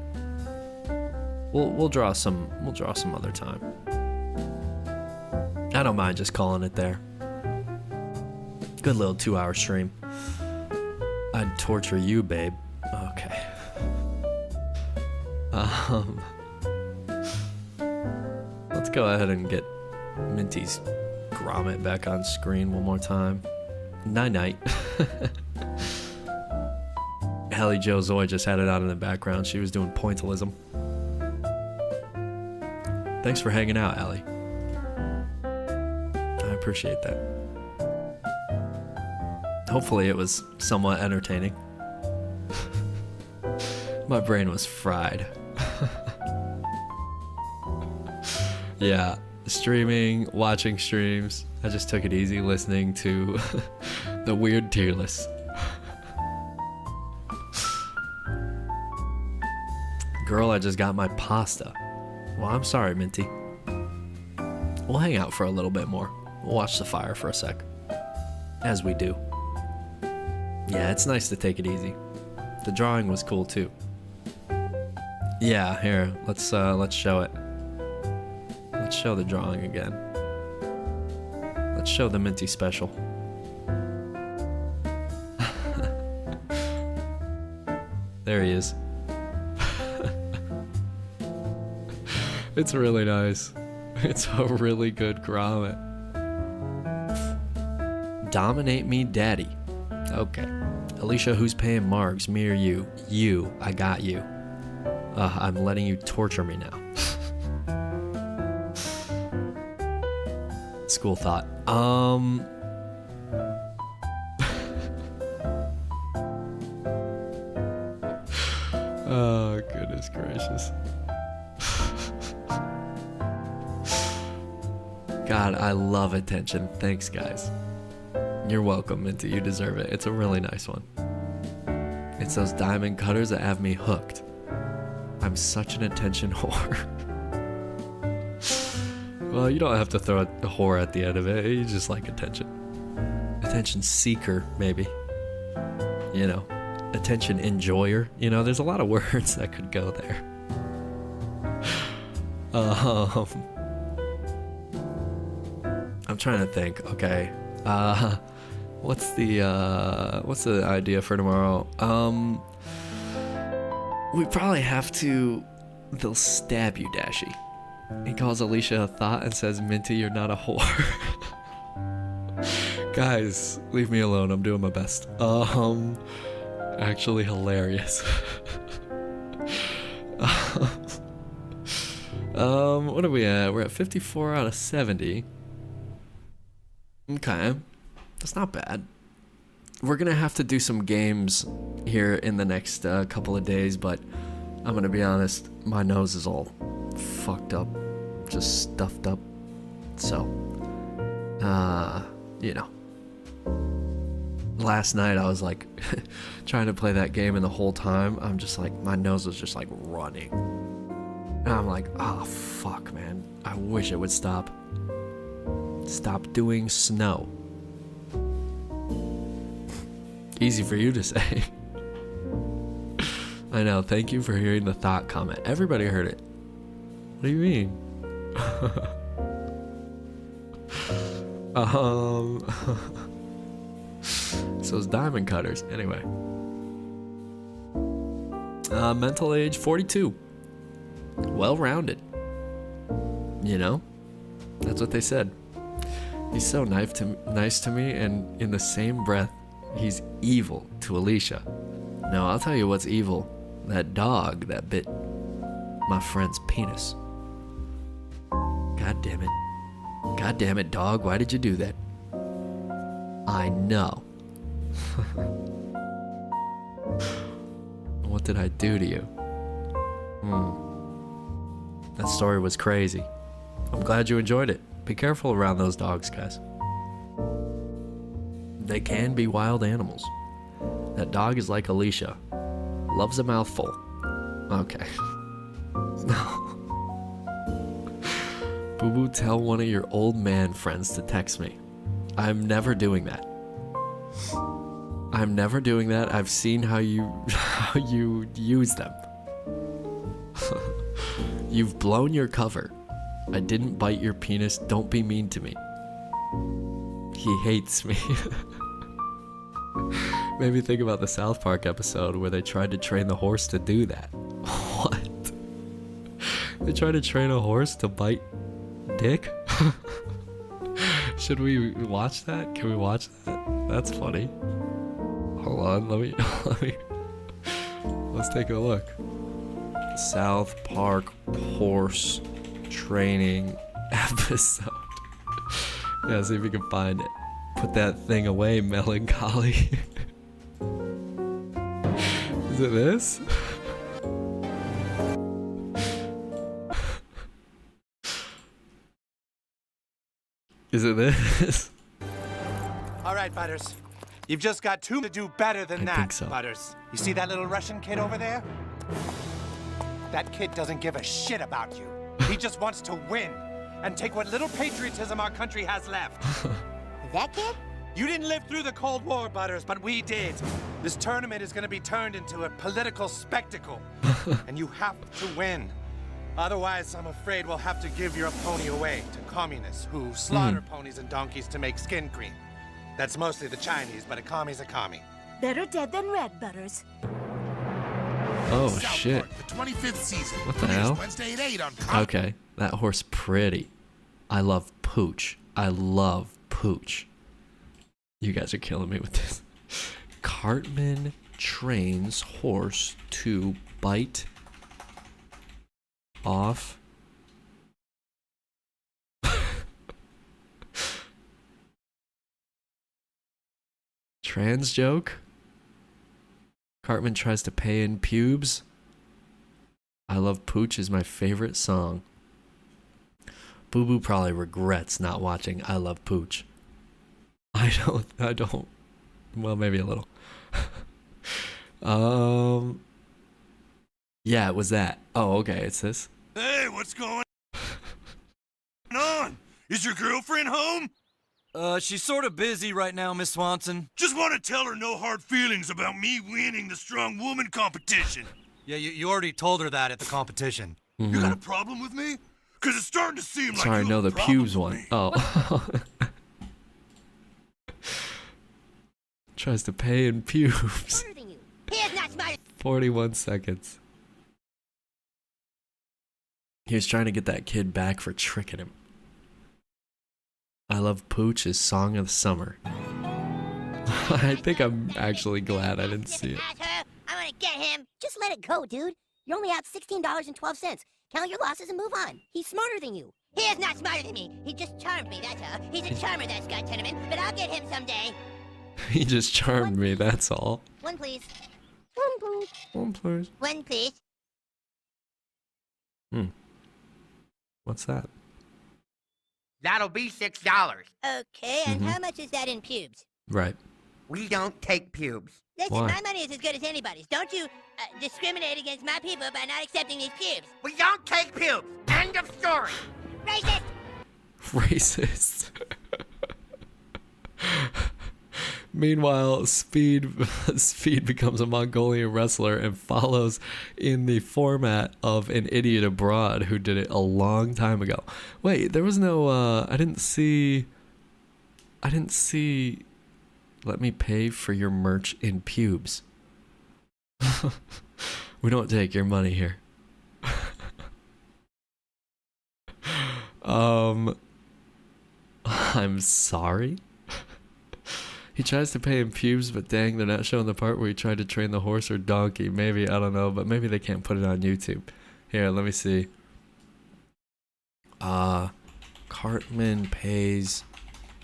We'll draw some other time. I don't mind just calling it there. Good little 2-hour stream. I'd torture you, babe. Okay. Let's go ahead and get Minty's grommet back on screen one more time. Night-night. Hallie Joe Zoy just had it on in the background. She was doing pointillism. Thanks for hanging out, Allie. I appreciate that. Hopefully it was somewhat entertaining. My brain was fried. Yeah, streaming, watching streams. I just took it easy listening to the weird tier list. Girl, I just got my pasta. Well, I'm sorry, Minty. We'll hang out for a little bit more. We'll watch the fire for a sec. As we do. Yeah, it's nice to take it easy. The drawing was cool too. Yeah, here, let's show it. Let's show the drawing again. Let's show the Minty special. There he is. It's really nice. It's a really good grommet. Dominate me, daddy. Okay. Alicia, who's paying marks? Me or you? You. I got you. I'm letting you torture me now. School thought. Oh, goodness gracious. God, I love attention. Thanks, guys. You're welcome, Minty. You deserve it. It's a really nice one. It's those diamond cutters that have me hooked. I'm such an attention whore. Well, you don't have to throw a whore at the end of it. You just like attention. Attention seeker, maybe. You know, attention enjoyer. You know, there's a lot of words that could go there. I'm trying to think. Okay. What's the idea for tomorrow? We probably have to. They'll stab you, Dashie. He calls Alicia a thought and says, Minty, you're not a whore. Guys, leave me alone. I'm doing my best. Actually hilarious. What are we at? We're at 54 out of 70. Okay. That's not bad. We're gonna have to do some games here in the next couple of days, but I'm gonna be honest, my nose is all fucked up, just stuffed up. So, you know. Last night I was like trying to play that game, and the whole time I'm just like, my nose was just like running. And I'm like, oh fuck, man. I wish it would stop. Stop doing snow. Easy for you to say. I know, thank you for hearing the thought comment. Everybody heard it. What do you mean? So it's diamond cutters. Anyway. Mental age 42. Well-rounded. You know? That's what they said. He's so nice to me, and in the same breath, he's evil to Alicia. Now, I'll tell you what's evil. That dog that bit my friend's penis. God damn it. God damn it, dog. Why did you do that? I know. What did I do to you? That story was crazy. I'm glad you enjoyed it. Be careful around those dogs, guys. They can be wild animals. That dog is like Alicia. Loves a mouthful. Okay. No. Boo Boo, tell one of your old man friends to text me. I'm never doing that. I'm never doing that. I've seen how you use them. You've blown your cover. I didn't bite your penis. Don't be mean to me. He hates me. Made me think about the South Park episode where they tried to train the horse to do that. What? They tried to train a horse to bite dick? Should we watch that? Can we watch that? That's funny. Hold on, let's take a look. South Park horse training episode. Yeah, see if we can find it. Put that thing away, melancholy. Is it this? Is it this? All right, Butters. You've just got two to do better than that, think so. Butters. You see that little Russian kid over there? That kid doesn't give a shit about you. He just wants to win and take what little patriotism our country has left. That kid? You didn't live through the Cold War, Butters, but we did. This tournament is going to be turned into a political spectacle, and you have to win. Otherwise, I'm afraid we'll have to give your pony away to communists who slaughter ponies and donkeys to make skin cream. That's mostly the Chinese, but a commie's a commie. Better dead than red, Butters. Oh South shit. Park, the 25th season. What the Premieres hell? Wednesday at 8 on Comic. Okay, that horse pretty. I love Pooch. I love Pooch. You guys are killing me with this. Cartman trains horse to bite off. Trans joke? Cartman tries to pay in pubes. I Love Pooch is my favorite song. Boo Boo probably regrets not watching I Love Pooch. I don't. Well, maybe a little. Yeah, it was that. Oh, okay, it's this. Hey, what's going on? Is your girlfriend home? She's sort of busy right now, Miss Swanson. Just want to tell her no hard feelings about me winning the strong woman competition. Yeah, you already told her that at the competition. You got a problem with me? Because it's starting to seem like Sorry, you no, have the a problem pubes with one. me. Oh. Tries to pay in pubes. Smarter than you. He is not smart. 41 seconds. He was trying to get that kid back for tricking him. I Love Pooch is Song of the Summer. I think I'm actually glad I didn't see it. I'm gonna get him. Just let it go, dude. You're only out $16.12. Count your losses and move on. He's smarter than you. He is not smarter than me. He just charmed me, that's all. He's a charmer, that Scott Tenorman, but I'll get him someday. He just charmed me, that's all. One, please. One, please. One, please. One, please. What's that? That'll be $6. Okay, and how much is that in pubes? Right. We don't take pubes. Listen, Why? my money is as good as anybody's. Don't you discriminate against my people by not accepting these pubes. We don't take pubes. End of story. Racist! Racist. Meanwhile, Speed becomes a Mongolian wrestler and follows in the format of an idiot abroad who did it a long time ago. Wait, there was no I didn't see let me pay for your merch in pubes. We don't take your money here. I'm sorry. He tries to pay in pubes, but dang, they're not showing the part where he tried to train the horse or donkey. Maybe, I don't know, but maybe they can't put it on YouTube. Here, let me see. Cartman pays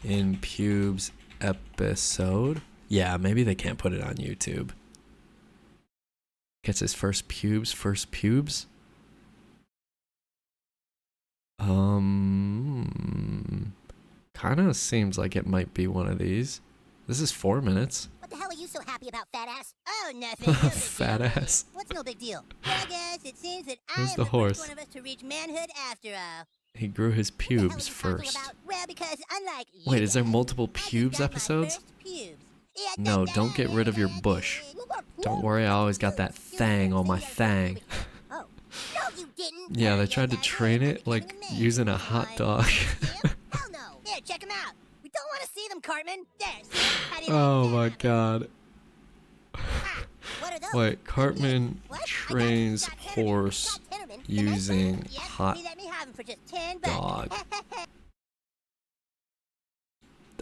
in pubes episode. Yeah, maybe they can't put it on YouTube. Gets his first pubes. Kind of seems like it might be one of these. This is 4 minutes. What the hell are you so happy about, fat ass? Oh, nothing. No big Fat deal. ass. What's no big deal? Well, guys, it seems that I Where's am the the horse? first one of us to reach manhood after all. He grew his What the hell are pubes you talking first. about? Well, because unlike you Wait, is there guys, multiple I just pubes got my episodes? first pubes. No, don't get rid of your bush. Don't worry, I always got that thang on my thang. Oh, no, you didn't. Yeah, they tried to train it like using a hot dog. Hell no. Here, check them out. We don't want to see them, Cartman. There, see? How do you Oh like my that? god. Ah, what are those? Wait, Cartman What? I got trains Scott Tenorman. horse Scott Tenorman, the nice using one. Yep, hot he let me have him for just $10. dog.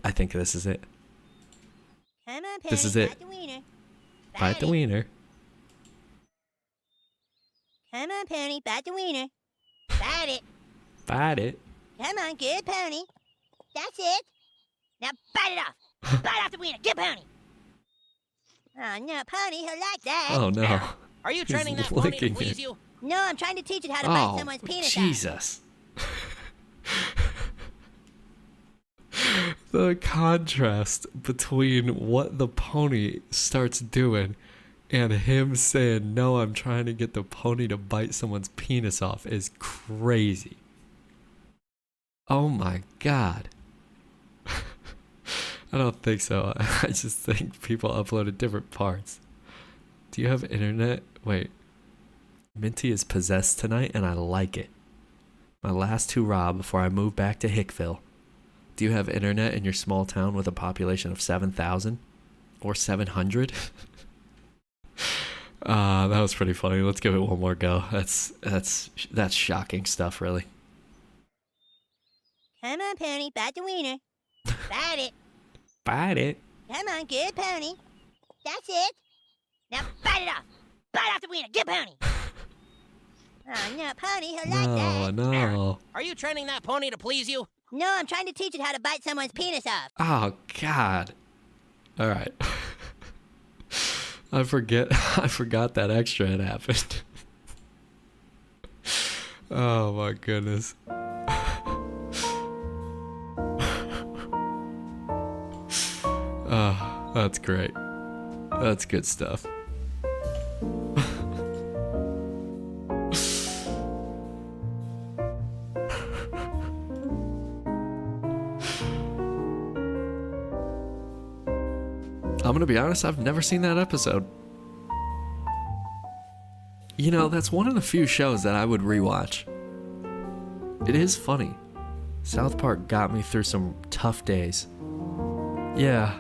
I think this is it. Come on, Penny. This is it. Bite the wiener. Bite the wiener. Come on, Penny. Bite the wiener. Bite it. Bite it. Come on, good pony. That's it. Now bite it off. Bite off the wiener. Good pony. Oh, no, pony, he'll like that. Oh no. Are you He's training that pony to licking please it. you? No, I'm trying to teach it how to bite Oh, someone's penis off. Jesus. The contrast between what the pony starts doing and him saying, no, I'm trying to get the pony to bite someone's penis off is crazy. Oh my god. I don't think so. I just think people uploaded different parts. Do you have internet? Wait. Minty is possessed tonight and I like it. My last hurrah before I move back to Hickville. Do you have internet in your small town with a population of 7,000? Or 700? That was pretty funny. Let's give it one more go. That's shocking stuff, really. Come on, pony, bite the wiener. Bite it. Bite it. Come on, good pony. That's it. Now bite it off. Bite off the wiener. Good pony. Oh, no, pony, he'll like No, that. no. Are you training that pony to please you? No, I'm trying to teach it how to bite someone's penis off. Oh, God. All right. I forgot that extra had happened. Oh, my goodness. Oh, that's great. That's good stuff. I'm gonna be honest, I've never seen that episode. You know, that's one of the few shows that I would rewatch. It is funny. South Park got me through some tough days. Yeah,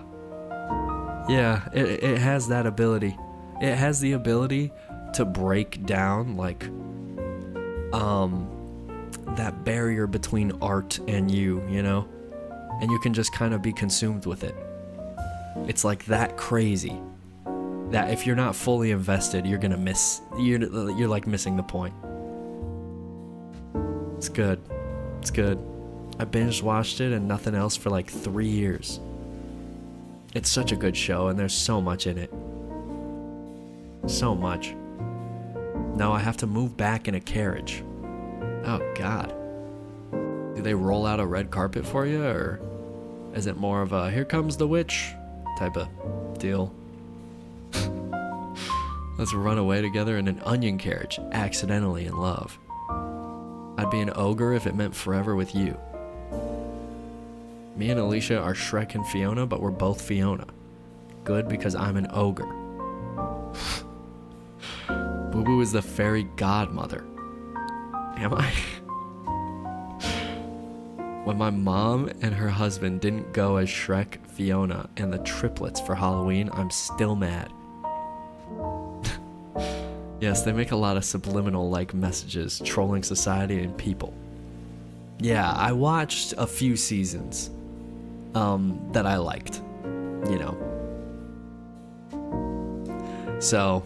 it has that ability. It has the ability to break down, like, that barrier between art and you know? And you can just kind of be consumed with it. It's like that crazy that if you're not fully invested, you're gonna miss. You're like missing the point. It's good. It's good. I binge watched it and nothing else for like 3 years. It's such a good show, and there's so much in it. So much. Now I have to move back in a carriage. Oh God. Do they roll out a red carpet for you, or is it more of a "here comes the witch" type of deal? Let's run away together in an onion carriage, accidentally in love. I'd be an ogre if it meant forever with you. Me and Alicia are Shrek and Fiona, but we're both Fiona. Good, because I'm an ogre. Boo Boo is the fairy godmother. Am I? When my mom and her husband didn't go as Shrek, Fiona, and the triplets for Halloween, I'm still mad. Yes, they make a lot of subliminal like messages, trolling society and people. Yeah, I watched a few seasons that I liked, you know. So,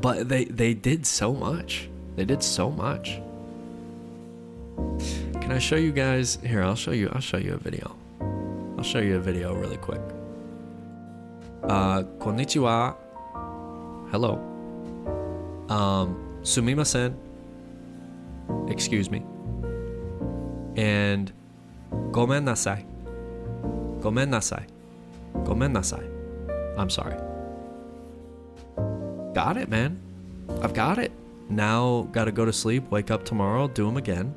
but they did so much. They did so much. Can I show you guys? Here, I'll show you a video. I'll show you a video really quick. Konnichiwa. Hello. Sumimasen. Excuse me. And gomen nasai. Gomen nasai. Gomen nasai. I'm sorry. Got it, man. I've got it. Now gotta go to sleep, wake up tomorrow, do them again.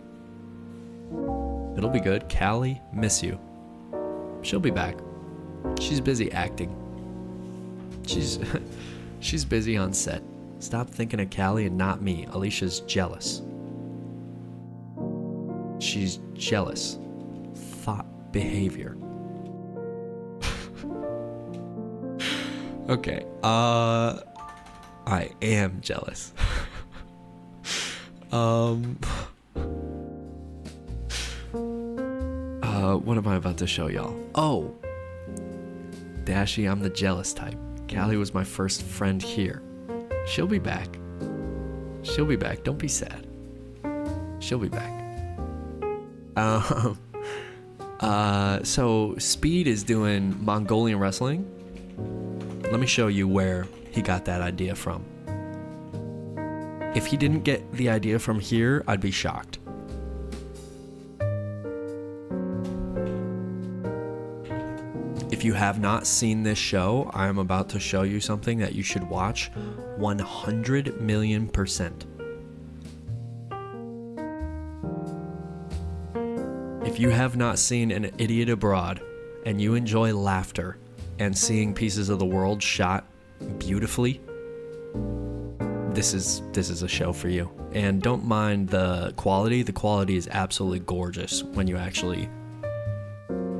It'll be good. Callie, miss you. She'll be back. She's busy acting. She's busy on set. Stop thinking of Callie and not me. Alicia's jealous. She's jealous. Thought behavior. Okay. I am jealous. What am I about to show y'all? Oh. Dashie, I'm the jealous type. Callie was my first friend here. She'll be back. She'll be back. Don't be sad. She'll be back. So Speed is doing Mongolian wrestling. Let me show you where he got that idea from. If he didn't get the idea from here, I'd be shocked. If you have not seen this show, I am about to show you something that you should watch 100 million%. If you have not seen An Idiot Abroad and you enjoy laughter and seeing pieces of the world shot beautifully, this is a show for you. And don't mind the quality. The quality is absolutely gorgeous when you actually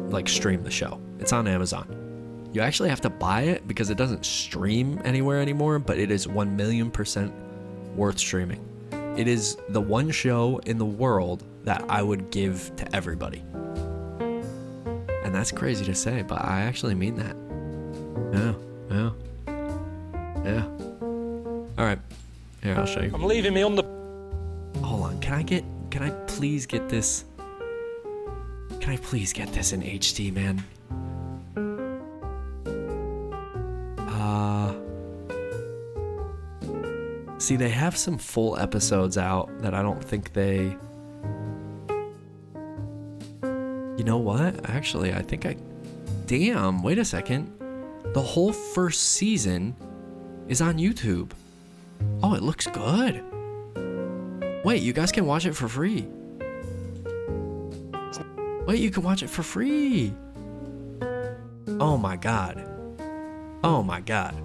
like stream the show. It's on Amazon. You actually have to buy it because it doesn't stream anywhere anymore, but it is 1,000,000% worth streaming. It is the one show in the world that I would give to everybody. And that's crazy to say, but I actually mean that. Yeah. All right. Here, I'll show you. I'm leaving me on the... Hold on. Can I please get this? Can I please get this in HD, man? See, they have some full episodes out that I don't think they... You know what? Actually, I think I... Damn, wait a second. The whole first season is on YouTube. Oh, it looks good. Wait, you guys can watch it for free. Wait, you can watch it for free. Oh my god. Oh my god.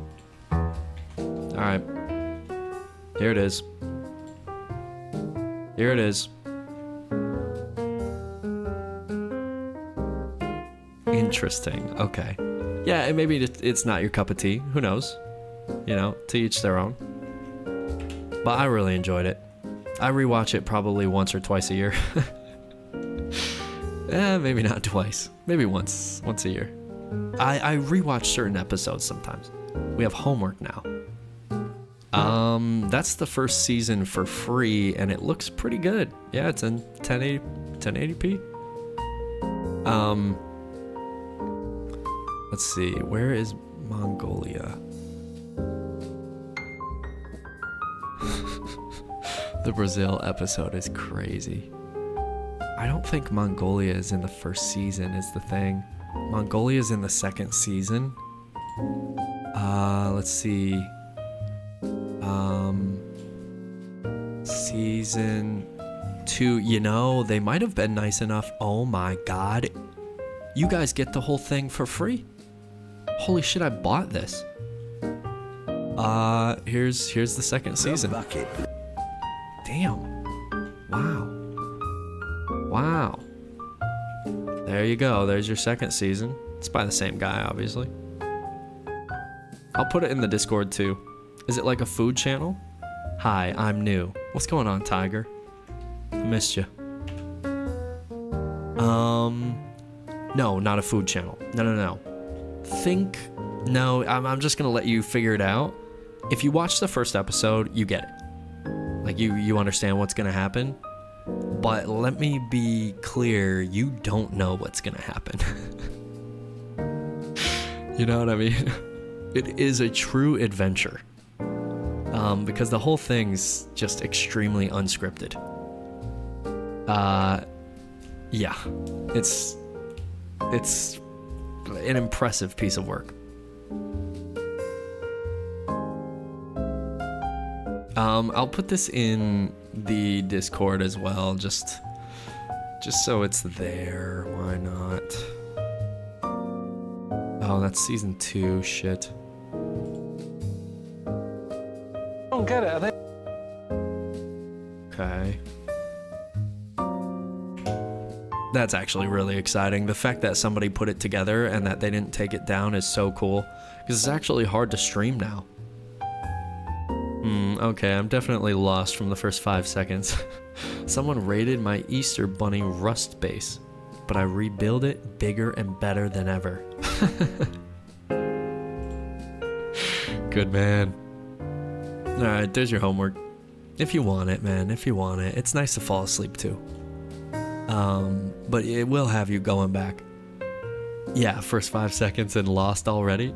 Alright. Here it is. Here it is. Interesting. Okay. Yeah, maybe it's not your cup of tea. Who knows? You know, to each their own. But I really enjoyed it. I rewatch it probably once or twice a year. Maybe not twice. Maybe once a year. I rewatch certain episodes sometimes. We have homework now. That's the first season for free, and it looks pretty good. Yeah, it's in 1080p. Let's see, where is Mongolia? The Brazil episode is crazy. I don't think Mongolia is in the first season is the thing. Mongolia is in the second season. Let's see. Season 2, you know, they might have been nice enough. Oh my god. You guys get the whole thing for free? Holy shit, I bought this. Here's the second season. Damn. Wow. Wow. There you go. There's your second season. It's by the same guy, obviously. I'll put it in the Discord too. Is it like a food channel? Hi, I'm new. What's going on, Tiger? I missed you. No, not a food channel. No. I'm just gonna let you figure it out. If you watch the first episode, you get it. Like you understand what's gonna happen. But let me be clear, you don't know what's gonna happen. You know what I mean? It is a true adventure. Because the whole thing's just extremely unscripted. Yeah. It's an impressive piece of work. I'll put this in the Discord as well, just so it's there. Why not? Oh, that's season 2. Shit. I don't get it. Are they... Okay. That's actually really exciting. The fact that somebody put it together and that they didn't take it down is so cool. Because it's actually hard to stream now. Okay, I'm definitely lost from the first 5 seconds. Someone raided my Easter Bunny Rust base, but I rebuild it bigger and better than ever. Good man. Alright, there's your homework. If you want it, man, if you want it. It's nice to fall asleep too. But it will have you going back. Yeah, first 5 seconds and lost already.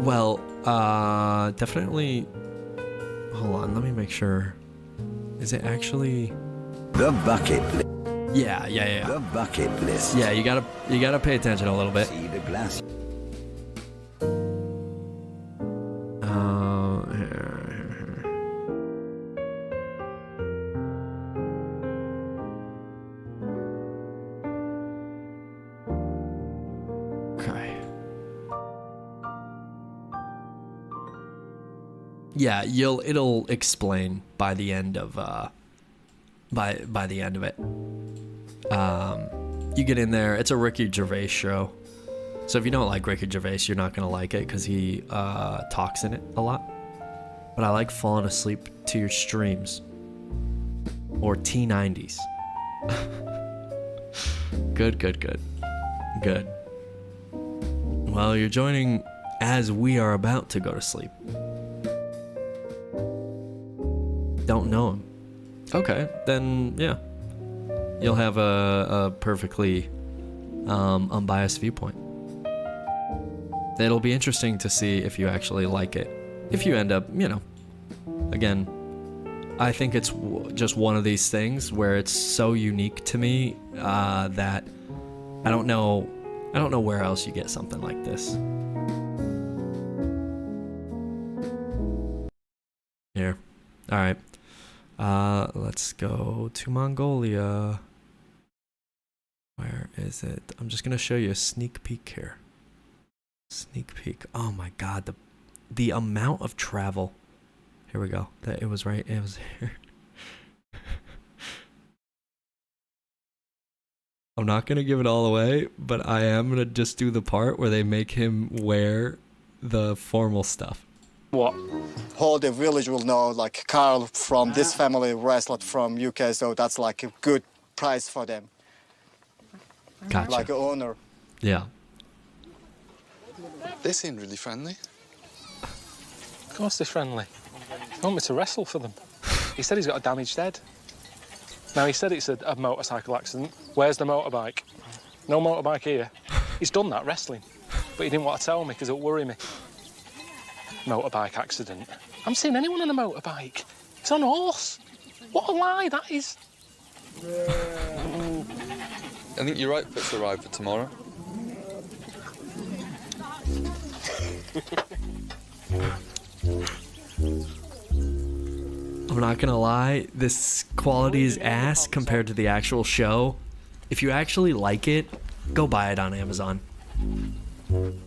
Well, definitely. Hold on, let me make sure. Is it actually the bucket list? Yeah. The bucket list. Yeah, you gotta pay attention a little bit. See the glass. Yeah, it'll explain by the end of by the end of it. You get in there. It's a Ricky Gervais show, so if you don't like Ricky Gervais, you're not gonna like it because he talks in it a lot. But I like falling asleep to your streams or T90s. Good. Well, you're joining as we are about to go to sleep. Don't know him. Okay, then yeah. You'll have a perfectly unbiased viewpoint. It'll be interesting to see if you actually like it. If you end up, again, I think it's just one of these things where it's so unique to me that I don't know where else you get something like this. All right. Let's go to Mongolia. Where is it? I'm just gonna show you a sneak peek here. Sneak peek. Oh my god, the amount of travel. Here we go. That it was right. It was here. I'm not gonna give it all away, but I am gonna just do the part where they make him wear the formal stuff. What? Whole the village will know, like Carl from this family wrestled from UK, so that's like a good prize for them. Gotcha. Like an honor. Yeah. They seem really friendly. Of course they're friendly. They want me to wrestle for them. He said he's got a damaged head. Now, he said it's a motorcycle accident. Where's the motorbike? No motorbike here. He's done that wrestling, but he didn't want to tell me because it'll worry me. Motorbike accident. I haven't seen anyone on a motorbike. It's on a horse. What a lie that is. I think your outfit's arrived for tomorrow. I'm not gonna lie, this quality is ass compared to the actual show. If you actually like it, go buy it on Amazon.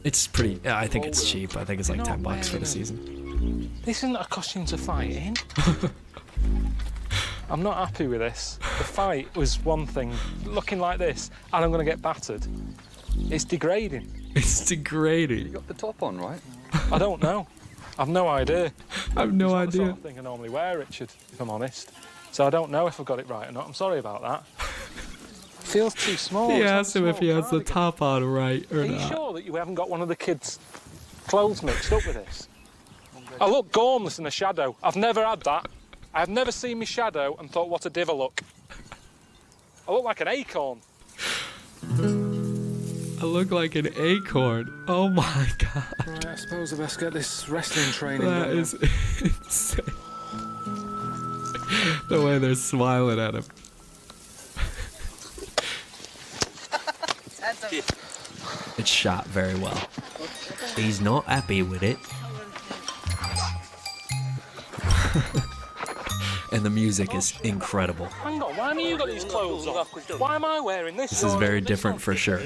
It's pretty, I think it's cheap. I think it's like $10 for the season. This isn't a costume to fight in. I'm not happy with this. The fight was one thing, looking like this, and I'm going to get battered. It's degrading. It's degrading. You got the top on, right? I don't know. I've no idea. I've no It's not the idea. sort of thing I normally wear, Richard, if I'm honest. So I don't know if I've got it right or not. I'm sorry about that. Feels too small. He It's not asked a him if he small has the cardigan. top on right or Are you not. sure that you haven't got one of the kids' clothes mixed up with this? I look gormless in the shadow. I've never had that. I've never seen me shadow and thought, what a div I look. I look like an acorn. I look like an acorn. Oh my god. Right, I suppose I best get this wrestling training That done. is insane. The way they're smiling at him. It's shot very well. He's not happy with it. And the music is incredible. Hang on, why have you got these clothes on? Why am I wearing this? This is very different for sure.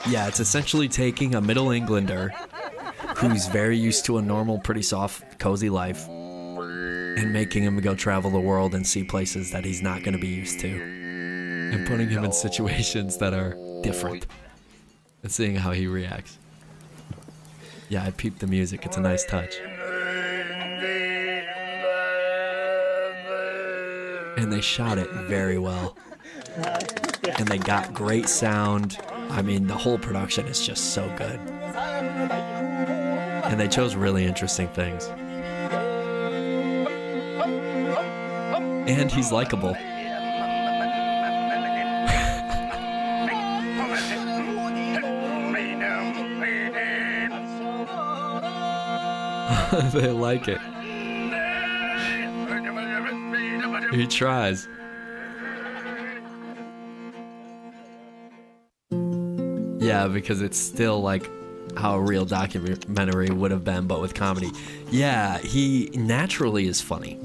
Yeah, it's essentially taking a Middle Englander who's very used to a normal, pretty soft, cozy life and making him go travel the world and see places that he's not going to be used to. And putting him in situations that are different. And seeing how he reacts. Yeah, I peeped the music. It's a nice touch. And they shot it very well. And they got great sound. I mean, the whole production is just so good. And they chose really interesting things. And he's likable. They like it. He tries. Yeah, because it's still like how a real documentary would have been, but with comedy. Yeah, he naturally is funny.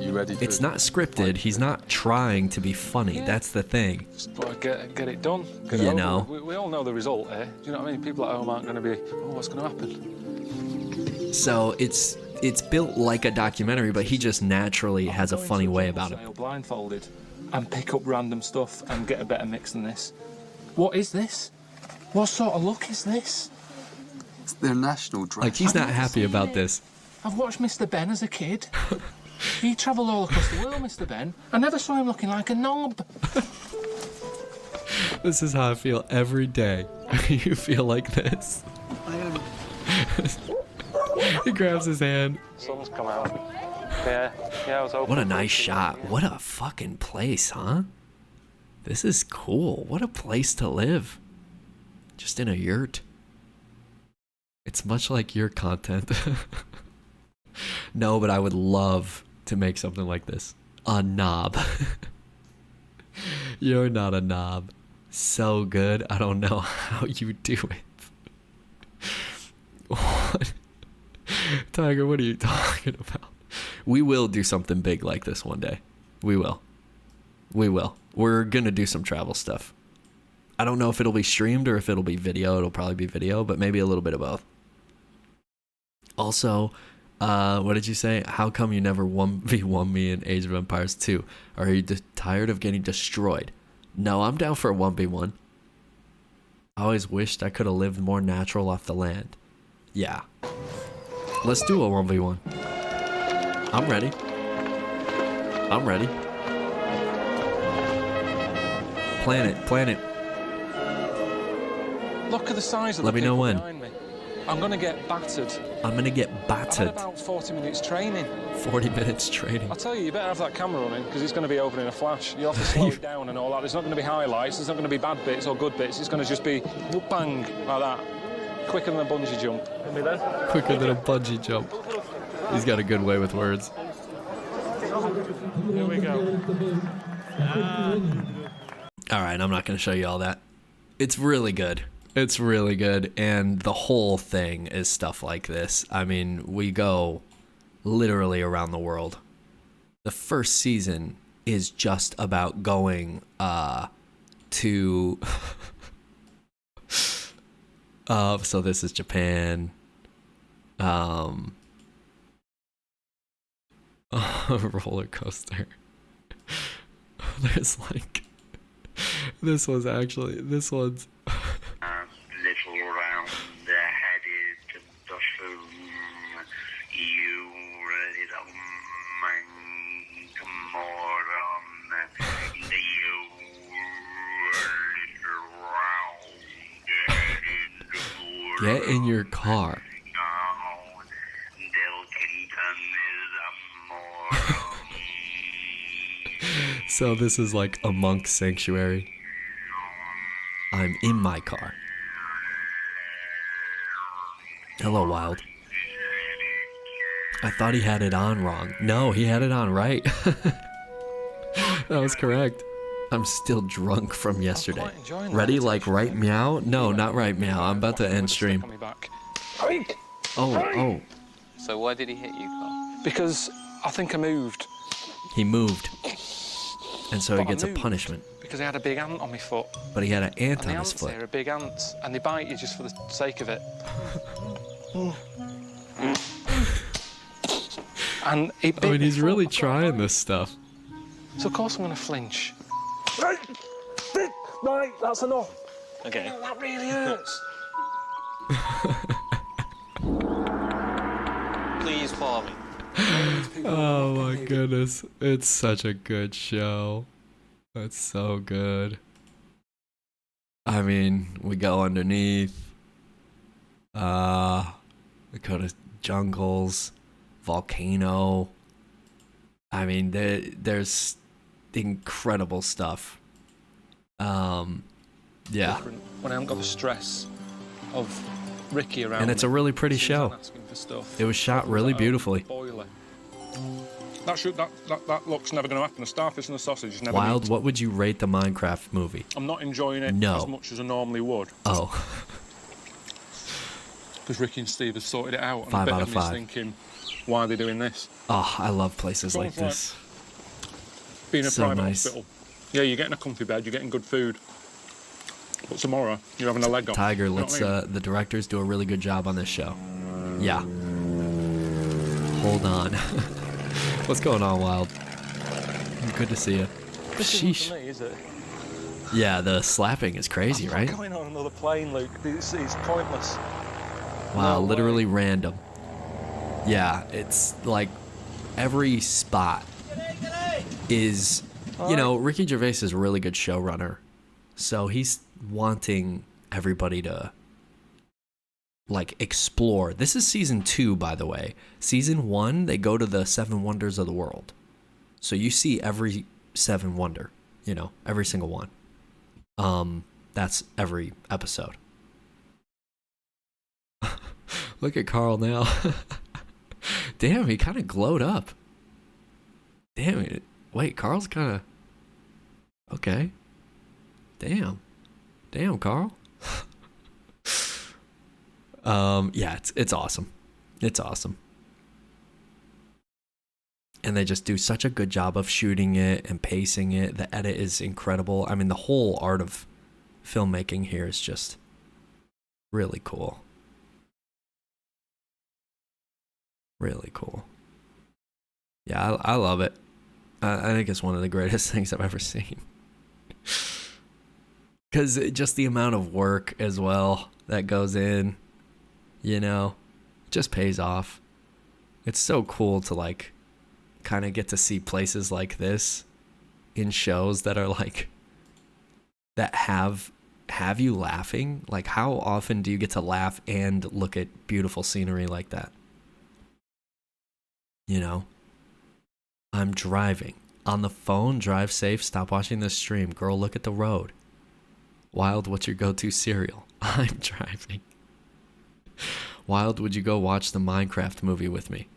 You ready? It's not scripted. He's not trying to be funny. That's the thing. Just thought I'd get it done. Get You it over know. with. We all know the result here. Do you know what I mean? People at home aren't going to be, oh, what's going to happen? So it's built like a documentary, but he just naturally has a funny way about it. Blindfolded and pick up random stuff and get a better mix than this. What is this? What sort of look is this? It's their national dress. Like, he's not happy about this. I've watched Mr. Ben as a kid. He travelled all across the world, Mr. Ben. I never saw him looking like a knob. This is how I feel every day. You feel like this. He grabs his hand. Sun's come out. Yeah, I was hoping. What a nice shot. What a fucking place, huh? This is cool. What a place to live. Just in a yurt. It's much like your content. No, but I would love to make something like this. A knob. You're not a knob. So good. I don't know how you do it. What? Tiger, what are you talking about? We will do something big like this one day. We will. We're gonna do some travel stuff. I don't know if it'll be streamed or if it'll be video. It'll probably be video, but maybe a little bit of both. Also, what did you say? How come you never 1v1 me in Age of Empires 2? Are you tired of getting destroyed? No, I'm down for a 1v1. I always wished I could have lived more natural off the land. Yeah. Let's do a 1v1. I'm ready. Plan it. Look at the size of Let the me know people when. behind me. I'm gonna get battered. I'm gonna get I've battered. had about 40 minutes training. 40 minutes training. I'll tell you better have that camera running because it's going to be over in a flash. You'll have to slow it down and all that. There's not going to be highlights. There's not going to be bad bits or good bits. It's going to just be bang like that. Quicker than a bungee jump. Remember that? Quicker than a bungee jump. He's got a good way with words. Here we go. All right, I'm not going to show you all that. It's really good. It's really good. And the whole thing is stuff like this. I mean, we go literally around the world. The first season is just about going to so this is Japan. Roller coaster. There's like this one's little round headed buffoon. You little moron. You little round headed Get in your car. So this is like a monk sanctuary. I'm in my car. Hello, Wild. I thought he had it on wrong. No, he had it on right. That was correct. I'm still drunk from yesterday. Ready like right meow? No, not right meow. I'm about to end stream. Oh. So why did he hit you, Carl? Because I think I moved. He moved. And so he gets a punishment. Because I had a big ant on my foot. But he had an ant and on his foot. They're big ants, and they bite you just for the sake of it. And it bit I mean, me he's really trying this stuff. So of course I'm going to flinch. Right, that's enough. Okay. You know, that really hurts. Please follow me. Oh my goodness. It's such a good show. It's so good. I mean, we go underneath. We go to jungles, volcano. I mean, there's incredible stuff. Yeah. When I haven't got the stress of Ricky around. And it's a really pretty show. It was shot really beautifully. That look's never going to happen. A starfish and a sausage is never. Wild, meet. what would you rate the Minecraft movie? I'm not enjoying it as much as I normally would. Oh. Because Ricky and Steve have sorted it out. And 5 I bet out of 5. Thinking, why are they doing this? Oh, I love places like this. Being a So private nice. hospital. Yeah, you're getting a comfy bed, you're getting good food. But tomorrow, you're having a leg up. Tiger, You know let's what I mean? the directors do a really good job on this show. Yeah. Hold on. What's going on, Wild? Good to see you. This isn't Sheesh. for me, is it? Yeah, the slapping is crazy, I'm right? not going on another plane, Luke. It's pointless. Wow, No literally random. Yeah, it's like every spot is, you know, Ricky Gervais is a really good showrunner. So he's wanting everybody to like explore. This is season 2, by the way. Season 1, they go to the 7 wonders of the world. So you see every 7 wonder, you know, every single one. That's every episode. Look at Carl now. Damn, he kind of glowed up. Damn it. Wait, Carl's kind of... Okay. Damn. Damn, Carl. Yeah, it's awesome. It's awesome. And they just do such a good job of shooting it and pacing it. The edit is incredible. I mean, the whole art of filmmaking here is just really cool. Really cool. Yeah, I love it. I think it's one of the greatest things I've ever seen. Because just the amount of work as well that goes in, you know, just pays off. It's so cool to like kind of get to see places like this in shows that are like, that have you laughing. Like, how often do you get to laugh and look at beautiful scenery like that? You know, I'm driving on the phone. Drive safe. Stop watching this stream. Girl, look at the road. Wild, what's your go-to cereal? I'm driving. Wild, would you go watch the Minecraft movie with me?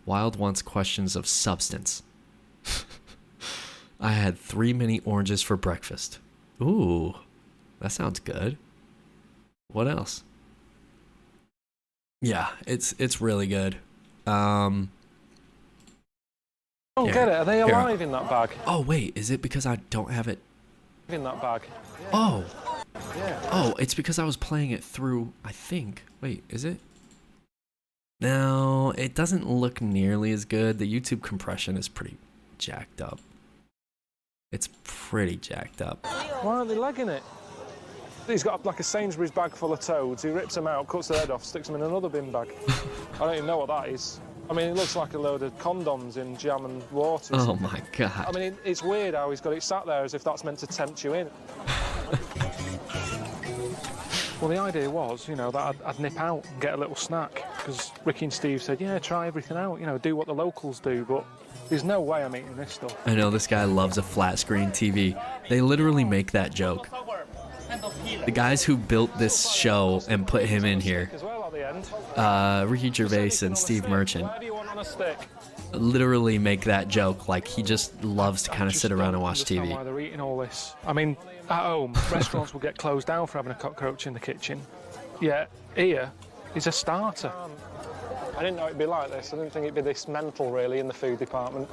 Wild wants questions of substance. I had 3 mini oranges for breakfast. Ooh, that sounds good. What else? Yeah, it's really good. I don't get it. Are they alive in that bag? Oh, wait. Is it because I don't have it in that bag? Oh. Yeah. Oh, it's because I was playing it through, I think. Wait, is it? No, it doesn't look nearly as good. The YouTube compression is pretty jacked up. It's pretty jacked up. Why aren't they legging it? He's got like a Sainsbury's bag full of toads. He rips them out, cuts their head off, sticks them in another bin bag. I don't even know what that is. I mean, it looks like a load of condoms in jam and water. Oh my god. I mean, it's weird how he's got it sat there as if that's meant to tempt you in. Well, the idea was, you know, that I'd nip out and get a little snack, because Ricky and Steve said, yeah, try everything out, you know, do what the locals do, but there's no way I'm eating this stuff. I know, this guy loves a flat screen TV. They literally make that joke. The guys who built this show and put him in here, Ricky Gervais and Steve Merchant, literally make that joke. Like, he just loves to kind of sit around and watch TV. Why they're eating all this. I mean, at home, restaurants will get closed down for having a cockroach in the kitchen. Yeah, here is a starter. I didn't know it'd be like this. I didn't think it'd be this mental, really, in the food department.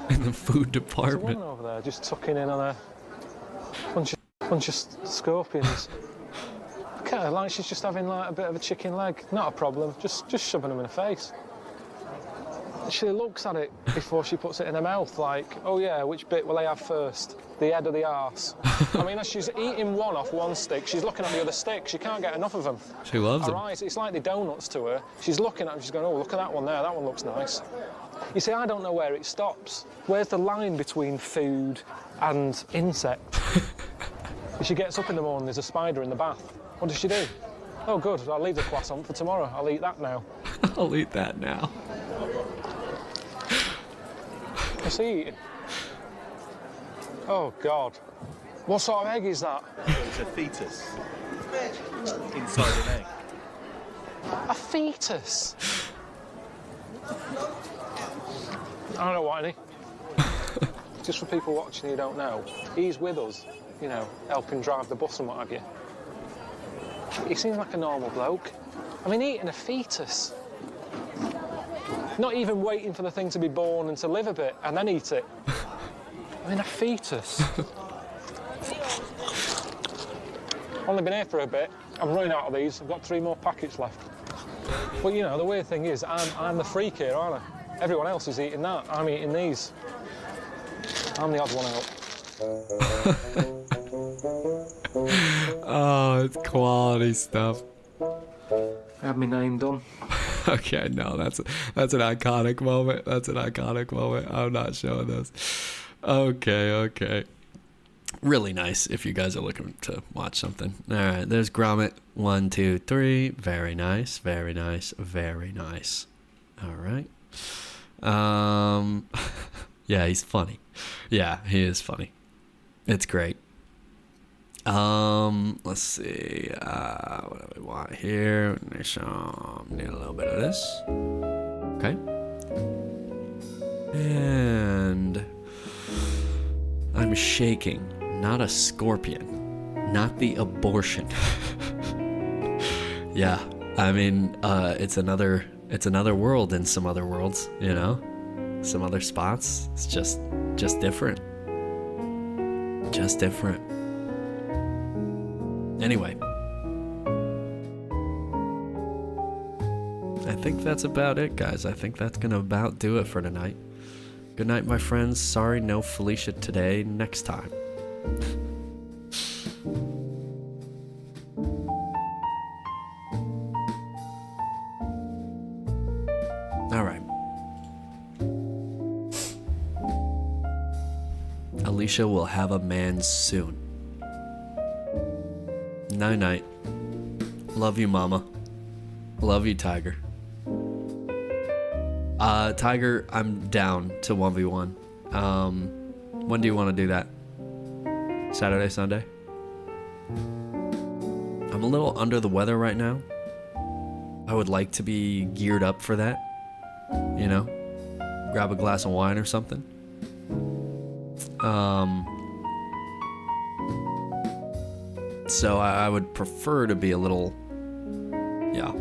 In the food department? There's a woman over there just tucking in on a bunch of scorpions. Look at her, like she's just having like a bit of a chicken leg. Not a problem, just shoving them in her face. She looks at it before she puts it in her mouth, like, oh yeah, which bit will I have first? The head or the arse? I mean, as she's eating one off one stick, she's looking at the other stick. She can't get enough of them. She loves them. Her eyes, it's like the donuts to her. She's looking at them, she's going, oh, look at that one there, that one looks nice. You see, I don't know where it stops. Where's the line between food and insect? If she gets up in the morning, there's a spider in the bath. What does she do? Oh, good, I'll leave the croissant for tomorrow. I'll eat that now. I'll eat that now. What's he eating? Oh, God. What sort of egg is that? It's a fetus. Inside an egg. A fetus? I don't know what any. Just for people watching who don't know, he's with us, you know, helping drive the bus and what have you. He seems like a normal bloke. I mean, eating a fetus. Not even waiting for the thing to be born and to live a bit and then eat it. I mean, a fetus. Only been here for a bit. I'm running out of these. I've got 3 more packets left. But, you know, the weird thing is, I'm the freak here, aren't I? Everyone else is eating that. I'm eating these. I'm the odd one out. Oh, it's quality stuff. I had my name done. Okay, no, that's an iconic moment. That's an iconic moment. I'm not showing this. Okay. Really nice if you guys are looking to watch something. All right, there's Gromit. 1, 2, 3. Very nice, very nice, very nice. All right. Yeah, he's funny. Yeah, he is funny. It's great. Let's see. What do we want here? Need a little bit of this. Okay. And I'm shaking, not a scorpion, not the abortion. Yeah, I mean, it's another world in some other worlds, you know. some other spots. It's just different. Just different. Anyway. I think that's about it, guys. I think that's gonna about do it for tonight. Good night, my friends. Sorry, no Felicia today. Next time. All right. Alicia will have a man soon. Night night. Love you, Mama. Love you, Tiger. Tiger, I'm down to 1v1. When do you want to do that? Saturday, Sunday? I'm a little under the weather right now. I would like to be geared up for that. You know? Grab a glass of wine or something. So I would prefer to be a little, yeah,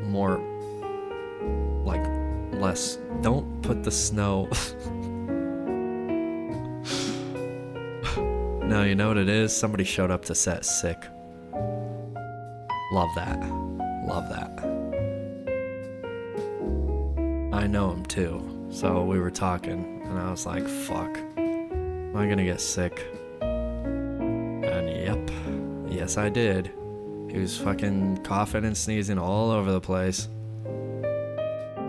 more, like, less. Don't put the snow. No, you know what it is? Somebody showed up to set sick. Love that. Love that. I know him too. So we were talking, and I was like, fuck. Am I gonna get sick? And yep. Yes, I did. He was fucking coughing and sneezing all over the place.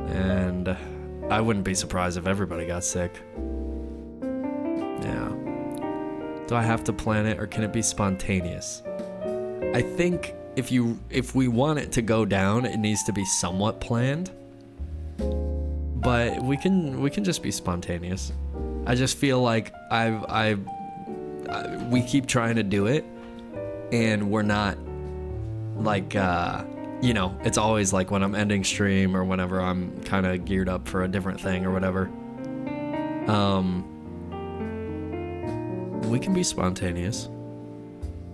And I wouldn't be surprised if everybody got sick. Yeah. Do I have to plan it, or can it be spontaneous? I think if we want it to go down, it needs to be somewhat planned. But we can just be spontaneous. I just feel like we keep trying to do it, and we're not, like, you know, it's always like when I'm ending stream or whenever I'm kind of geared up for a different thing or whatever. We can be spontaneous.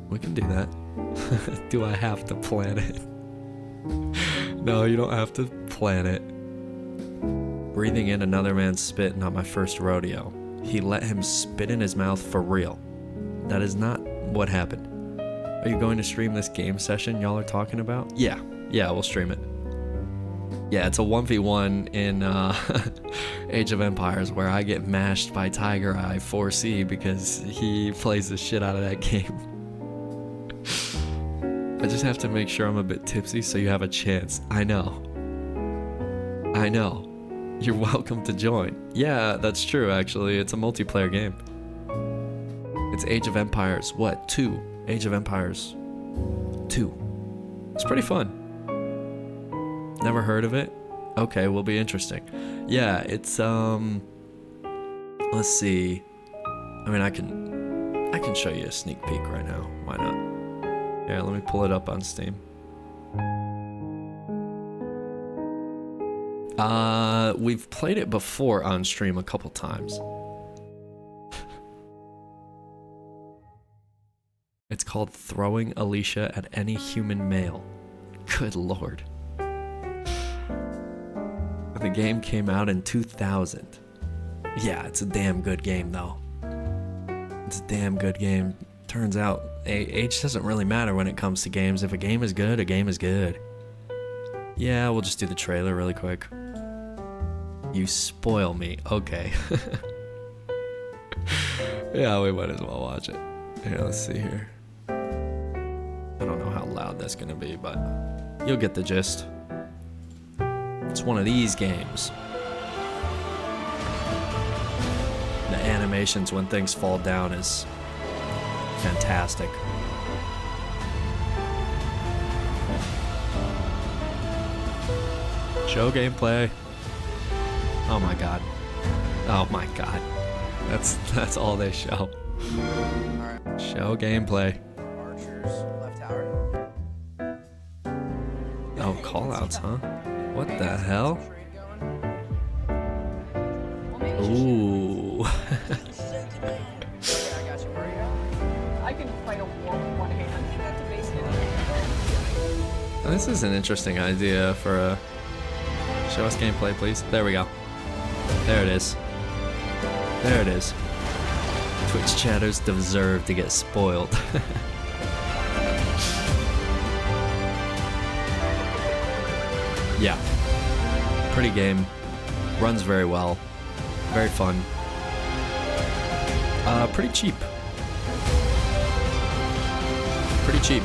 We can do that. Do I have to plan it? No, you don't have to plan it. Breathing in another man's spit, not my first rodeo. He let him spit in his mouth for real. That is not what happened. Are you going to stream this game session y'all are talking about? Yeah, we'll stream it. Yeah, it's a 1v1 in Age of Empires where I get mashed by Tiger Eye 4C because he plays the shit out of that game. I just have to make sure I'm a bit tipsy so you have a chance. I know. You're welcome to join. Yeah, that's true, actually. It's a multiplayer game. It's Age of Empires, what, 2? Age of Empires 2. It's pretty fun. Never heard of it? Okay, will be interesting. Yeah, it's, let's see. I mean, I can show you a sneak peek right now. Why not? Yeah, let me pull it up on Steam. We've played it before on stream a couple times. It's called Throwing Alicia at Any Human Male. Good lord. The game came out in 2000. Yeah, it's a damn good game though. It's a damn good game. Turns out, age doesn't really matter when it comes to games. If a game is good, a game is good. Yeah, we'll just do the trailer really quick. You spoil me. Okay. Yeah, we might as well watch it. Here, let's see here. I don't know how loud that's gonna be, but you'll get the gist. It's one of these games. The animations when things fall down is fantastic. Show gameplay. Oh my god. Oh my god. That's all they show. Alright. Show gameplay. Archers, left tower. Oh, callouts, huh? What the hell? Ooh. I can fight a war with one hand. This is an interesting idea for a... Show us gameplay, please. There we go. There it is. There it is. Twitch chatters deserve to get spoiled. Yeah. Pretty game. Runs very well. Very fun. Pretty cheap. Pretty cheap.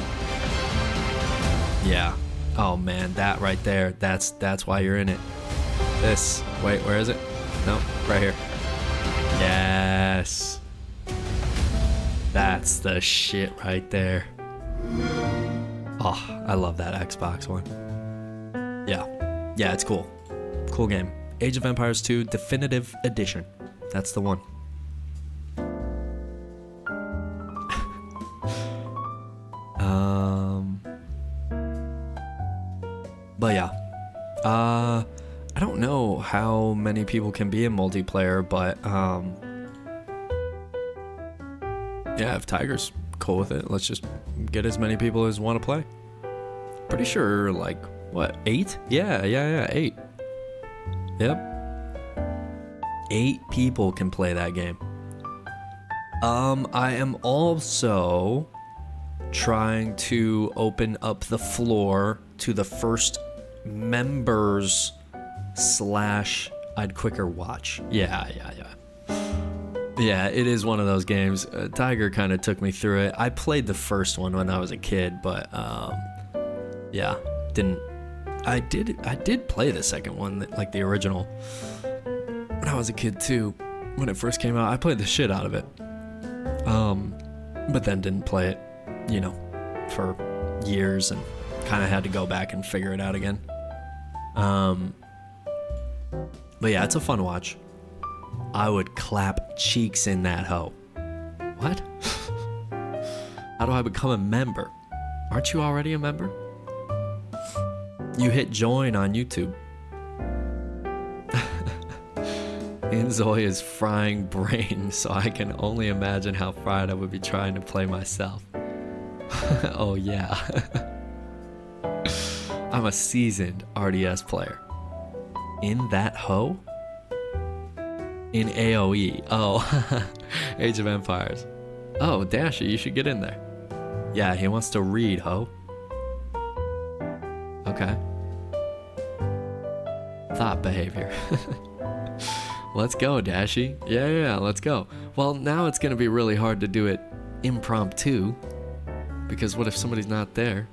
Yeah. Oh man, that right there. That's why you're in it. This. Wait, where is it? No, right here. Yes. That's the shit right there. Oh, I love that Xbox one. Yeah. Yeah, it's cool. Cool game. Age of Empires 2 Definitive Edition. That's the one. But yeah. I don't know how many people can be in multiplayer, but yeah, if Tiger's cool with it, let's just get as many people as want to play. Pretty sure, like, what, 8? Yeah, 8. Yep. 8 people can play that game. I am also trying to open up the floor to the first members / I'd quicker watch. Yeah. Yeah, it is one of those games. Tiger kind of took me through it. I played the first one when I was a kid, but yeah, didn't. I did play the second one, like the original, when I was a kid too. When it first came out, I played the shit out of it. But then didn't play it, you know, for years, and kind of had to go back and figure it out again. But yeah, it's a fun watch. I would clap cheeks in that hoe. What? How do I become a member? Aren't you already a member? You hit join on YouTube. Inzoy is frying brains, so I can only imagine how fried I would be trying to play myself. Oh yeah. I'm a seasoned RDS player. In that hoe? In AoE. Oh, Age of Empires. Oh, Dasher, you should get in there. Yeah, he wants to read, ho. Okay. Thought behavior. Let's go, Dashy. Yeah, let's go. Well, now it's gonna be really hard to do it impromptu, because what if somebody's not there?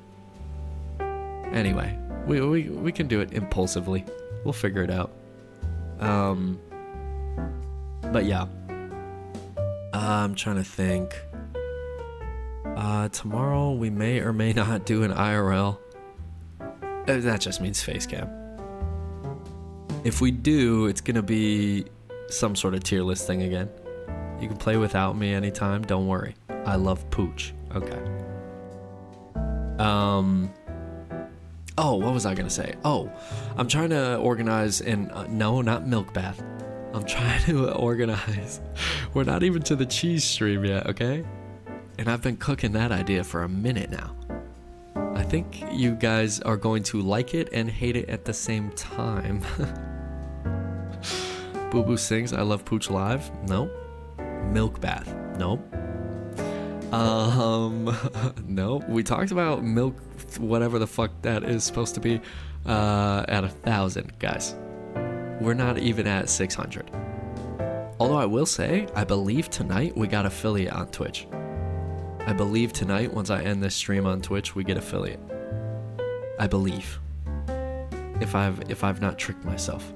Anyway, we can do it impulsively. We'll figure it out. But yeah. I'm trying to think. Tomorrow we may or may not do an IRL. That just means face cam. If we do, it's gonna be some sort of tier list thing again. You can play without me anytime, don't worry. I love Pooch. Okay. Oh, what was I gonna say? Oh, I'm trying to organize no, not milk bath. I'm trying to organize. We're not even to the cheese stream yet, okay? And I've been cooking that idea for a minute now. I think you guys are going to like it and hate it at the same time. Boo Boo sings I love Pooch live. Nope. Milk bath. Nope. No. We talked about milk, whatever the fuck that is supposed to be, at 1,000, guys. We're not even at 600. Although I will say, I believe tonight we got affiliate on Twitch. I believe tonight, once I end this stream on Twitch, we get affiliate. I believe. If I've not tricked myself.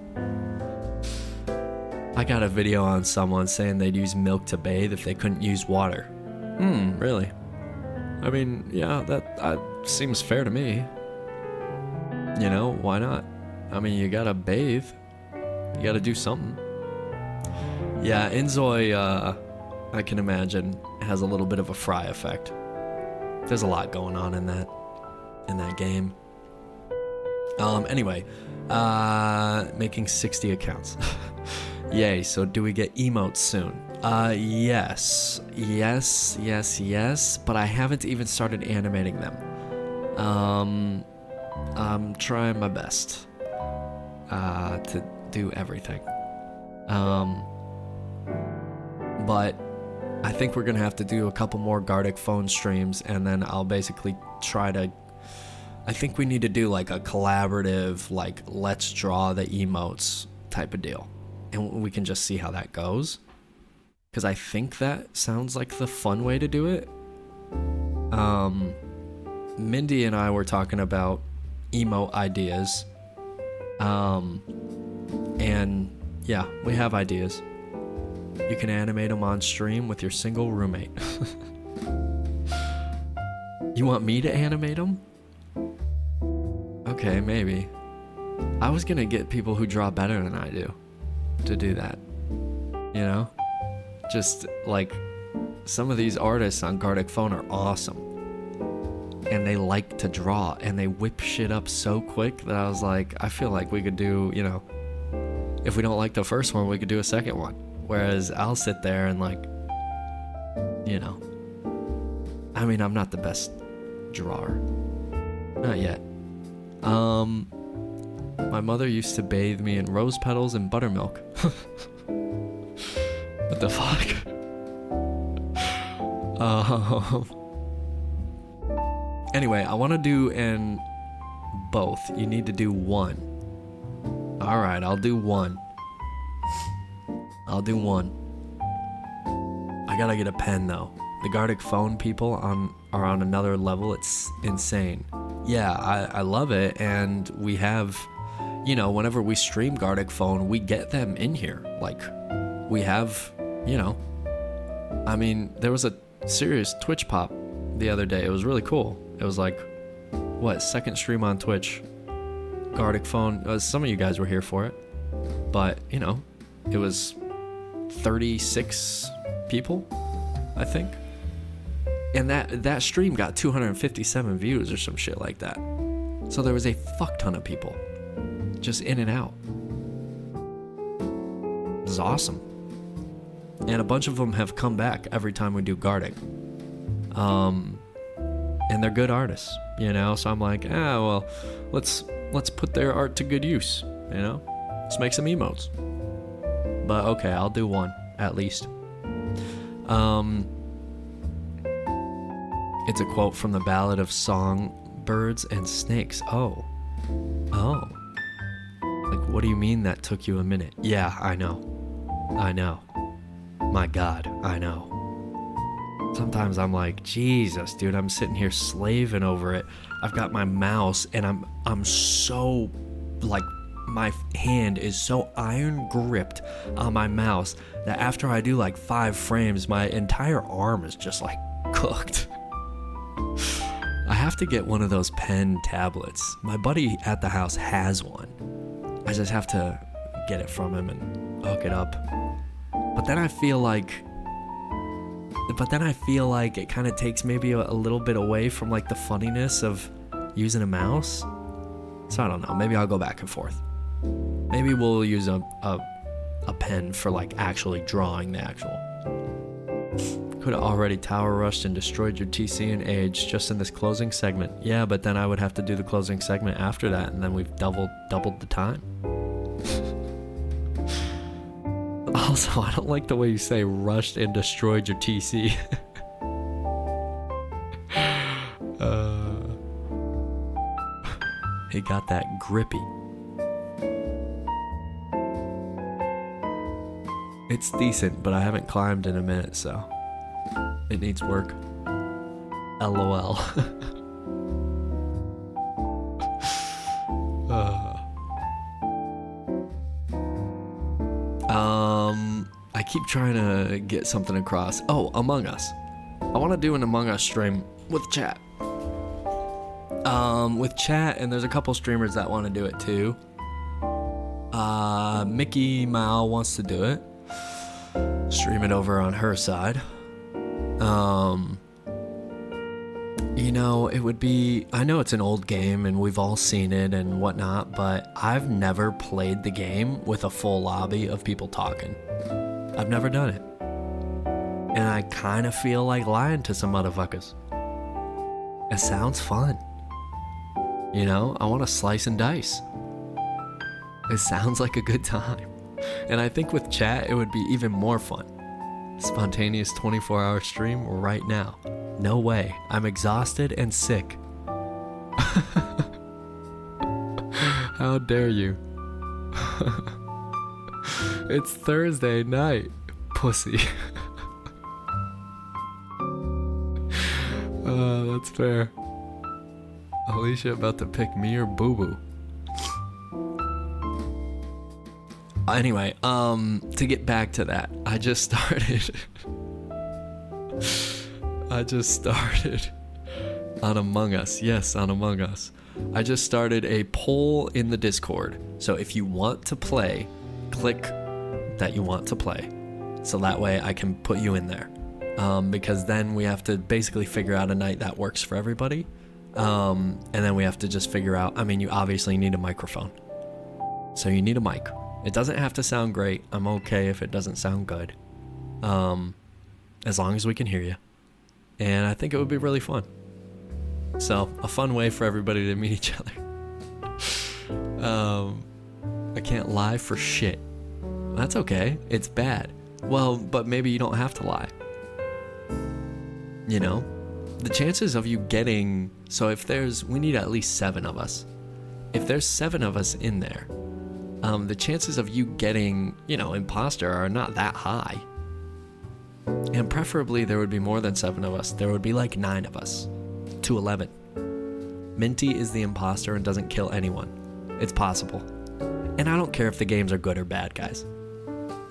I got a video on someone saying they'd use milk to bathe if they couldn't use water. Really? I mean, yeah, that seems fair to me. You know, why not? I mean, you gotta bathe. You gotta do something. Yeah, Inzoy, I can imagine, has a little bit of a fry effect. There's a lot going on in that game. Anyway, making 60 accounts. Yay, so do we get emotes soon? Yes, but I haven't even started animating them. I'm trying my best to do everything. But I think we're gonna have to do a couple more Gartic phone streams, and then I'll basically try to. I think we need to do like a collaborative, like let's draw the emotes type of deal, and we can just see how that goes. Because I think that sounds like the fun way to do it. Mindy and I were talking about emote ideas. And yeah, we have ideas. You can animate them on stream with your single roommate. You want me to animate them? Okay, maybe. I was gonna get people who draw better than I do to do that. You know? Just like some of these artists on Gartic Phone are awesome. And they like to draw and they whip shit up so quick that I was like, I feel like we could do, you know, if we don't like the first one, we could do a second one. Whereas I'll sit there and like, you know, I mean, I'm not the best drawer. Not yet. My mother used to bathe me in rose petals and buttermilk. What the fuck? Anyway, I want to do both. You need to do one. Alright, I'll do one. I'll do one. I gotta get a pen though. The Gartic Phone people are on another level. It's insane. Yeah, I love it, and we have, you know, whenever we stream Gartic Phone, we get them in here. Like, we have, you know, I mean, there was a serious Twitch pop the other day. It was really cool. It was like, what, second stream on Twitch, Gartic Phone. Some of you guys were here for it, but, you know, it was 36 people, I think. And that stream got 257 views or some shit like that. So there was a fuck ton of people just in and out. It was awesome. And a bunch of them have come back every time we do Gartic. And they're good artists, you know? So I'm like, well, let's put their art to good use, you know? Let's make some emotes. But okay, I'll do one, at least. It's a quote from the Ballad of Songbirds and Snakes. Oh. Like, what do you mean that took you a minute? Yeah, I know. My God, I know. Sometimes I'm like, Jesus, dude, I'm sitting here slaving over it. I've got my mouse and I'm so, like, my hand is so iron gripped on my mouse that after I do like 5 frames, my entire arm is just like cooked. I have to get one of those pen tablets. My buddy at the house has one. I just have to get it from him and hook it up. But then I feel like it kind of takes maybe a little bit away from like the funniness of using a mouse. So I don't know, maybe I'll go back and forth. Maybe we'll use a pen for like actually drawing the actual. Could have already tower rushed and destroyed your TC and age just in this closing segment. Yeah, but then I would have to do the closing segment after that, and then we've doubled the time. Also, I don't like the way you say rushed and destroyed your TC. He got that grippy. It's decent, but I haven't climbed in a minute, so it needs work. LOL. I keep trying to get something across. Oh, Among Us. I want to do an Among Us stream with chat. And there's a couple streamers that want to do it too. Mickey Mao wants to do it. Stream it over on her side. You know, it would be, I know it's an old game and we've all seen it and whatnot, but I've never played the game with a full lobby of people talking. I've never done it. And I kind of feel like lying to some motherfuckers. It sounds fun. You know, I want to slice and dice. It sounds like a good time. And I think with chat, it would be even more fun. Spontaneous 24-hour stream right now. No way. I'm exhausted and sick. How dare you? It's Thursday night, pussy. That's fair. Alicia about to pick me or Boo Boo. Anyway, to get back to that, I just started on Among Us. Yes, on Among Us. I just started a poll in the Discord. So if you want to play, click that you want to play. So that way I can put you in there. Because then we have to basically figure out a night that works for everybody. And then we have to just figure out, I mean, you obviously need a microphone. So you need a mic. It doesn't have to sound great. I'm okay if it doesn't sound good. As long as we can hear you. And I think it would be really fun. So, a fun way for everybody to meet each other. I can't lie for shit. That's okay. It's bad. Well, but maybe you don't have to lie. You know? The chances of you getting... So if we need at least 7 of us. If there's 7 of us in there, the chances of you getting, imposter are not that high. And preferably there would be more than 7 of us. There would be like 9 of us. To 11. Minty is the imposter and doesn't kill anyone. It's possible. And I don't care if the games are good or bad, guys.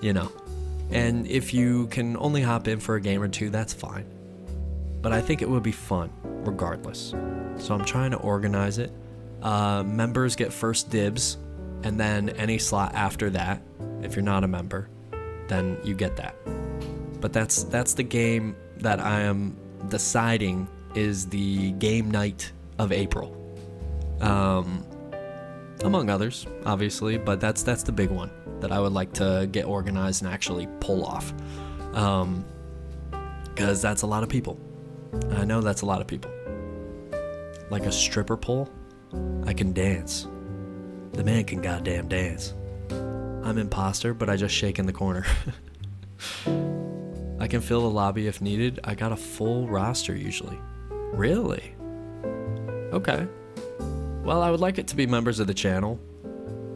And if you can only hop in for a game or 2, that's fine. But I think it would be fun, regardless. So I'm trying to organize it. Members get first dibs, and then any slot after that, if you're not a member, then you get that. But that's the game that I am deciding is the game night of April. Among others, obviously, but that's the big one that I would like to get organized and actually pull off. Because that's a lot of people. I know that's a lot of people. Like a stripper pole, I can dance. The man can goddamn dance. I'm imposter, but I just shake in the corner. I can fill the lobby if needed. I got a full roster usually. Really? Okay. Well, I would like it to be members of the channel.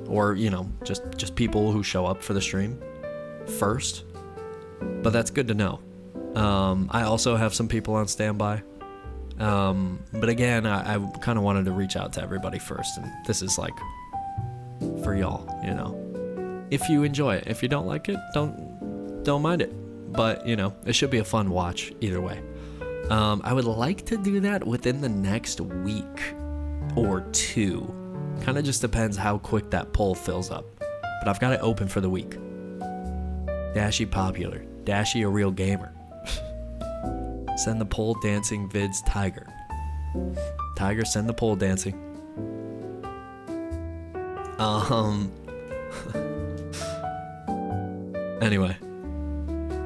Or, just people who show up for the stream first. But that's good to know. I also have some people on standby. But again, I kind of wanted to reach out to everybody first. And this is like for y'all, If you enjoy it. If you don't like it, don't mind it. But, it should be a fun watch either way. I would like to do that within the next week or 2. Kind of just depends how quick that poll fills up. But I've got it open for the week. Dashy popular. Dashy a real gamer. Send the pole dancing vids Tiger. Tiger, send the pole dancing. Anyway.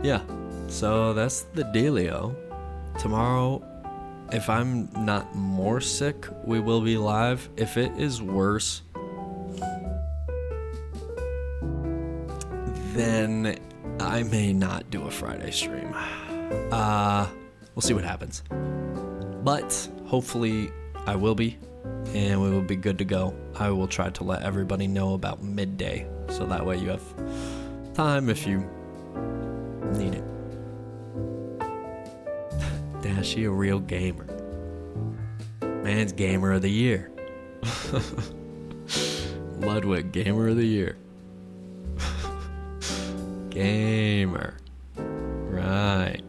Yeah. So that's the dealio. Tomorrow, if I'm not more sick, we will be live. If it is worse, then I may not do a Friday stream. We'll see what happens. But hopefully I will be, and we will be good to go. I will try to let everybody know about midday, so that way you have time if you need it. Dashy a real gamer. Man's gamer of the year. Ludwig, gamer of the year. Gamer. Right.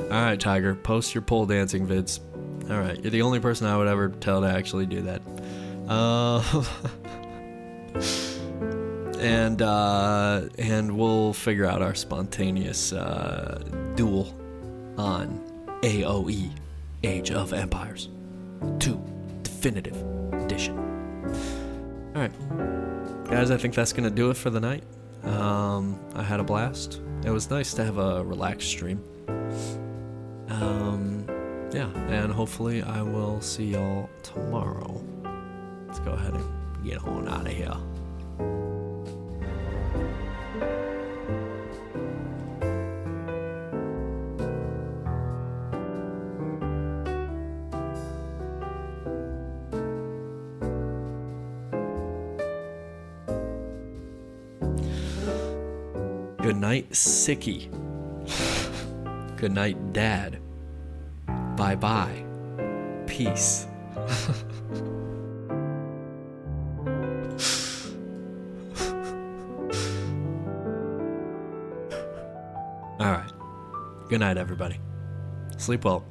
Alright, Tiger, post your pole dancing vids. Alright, you're the only person I would ever tell to actually do that. And we'll figure out our spontaneous duel on AOE, Age of Empires 2 Definitive Edition. Alright, guys, I think that's gonna do it for the night. I had a blast. It was nice to have a relaxed stream. Yeah, and hopefully I will see y'all tomorrow. Let's go ahead and get on out of here. Good night, Sicky. Good night, Dad. Bye-bye. Peace. All right. Good night, everybody. Sleep well.